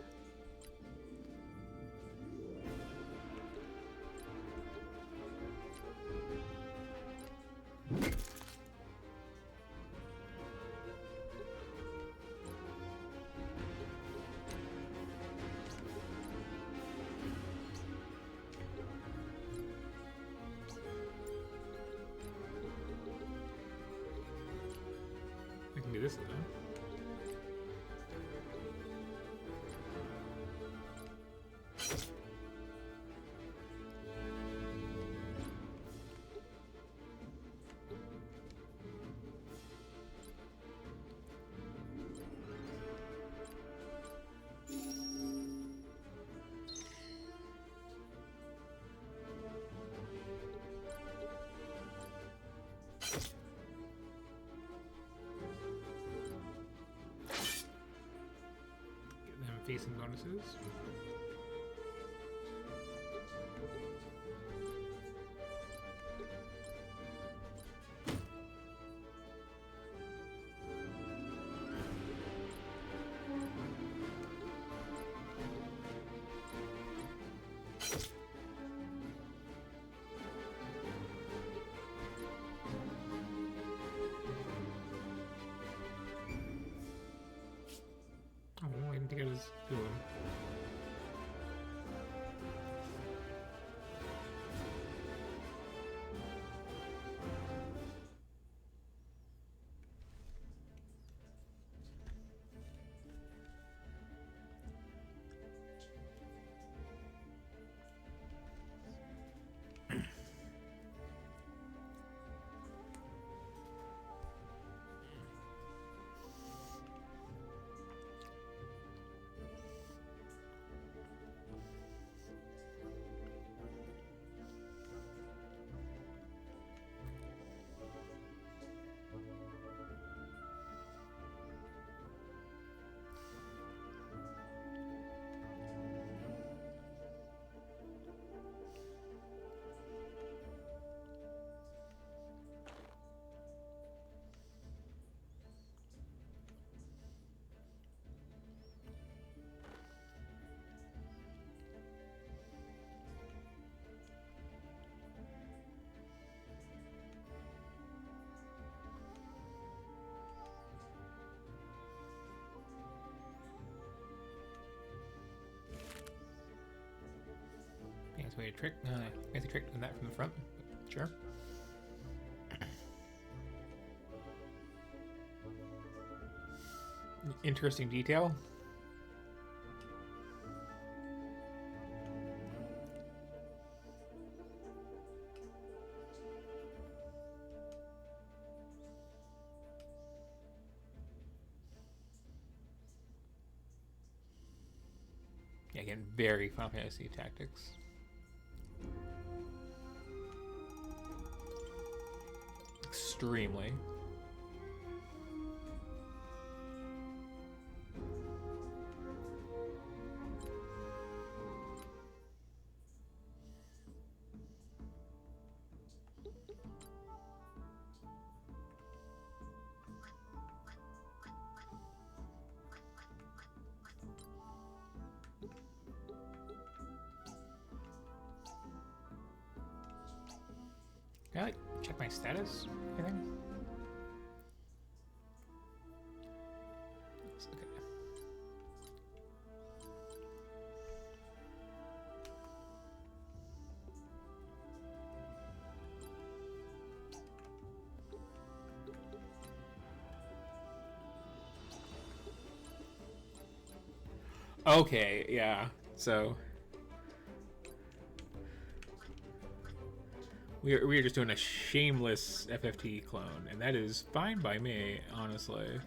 I can do this then. Decent bonuses. Oh, I didn't think I was doing. Fancy way to trick. Fancy trick doing that from the front. But sure. Interesting detail. Yeah, again, very Final Fantasy Tactics. Extremely. Can I like check my status? Anything? It's okay. Okay, yeah. So we're just doing a shameless FFT clone, and that is fine by me, honestly.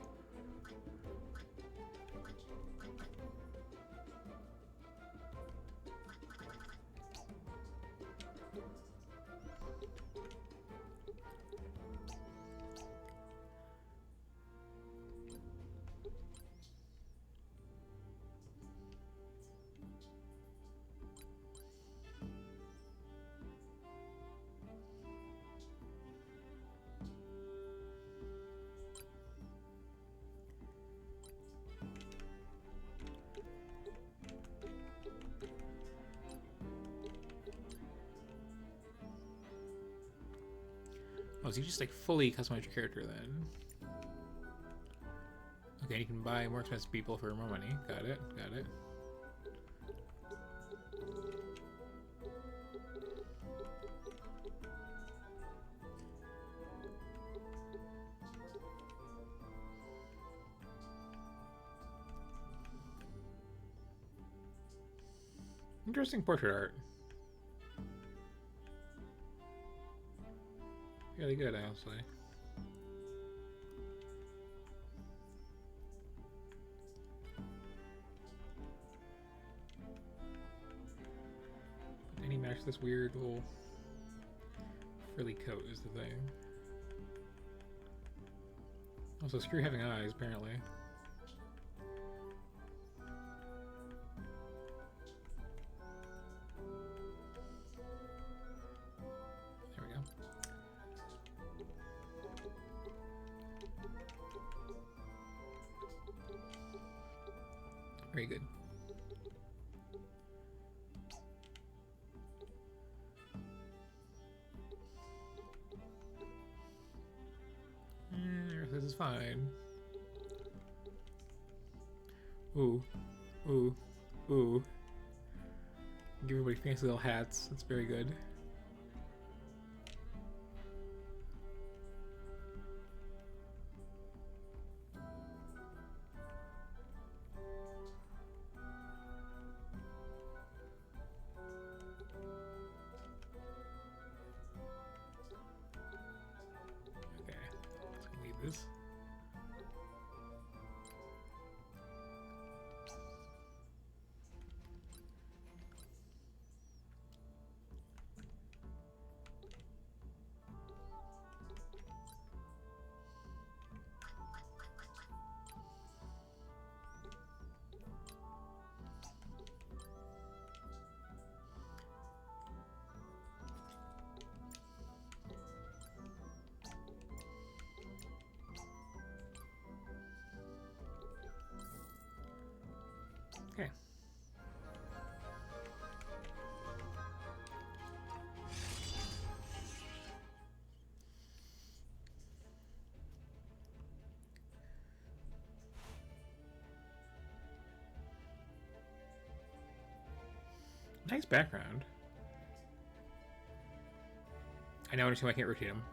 Oh, so you just like fully customize your character then? Okay, you can buy more expensive people for more money. Got it, got it. Interesting portrait art. Really good, honestly. Any match this weird little frilly coat is the thing. Also, screw having eyes, apparently. There we go. Very good. This is fine. Ooh. Ooh. Ooh. Give everybody fancy little hats. That's very good. This. Okay. Nice background. I now understand why I can't rotate him.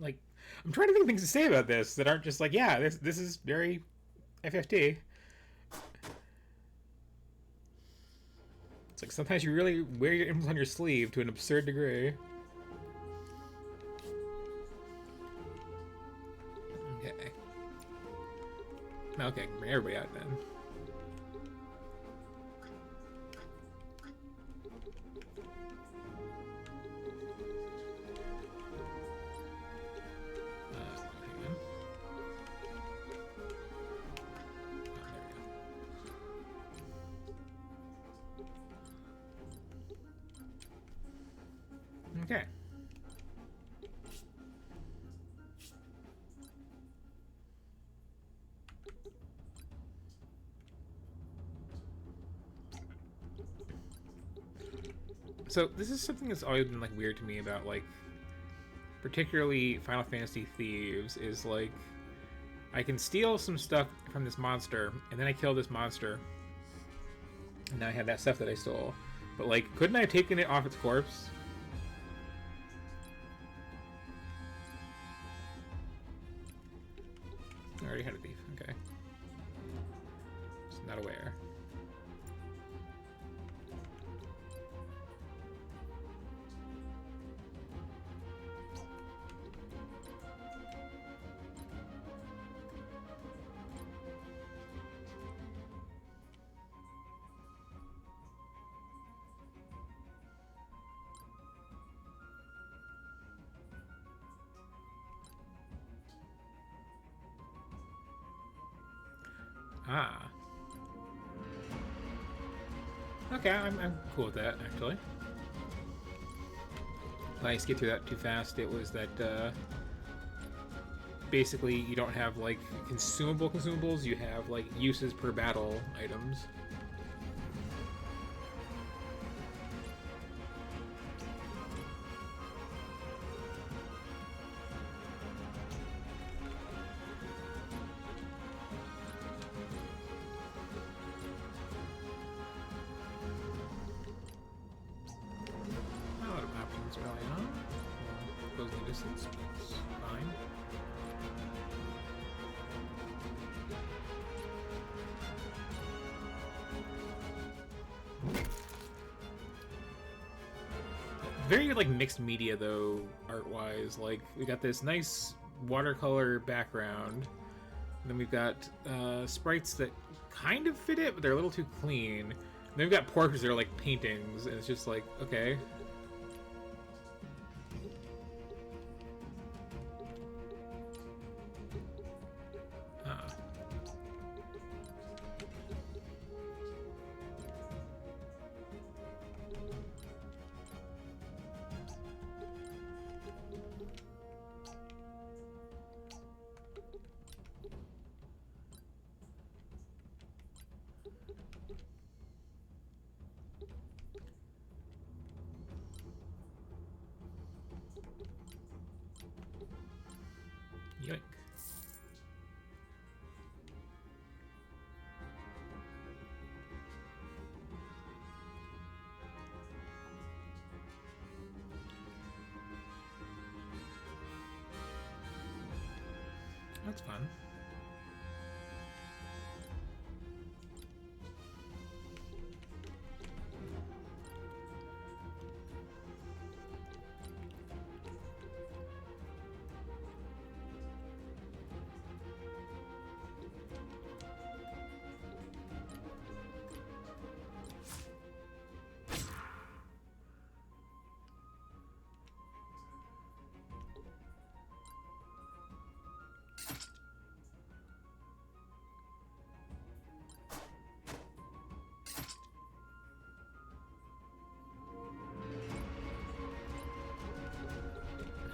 Like, I'm trying to think of things to say about this that aren't just like, yeah, this is very FFT. It's like sometimes you really wear your emblems on your sleeve to an absurd degree. Okay. Okay, bring everybody out then. Okay. So this is something that's always been like weird to me about like particularly Final Fantasy Thieves is like I can steal some stuff from this monster and then I kill this monster and now I have that stuff that I stole. But like couldn't I have taken it off its corpse? I already had a thief, okay. Just not aware. Ah. Okay, I'm cool with that, actually. I skipped through that too fast. It was that, basically you don't have, like, consumables, you have, like, uses per battle items. Very like mixed media though, art-wise. Like we got this nice watercolor background, and then we've got sprites that kind of fit it, but they're a little too clean. And then we've got portraits that are like paintings, and it's just like, okay. Yoink. That's fun. Do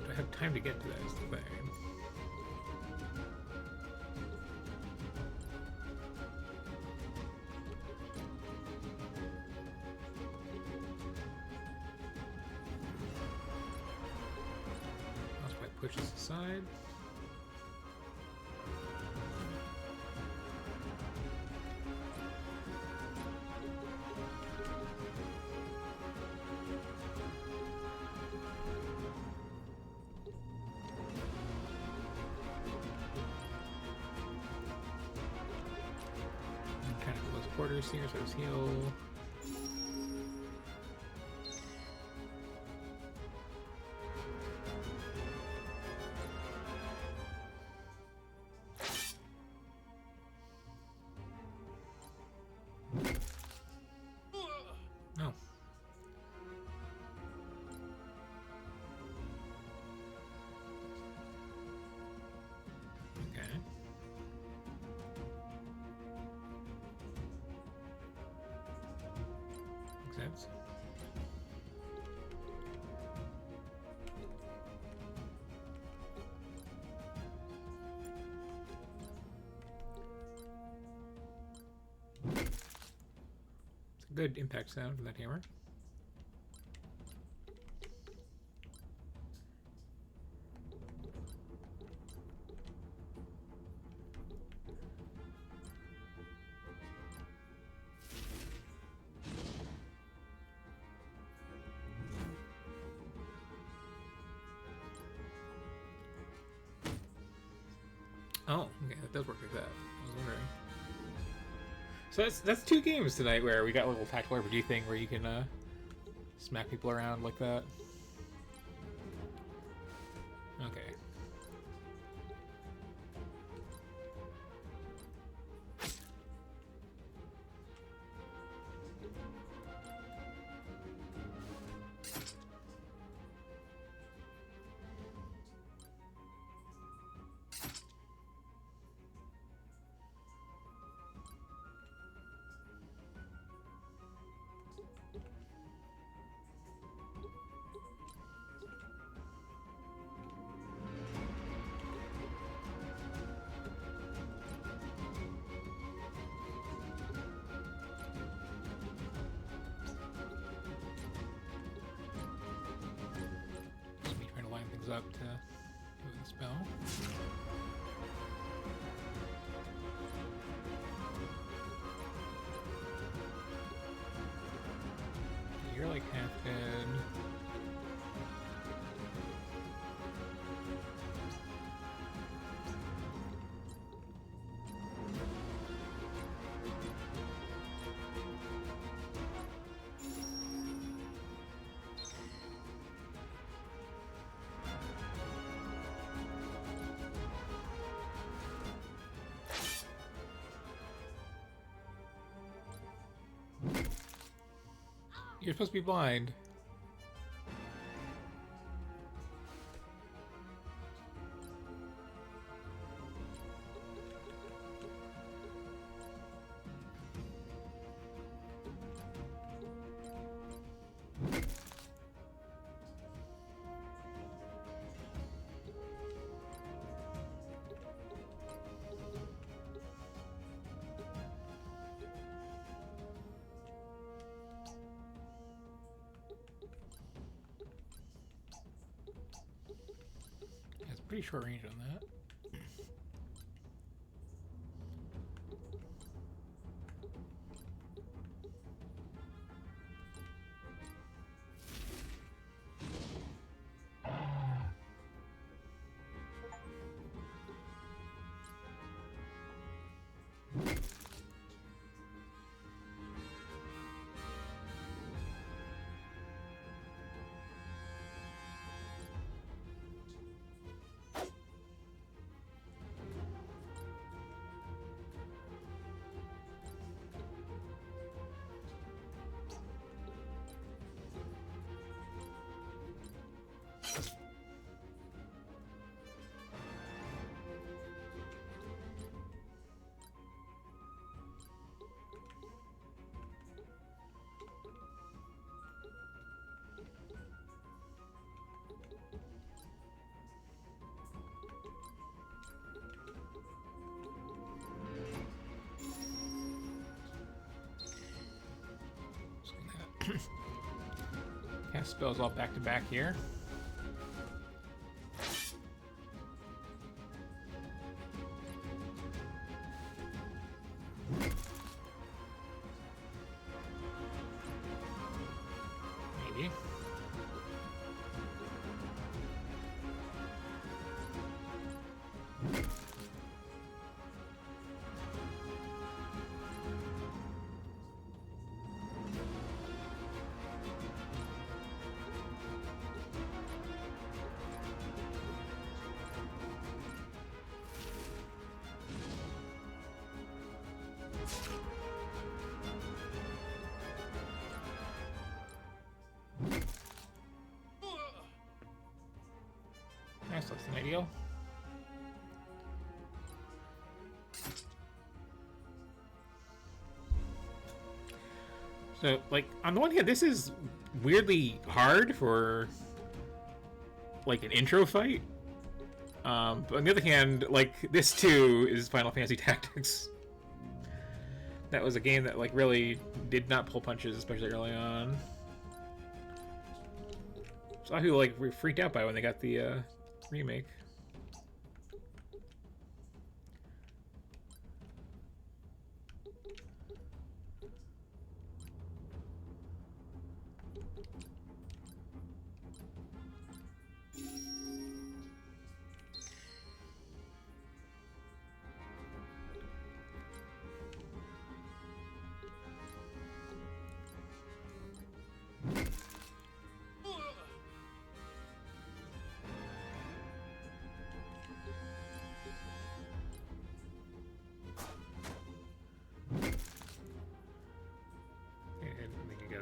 I have time to get to that is the thing. Push this aside. And kind of close quarters here, so let's heal. Sense. It's a good impact sound from that hammer. Oh, okay, that does work like that. I was wondering. So that's 2 games tonight where we got a little tactical RPG thing where you can smack people around like that. Okay. Up to do the spell. You're like half dead. You're supposed to be blind. Pretty short range on that. Cast spells all back to back here. Maybe. Nice, less than ideal. So, like, on the one hand, this is weirdly hard for, like, an intro fight. But on the other hand, like, this too is Final Fantasy Tactics. That was a game that, like, really did not pull punches, especially early on. So a lot of people, like, were freaked out by it when they got the, remake.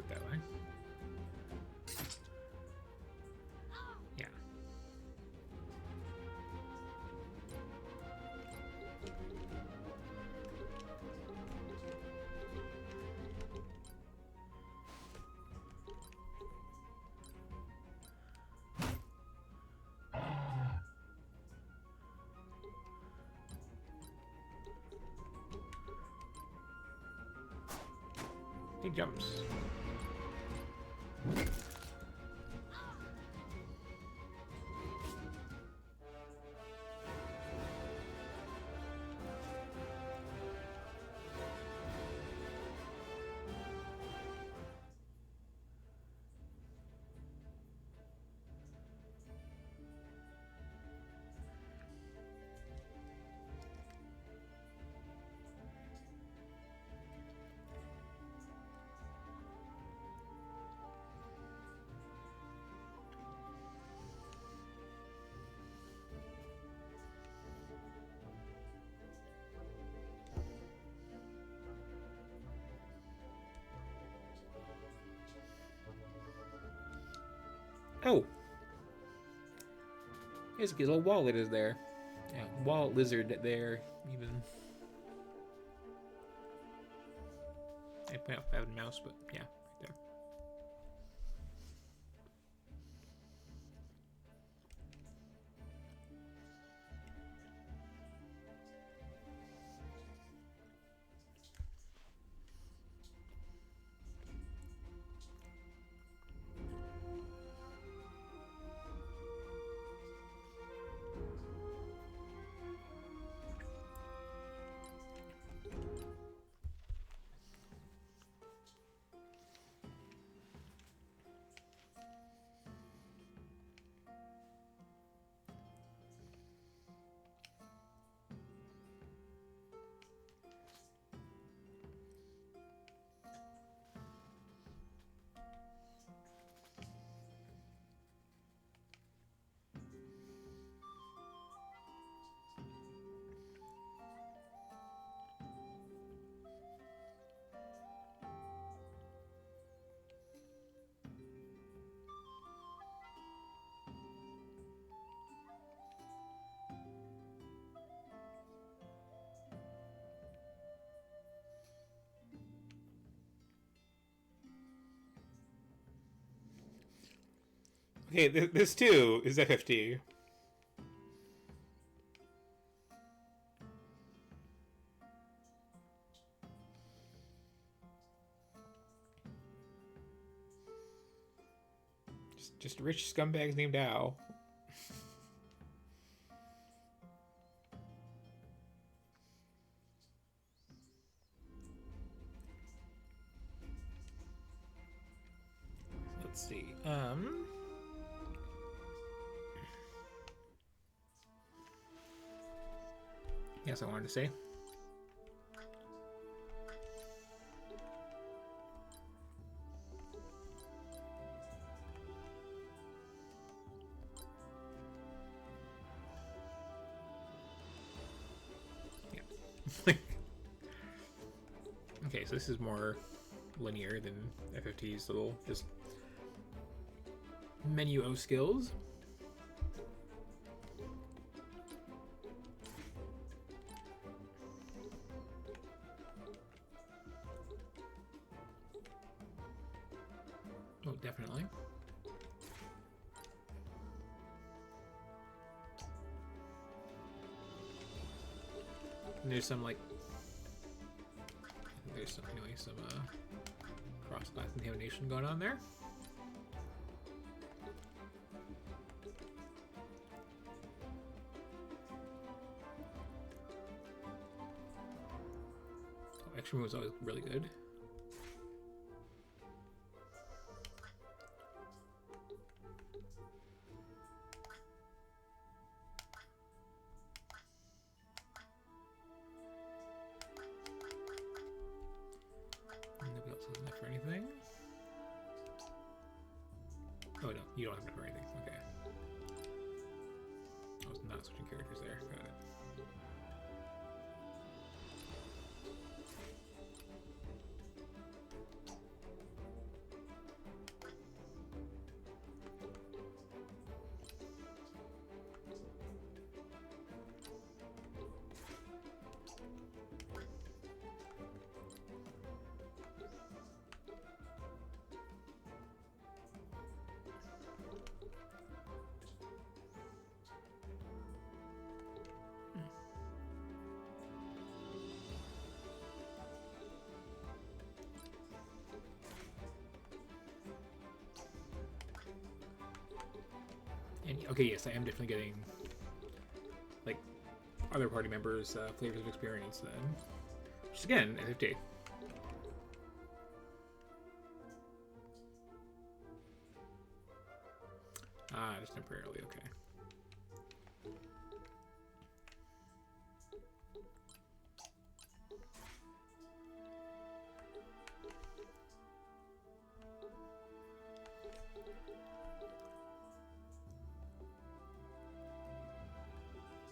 That way. Yeah. He jumps. Oh! There's a little wall that is there. Yeah, wall lizard there, even. I point out if I have a mouse, but yeah, right there. Okay, this too is FFT. just rich scumbags named Al. Let's see. Yes, I wanted to say. Yeah. Okay, so this is more linear than FFT's little just menu O skills. Oh, definitely. And there's some some cross-class contamination going on there. Oh, extra move is always really good. Nobody else has enough for anything. Oh no, you don't have enough for anything. Okay. I was not switching characters there. Got it. And okay, yes, I am definitely getting like other party members' flavors of experience then, which is again FFT. Ah, just temporarily. Okay.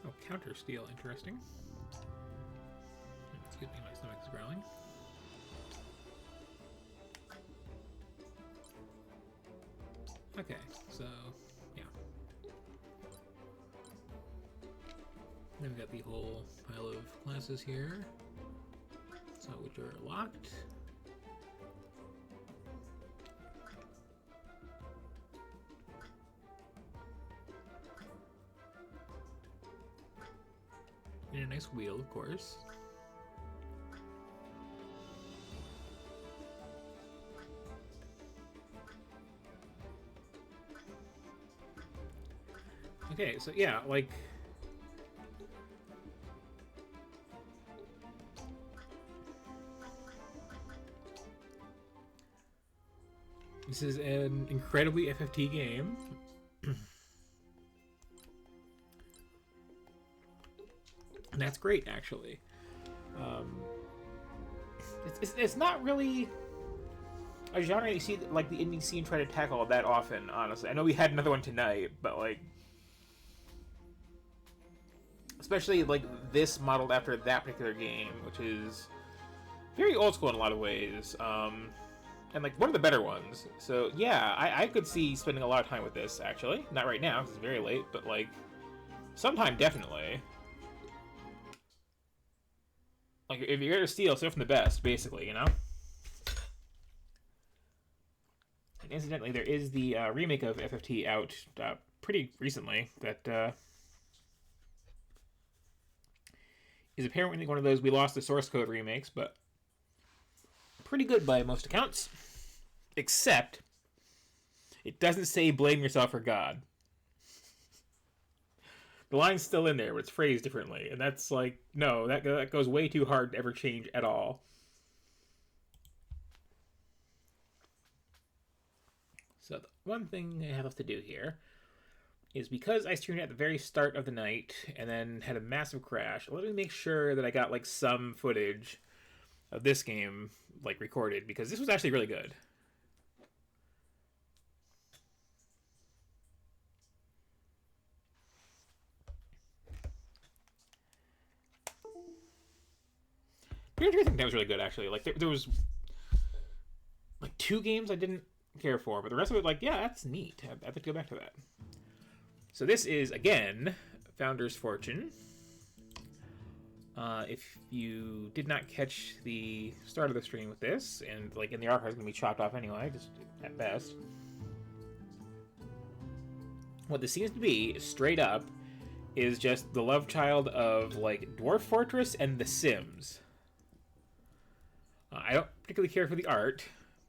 Oh, counter steal, interesting. Excuse me, my stomach's growling. Okay, so yeah. Then we've got the whole pile of classes here, so which are locked. And a nice wheel, of course. Okay, so yeah, like this is an incredibly FFT game. And that's great, actually. It's not really a genre you see like the indie scene try to tackle that often, honestly. I know we had another one tonight, but like especially like this modeled after that particular game, which is very old school in a lot of ways, and like one of the better ones. So yeah, I could see spending a lot of time with this, actually. Not right now because it's very late, but like sometime definitely. Like if you're gonna steal, steal from the best, basically, you know. And incidentally, there is the remake of FFT out pretty recently that is apparently one of those we lost the source code remakes, but pretty good by most accounts. Except It doesn't say blame yourself for God. The line's still in there, but it's phrased differently. And that's like, no, that goes way too hard to ever change at all. So the one thing I have left to do here is, because I streamed at the very start of the night and then had a massive crash, let me make sure that I got like some footage of this game like recorded, because this was actually really good. I think that was really good, actually. Like there was like 2 games I didn't care for, but the rest of it, like, yeah, that's neat. I have to go back to that. So this is, again, Founder's Fortune. If you did not catch the start of the stream with this, and like in the archive, it's going to be chopped off anyway, just at best. What this seems to be, straight up, is just the love child of like Dwarf Fortress and The Sims. I don't particularly care for the art,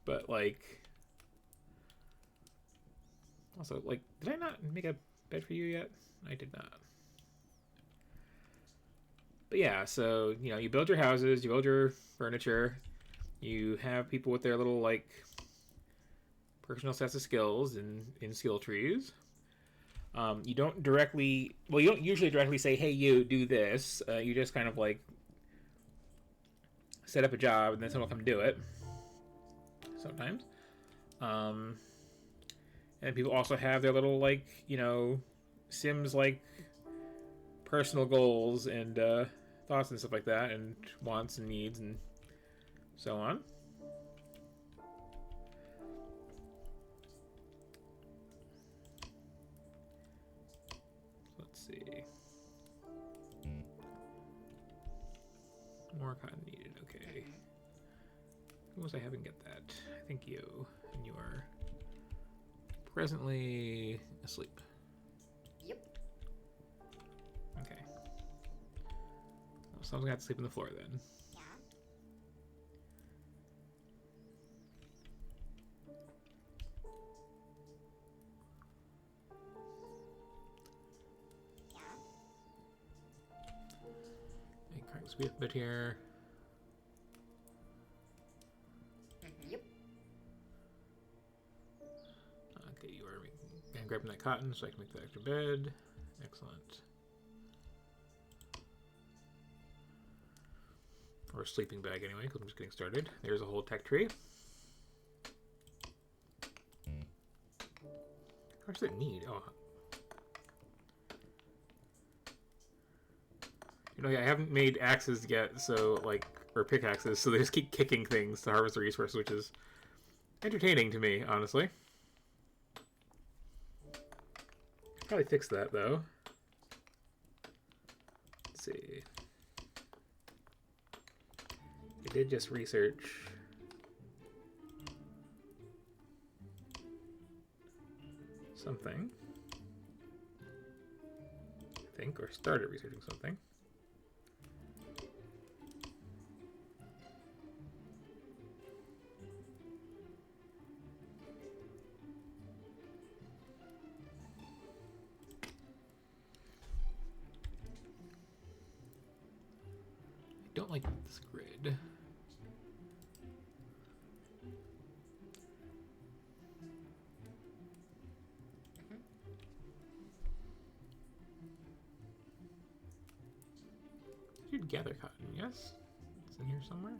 but like, also, like, did I not make a bed for you yet? I did not. But yeah, so, you know, you build your houses, you build your furniture, you have people with their little, like, personal sets of skills in skill trees. You don't directly, well, you don't usually directly say, hey, you, do this. You just kind of, like, set up a job, and then someone will come do it. Sometimes. And people also have their little, like, you know, Sims, like, personal goals and thoughts and stuff like that, and wants and needs and so on. Let's see. More cotton needed, okay. Who was I having get that? I think you. And you are presently asleep. Yep. Okay. Well, someone's gonna have to sleep on the floor then. Yeah. Crank the speed up a bit here. Yep. Okay, you are grabbing that cotton so I can make that extra bed. Excellent. Or a sleeping bag anyway, because I'm just getting started. There's a whole tech tree. How much does it need? Oh. You know, I haven't made axes yet, so, like, or pickaxes, so they just keep kicking things to harvest the resources, which is entertaining to me, honestly. Probably fix that, though. Let's see. I did just research something, I think, or started researching something. I don't like this grid. You'd gather cotton, yes? It's in here somewhere.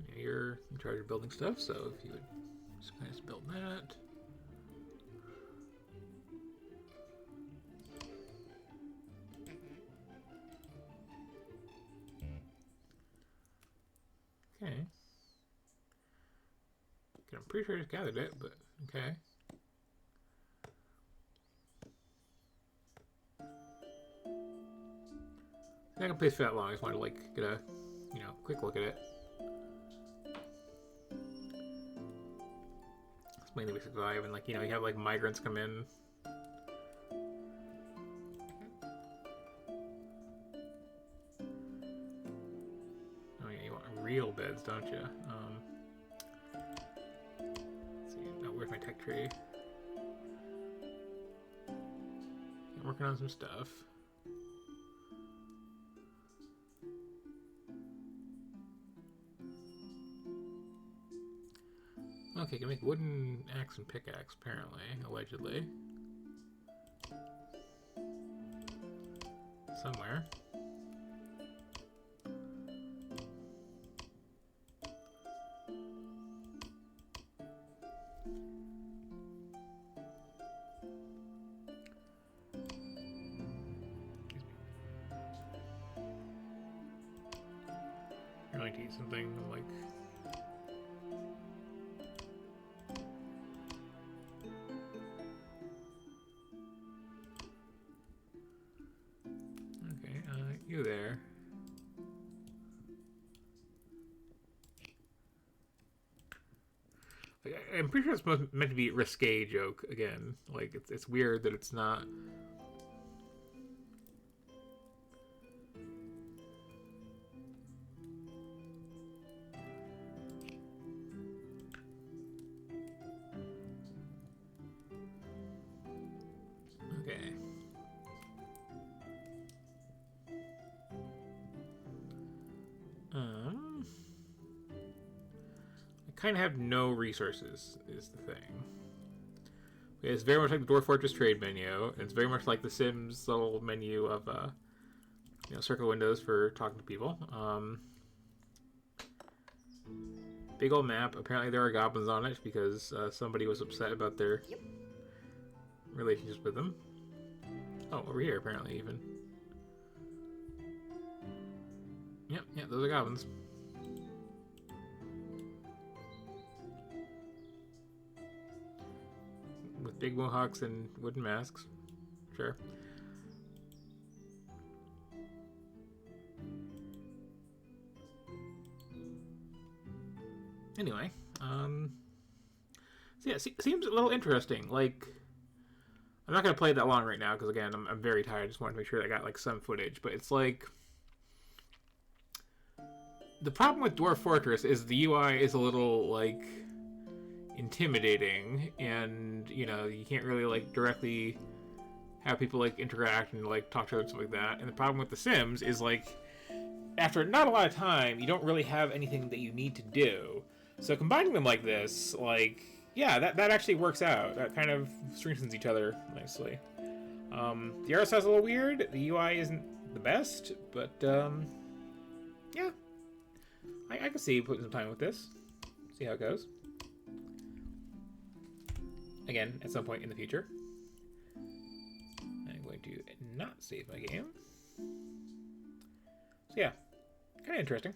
Yeah, you're in charge of building stuff, so if you would just kind of build that. Okay. I'm pretty sure I just gathered it, but okay. I'm not gonna play for that long. I just wanted to like get a, you know, quick look at it. It's mainly basic vibe, and like, you know, you have like migrants come in. don't you? Let's see. Now, where's my tech tree? I'm working on some stuff. Okay, can make wooden axe and pickaxe, apparently, allegedly. Somewhere. I'd like to eat something like... Okay, you there. I'm pretty sure it's meant to be a risque joke again. Like, it's weird that it's not... Okay. I kind of have no resources, is the thing. Okay, it's very much like the Dwarf Fortress trade menu. And it's very much like the Sims little menu of, you know, circle windows for talking to people. Big old map. Apparently there are goblins on it because somebody was upset about their relationships with them. Oh, over here, apparently, even. Yep, those are goblins. With big mohawks and wooden masks. Sure. Anyway, so yeah, seems a little interesting. Like, I'm not going to play it that long right now, because again, I'm very tired. I just wanted to make sure that I got, like, some footage. But it's like... The problem with Dwarf Fortress is the UI is a little, like, intimidating. And, you know, you can't really, like, directly have people, like, interact and, like, talk to them and stuff like that. And the problem with The Sims is, like, after not a lot of time, you don't really have anything that you need to do. So combining them like this, like... Yeah, that actually works out. That kind of strengthens each other nicely. The art style's a little weird. The UI isn't the best, but yeah. I can see putting some time with this. See how it goes. Again, at some point in the future. I'm going to not save my game. So yeah, kind of interesting.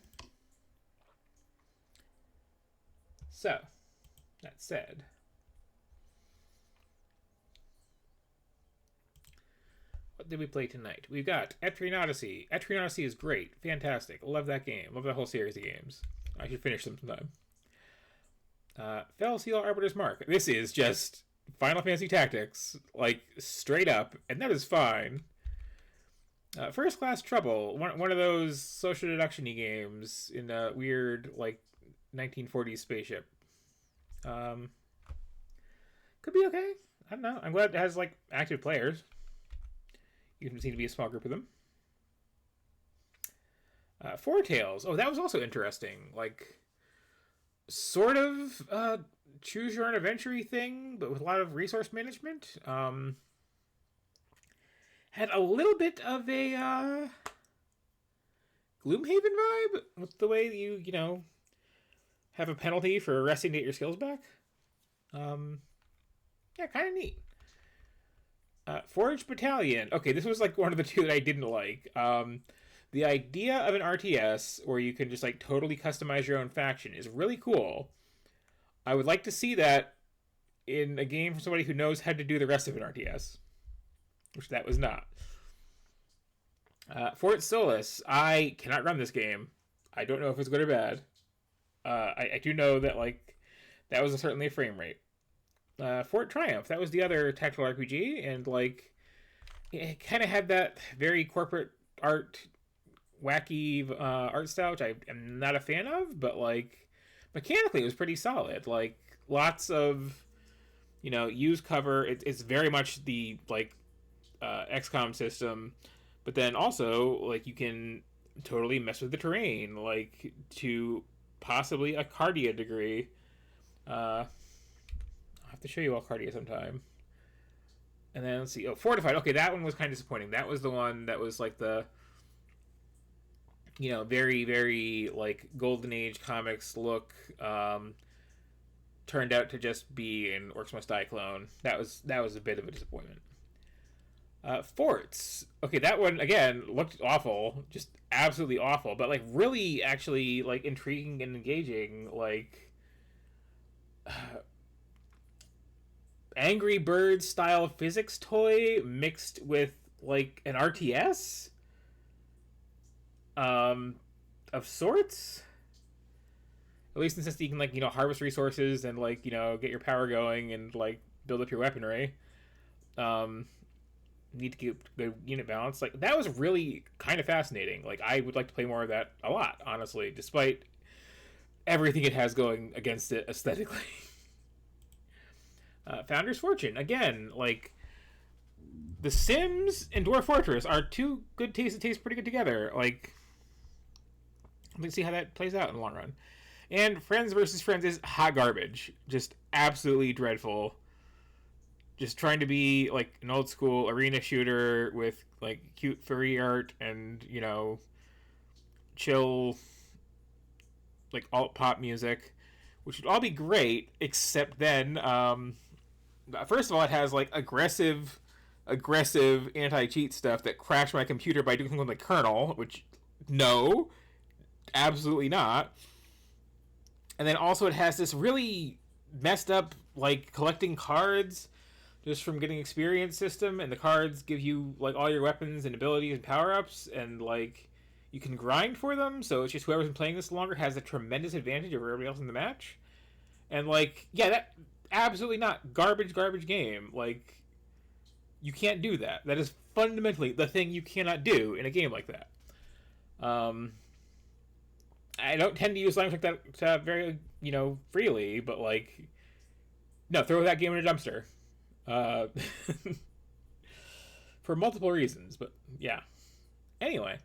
So... That said, what did we play tonight? We've got Etrian Odyssey. Etrian Odyssey is great. Fantastic. Love that game. Love that whole series of games. I should finish them sometime. Fel Seal Arbiter's Mark. This is just Final Fantasy Tactics, like, straight up, and that is fine. First Class Trouble. One of those social deduction-y games in a weird, like, 1940s spaceship. Could be okay. I don't know. I'm glad it has, like, active players. You can seem to be a small group of them. Four Tales. Oh, that was also interesting. Like, sort of choose your own adventure-y thing, but with a lot of resource management. Had a little bit of a Gloomhaven vibe with the way that you know, have a penalty for resting to get your skills back. Yeah, kind of neat. Forged Battalion. Okay, this was like one of the two that I didn't like. The idea of an RTS where you can just like totally customize your own faction is really cool. I would like to see that in a game from somebody who knows how to do the rest of an RTS, which that was not. Fort Solis. I cannot run this game. I don't know if it's good or bad. I do know that, like, that was certainly a frame rate. Fort Triumph, that was the other tactical RPG, and, like, it kind of had that very corporate art wacky art style, which I am not a fan of, but like mechanically it was pretty solid. Like lots of, you know, used cover. It's very much the like XCOM system, but then also like you can totally mess with the terrain, like to possibly a Cardia degree. I'll have to show you all Cardia sometime. And then let's see. Oh, Fortified. Okay, that one was kind of disappointing. That was the one that was like the, you know, very, very like Golden Age comics look. Turned out to just be an Orcs Must Die clone. That was a bit of a disappointment. Forts. Okay, that one again looked awful, just absolutely awful, but like really actually like intriguing and engaging. Like Angry Birds style physics toy mixed with like an RTS of sorts. At least in the sense that you can like, you know, harvest resources and like, you know, get your power going and like build up your weaponry. Need to keep good unit balance. Like that was really kind of fascinating. Like I would like to play more of that a lot, honestly, despite everything it has going against it aesthetically. Founder's Fortune. Again, like The Sims and Dwarf Fortress are two good tastes that taste pretty good together. Like, let's see how that plays out in the long run. And Friends vs. Friends is hot garbage. Just absolutely dreadful. Just trying to be like an old school arena shooter with like cute furry art and, you know, chill like alt pop music, which would all be great, except then first of all, it has like aggressive anti-cheat stuff that crashed my computer by doing something with the kernel, which no, absolutely not. And then also it has this really messed up like collecting cards just from getting experience system, and the cards give you like all your weapons and abilities and power-ups, and like you can grind for them, so it's just whoever's been playing this longer has a tremendous advantage over everybody else in the match. And like, yeah, that absolutely not garbage game. Like, you can't do that. That is fundamentally the thing you cannot do in a game like that. I don't tend to use language like that very, you know, freely, but like, no, throw that game in a dumpster. For multiple reasons, but yeah. Anyway,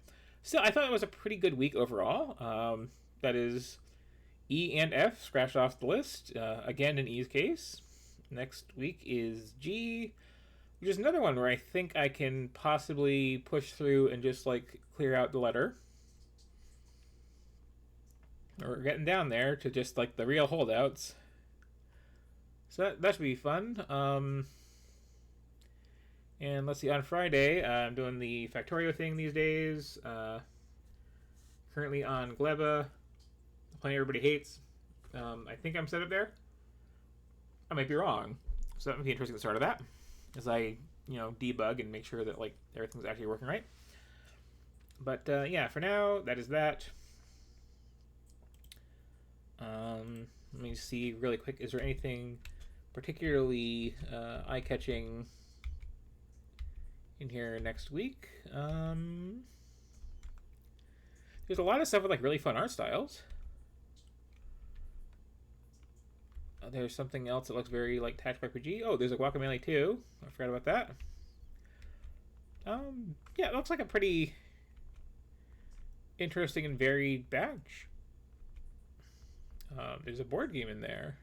still, I thought it was a pretty good week overall. That is E and F scratched off the list. Again, in E's case. Next week is G, which is another one where I think I can possibly push through and just like clear out the letter. We're getting down there to just like the real holdouts. So that should be fun. And let's see, on Friday, I'm doing the Factorio thing these days. Currently on Gleba, playing Everybody Hates. I think I'm set up there. I might be wrong. So that might be interesting at the start of that, as I, you know, debug and make sure that like everything's actually working right. But yeah, for now, that is that. Let me see really quick. Is there anything particularly eye-catching in here next week? There's a lot of stuff with like really fun art styles. There's something else that looks very like tactical RPG. Oh, there's a Guacamelee 2. I forgot about that. Yeah, it looks like a pretty interesting and varied batch. There's a board game in there.